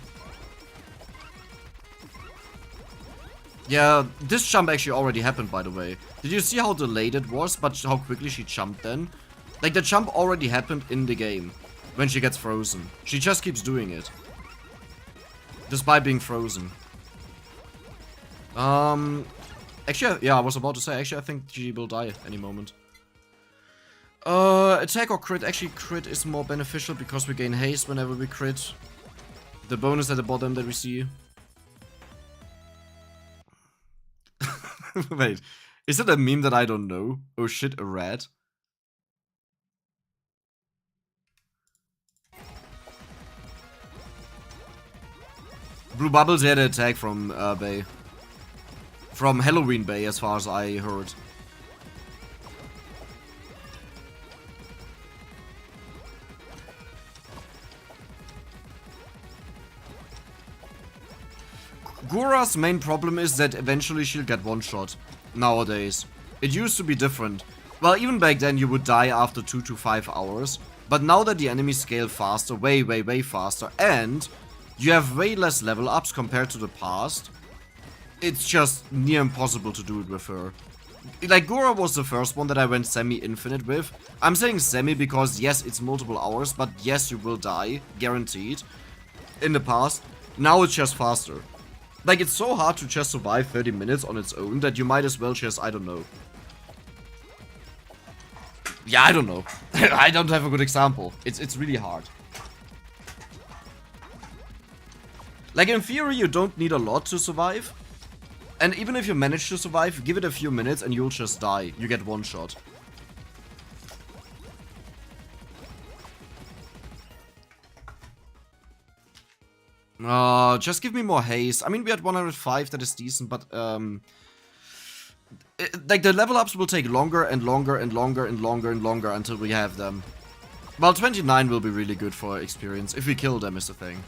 Yeah, this jump actually already happened, by the way. Did you see how delayed it was, but how quickly she jumped then? Like, the jump already happened in the game. When she gets frozen. She just keeps doing it. Despite being frozen. Actually, yeah, I was about to say, actually, I think she will die any moment. Attack or crit? Actually, crit is more beneficial because we gain haste whenever we crit. The bonus at the bottom that we see. Wait, is it a meme that I don't know? Oh shit, a rat? Blue Bubbles had an attack from Bay. From Halloween Bay, as far as I heard. Gura's main problem is that eventually she'll get one shot. Nowadays. It used to be different. Well, even back then you would die after 2 to 5 hours. But now that the enemies scale faster, way faster, and you have way less level ups compared to the past, it's just near impossible to do it with her. Like, Gura was the first one that I went semi-infinite with. I'm saying semi because yes, it's multiple hours, but yes, you will die, guaranteed. In the past, now it's just faster. Like, it's so hard to just survive 30 minutes on its own that you might as well just, I don't know. Yeah, I don't know. I don't have a good example. It's really hard. Like, in theory, you don't need a lot to survive. And even if you manage to survive, give it a few minutes and you'll just die. You get one shot. Just give me more haste. I mean, we had 105, that is decent, but, like, the level ups will take longer and longer and longer and longer and longer until we have them. Well, 29 will be really good for experience. If we kill them is the thing.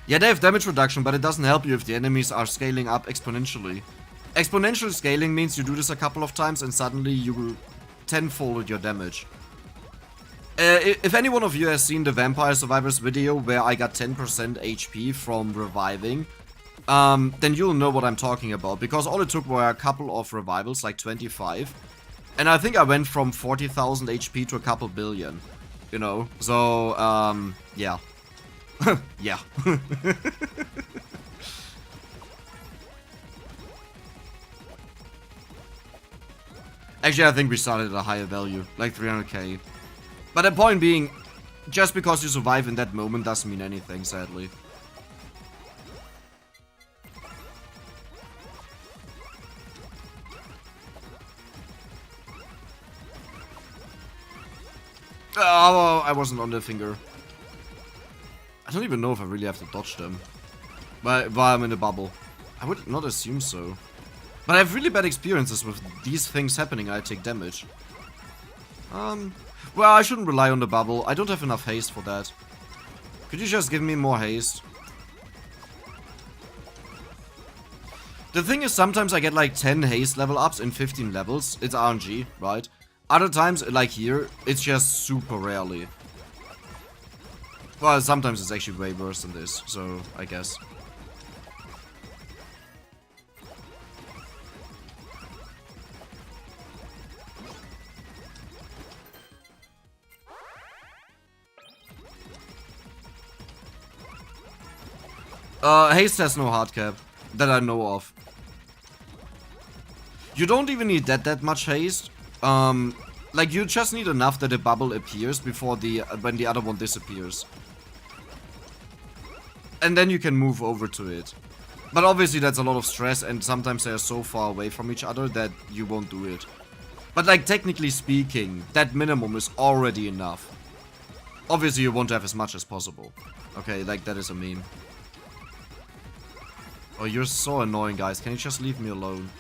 Yeah, they have damage reduction, but it doesn't help you if the enemies are scaling up exponentially. Exponential scaling means you do this a couple of times and suddenly you will tenfold your damage. If any one of you has seen the Vampire Survivors video where I got 10% HP from reviving, then you'll know what I'm talking about, because all it took were a couple of revivals, like 25. And I think I went from 40,000 HP to a couple billion, you know, so, yeah. Yeah. Actually, I think we started at a higher value, like 300k. But the point being, just because you survive in that moment doesn't mean anything, sadly. Oh, I wasn't on the finger. I don't even know if I really have to dodge them. While I'm in the bubble. I would not assume so. But I have really bad experiences with these things happening and I take damage. Well, I shouldn't rely on the bubble. I don't have enough haste for that. Could you just give me more haste? The thing is, sometimes I get like 10 haste level ups in 15 levels. It's RNG, right? Other times, like here, it's just super rarely. Well, sometimes it's actually way worse than this, so I guess. Haste has no hard cap that I know of. You don't even need that much haste. Like you just need enough that a bubble appears before when the other one disappears. And then you can move over to it. But obviously that's a lot of stress, and sometimes they are so far away from each other that you won't do it. But like technically speaking, that minimum is already enough. Obviously you want to have as much as possible. Okay, like that is a meme. Oh, you're so annoying, guys. Can you just leave me alone?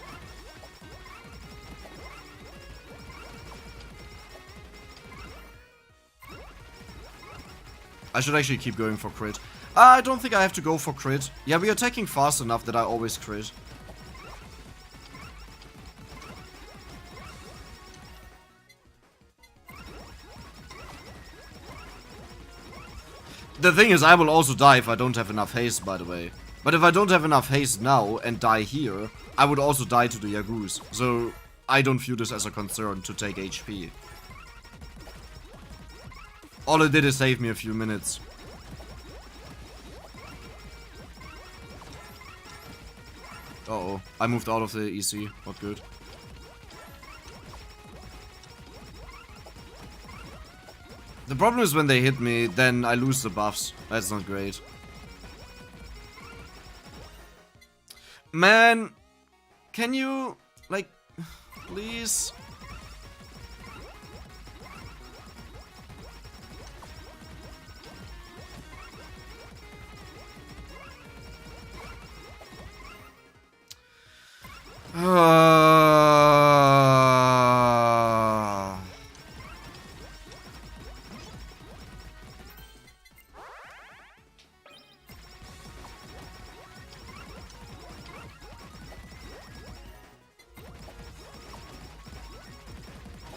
I should actually keep going for crit. I don't think I have to go for crit. Yeah, we are attacking fast enough that I always crit. The thing is, I will also die if I don't have enough haste, by the way. But if I don't have enough haste now and die here, I would also die to the Yagoos. So I don't view this as a concern to take HP. All it did is save me a few minutes. Uh-oh, I moved out of the EC, not good. The problem is when they hit me, then I lose the buffs. That's not great. Man, can you, like, please?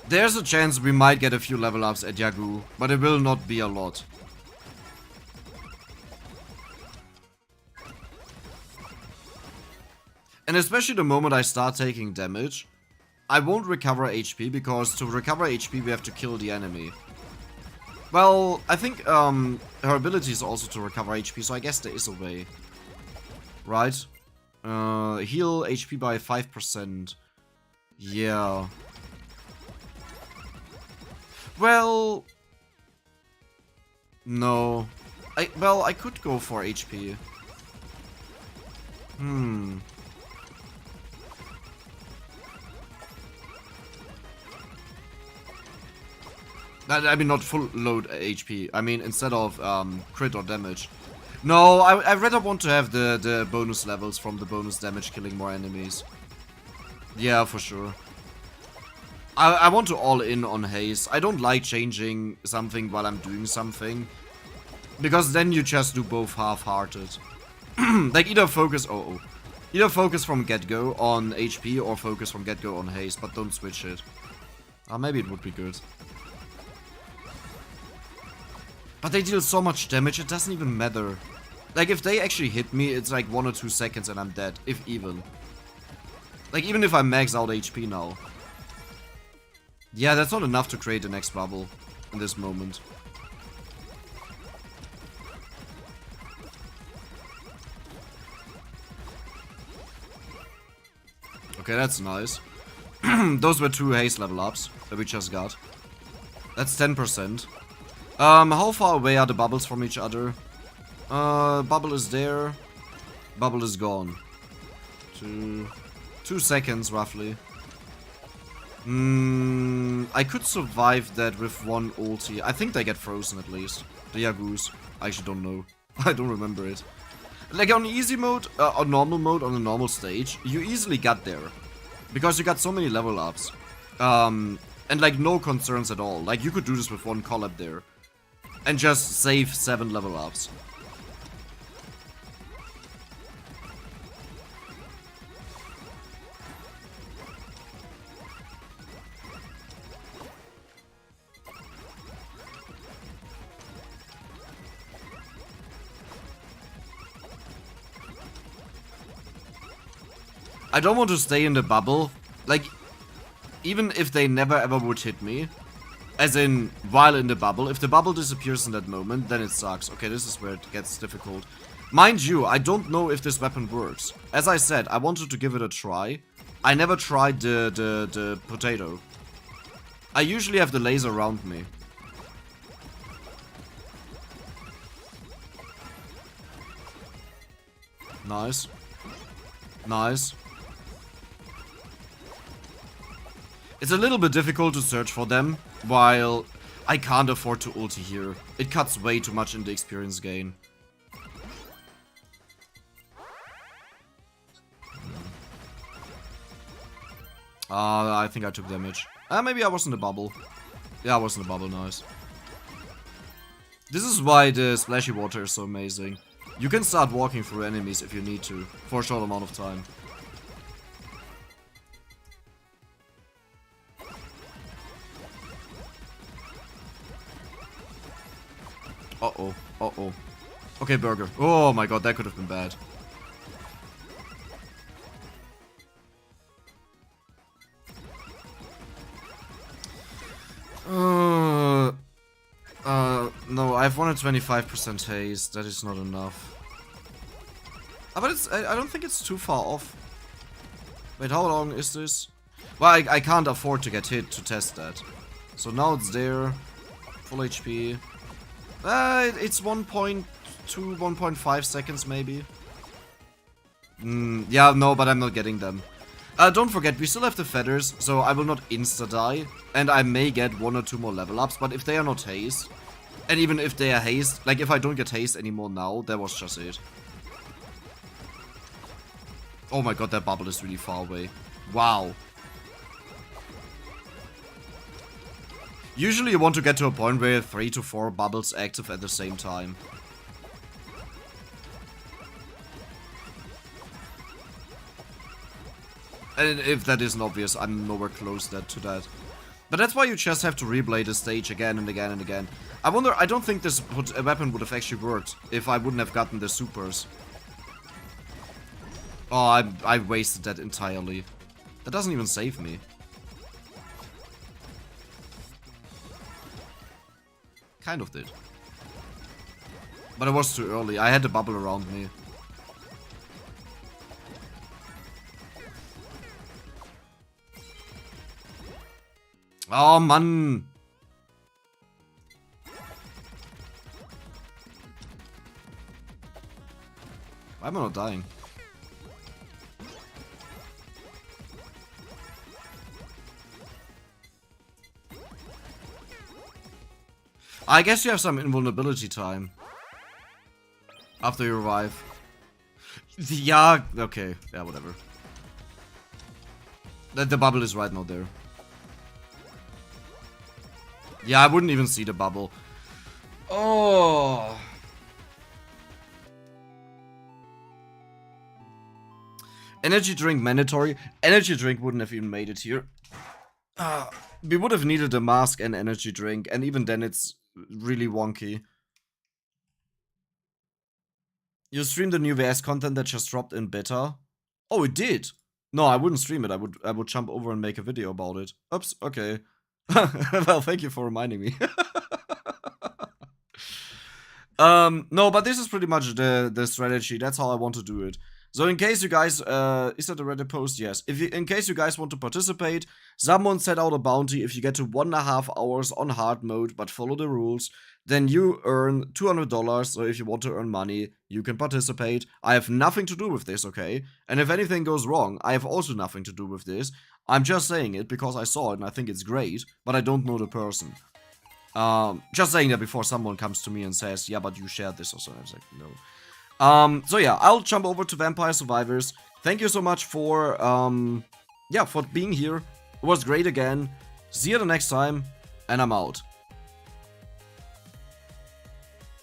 There's a chance we might get a few level ups at Yagoo, but it will not be a lot. And especially the moment I start taking damage, I won't recover HP, because to recover HP we have to kill the enemy. Well, I think her ability is also to recover HP, so I guess there is a way. Right? Heal HP by 5%. Yeah. Well... No. I could go for HP. I mean, not full load HP. I mean, instead of crit or damage. No, I rather want to have the bonus levels from the bonus damage killing more enemies. Yeah, for sure. I want to all in on haste. I don't like changing something while I'm doing something. Because then you just do both half-hearted. Like either focus... Either focus from get-go on HP or focus from get-go on haste, but don't switch it. Maybe it would be good. But they deal so much damage, it doesn't even matter. Like, if they actually hit me, it's like 1 or 2 seconds and I'm dead, if even. Like, even if I max out HP now. Yeah, that's not enough to create the next bubble in this moment. Okay, that's nice. Those were 2 haste level ups that we just got. That's 10%. How far away are the bubbles from each other? Bubble is there. Bubble is gone. 2 seconds, roughly. I could survive that with 1 ulti. I think they get frozen at least. The Yagoos. I actually don't know. I don't remember it. Like on easy mode, on normal mode, on a normal stage, you easily got there. Because you got so many level ups. And like no concerns at all. Like you could do this with 1 collab there. And just save 7 level ups. I don't want to stay in the bubble. Like, even if they never ever would hit me, as in, while in the bubble, if the bubble disappears in that moment, then it sucks. Okay, this is where it gets difficult. Mind you, I don't know if this weapon works. As I said, I wanted to give it a try. I never tried the potato. I usually have the laser around me. Nice. Nice. It's a little bit difficult to search for them, while I can't afford to ulti here. It cuts way too much in the experience gain. I think I took damage. Maybe I was in the bubble. Yeah, I was in the bubble, nice. This is why the splashy water is so amazing. You can start walking through enemies if you need to, for a short amount of time. Uh-oh, uh-oh. Okay, burger. Oh my god, that could have been bad. No, I have 125% haste. That is not enough. But it's, I don't think it's too far off. Wait, how long is this? Well, I can't afford to get hit to test that. So now it's there. Full HP. It's 1.2, 1.5 seconds maybe. Yeah, no, but I'm not getting them. Don't forget, we still have the feathers, so I will not insta-die. And I may get 1 or 2 more level ups, but if they are not haste, and even if they are haste, like if I don't get haste anymore now, that was just it. Oh my god, that bubble is really far away. Wow. Usually you want to get to a point where 3 to 4 bubbles active at the same time. And if that isn't obvious, I'm nowhere close to that. But that's why you just have to replay the stage again and again and again. I wonder, I don't think this weapon would have actually worked if I wouldn't have gotten the supers. Oh, I wasted that entirely. That doesn't even save me. Kind of did. But it was too early. I had the bubble around me. Oh, man. Why am I not dying? I guess you have some invulnerability time. After you revive. Yeah, okay. Yeah, whatever. The bubble is right now there. Yeah, I wouldn't even see the bubble. Oh. Energy drink mandatory. Energy drink wouldn't have even made it here. We would have needed a mask and energy drink, and even then it's really wonky. You streamed the new VS content that just dropped in beta? Oh, it did. No, I wouldn't stream it. I would jump over and make a video about it. Oops, okay. Well, thank you for reminding me. No, but this is pretty much the strategy. That's how I want to do it. So in case you guys, is that a Reddit post? Yes. In case you guys want to participate, someone set out a bounty. If you get to 1.5 hours on hard mode, but follow the rules, then you earn $200. So if you want to earn money, you can participate. I have nothing to do with this, okay? And if anything goes wrong, I have also nothing to do with this. I'm just saying it because I saw it and I think it's great, but I don't know the person. Just saying that before someone comes to me and says, yeah, but you shared this or something. I was like, no. So yeah, I'll jump over to Vampire Survivors. Thank you so much for, yeah, for being here. It was great again. See you the next time, and I'm out.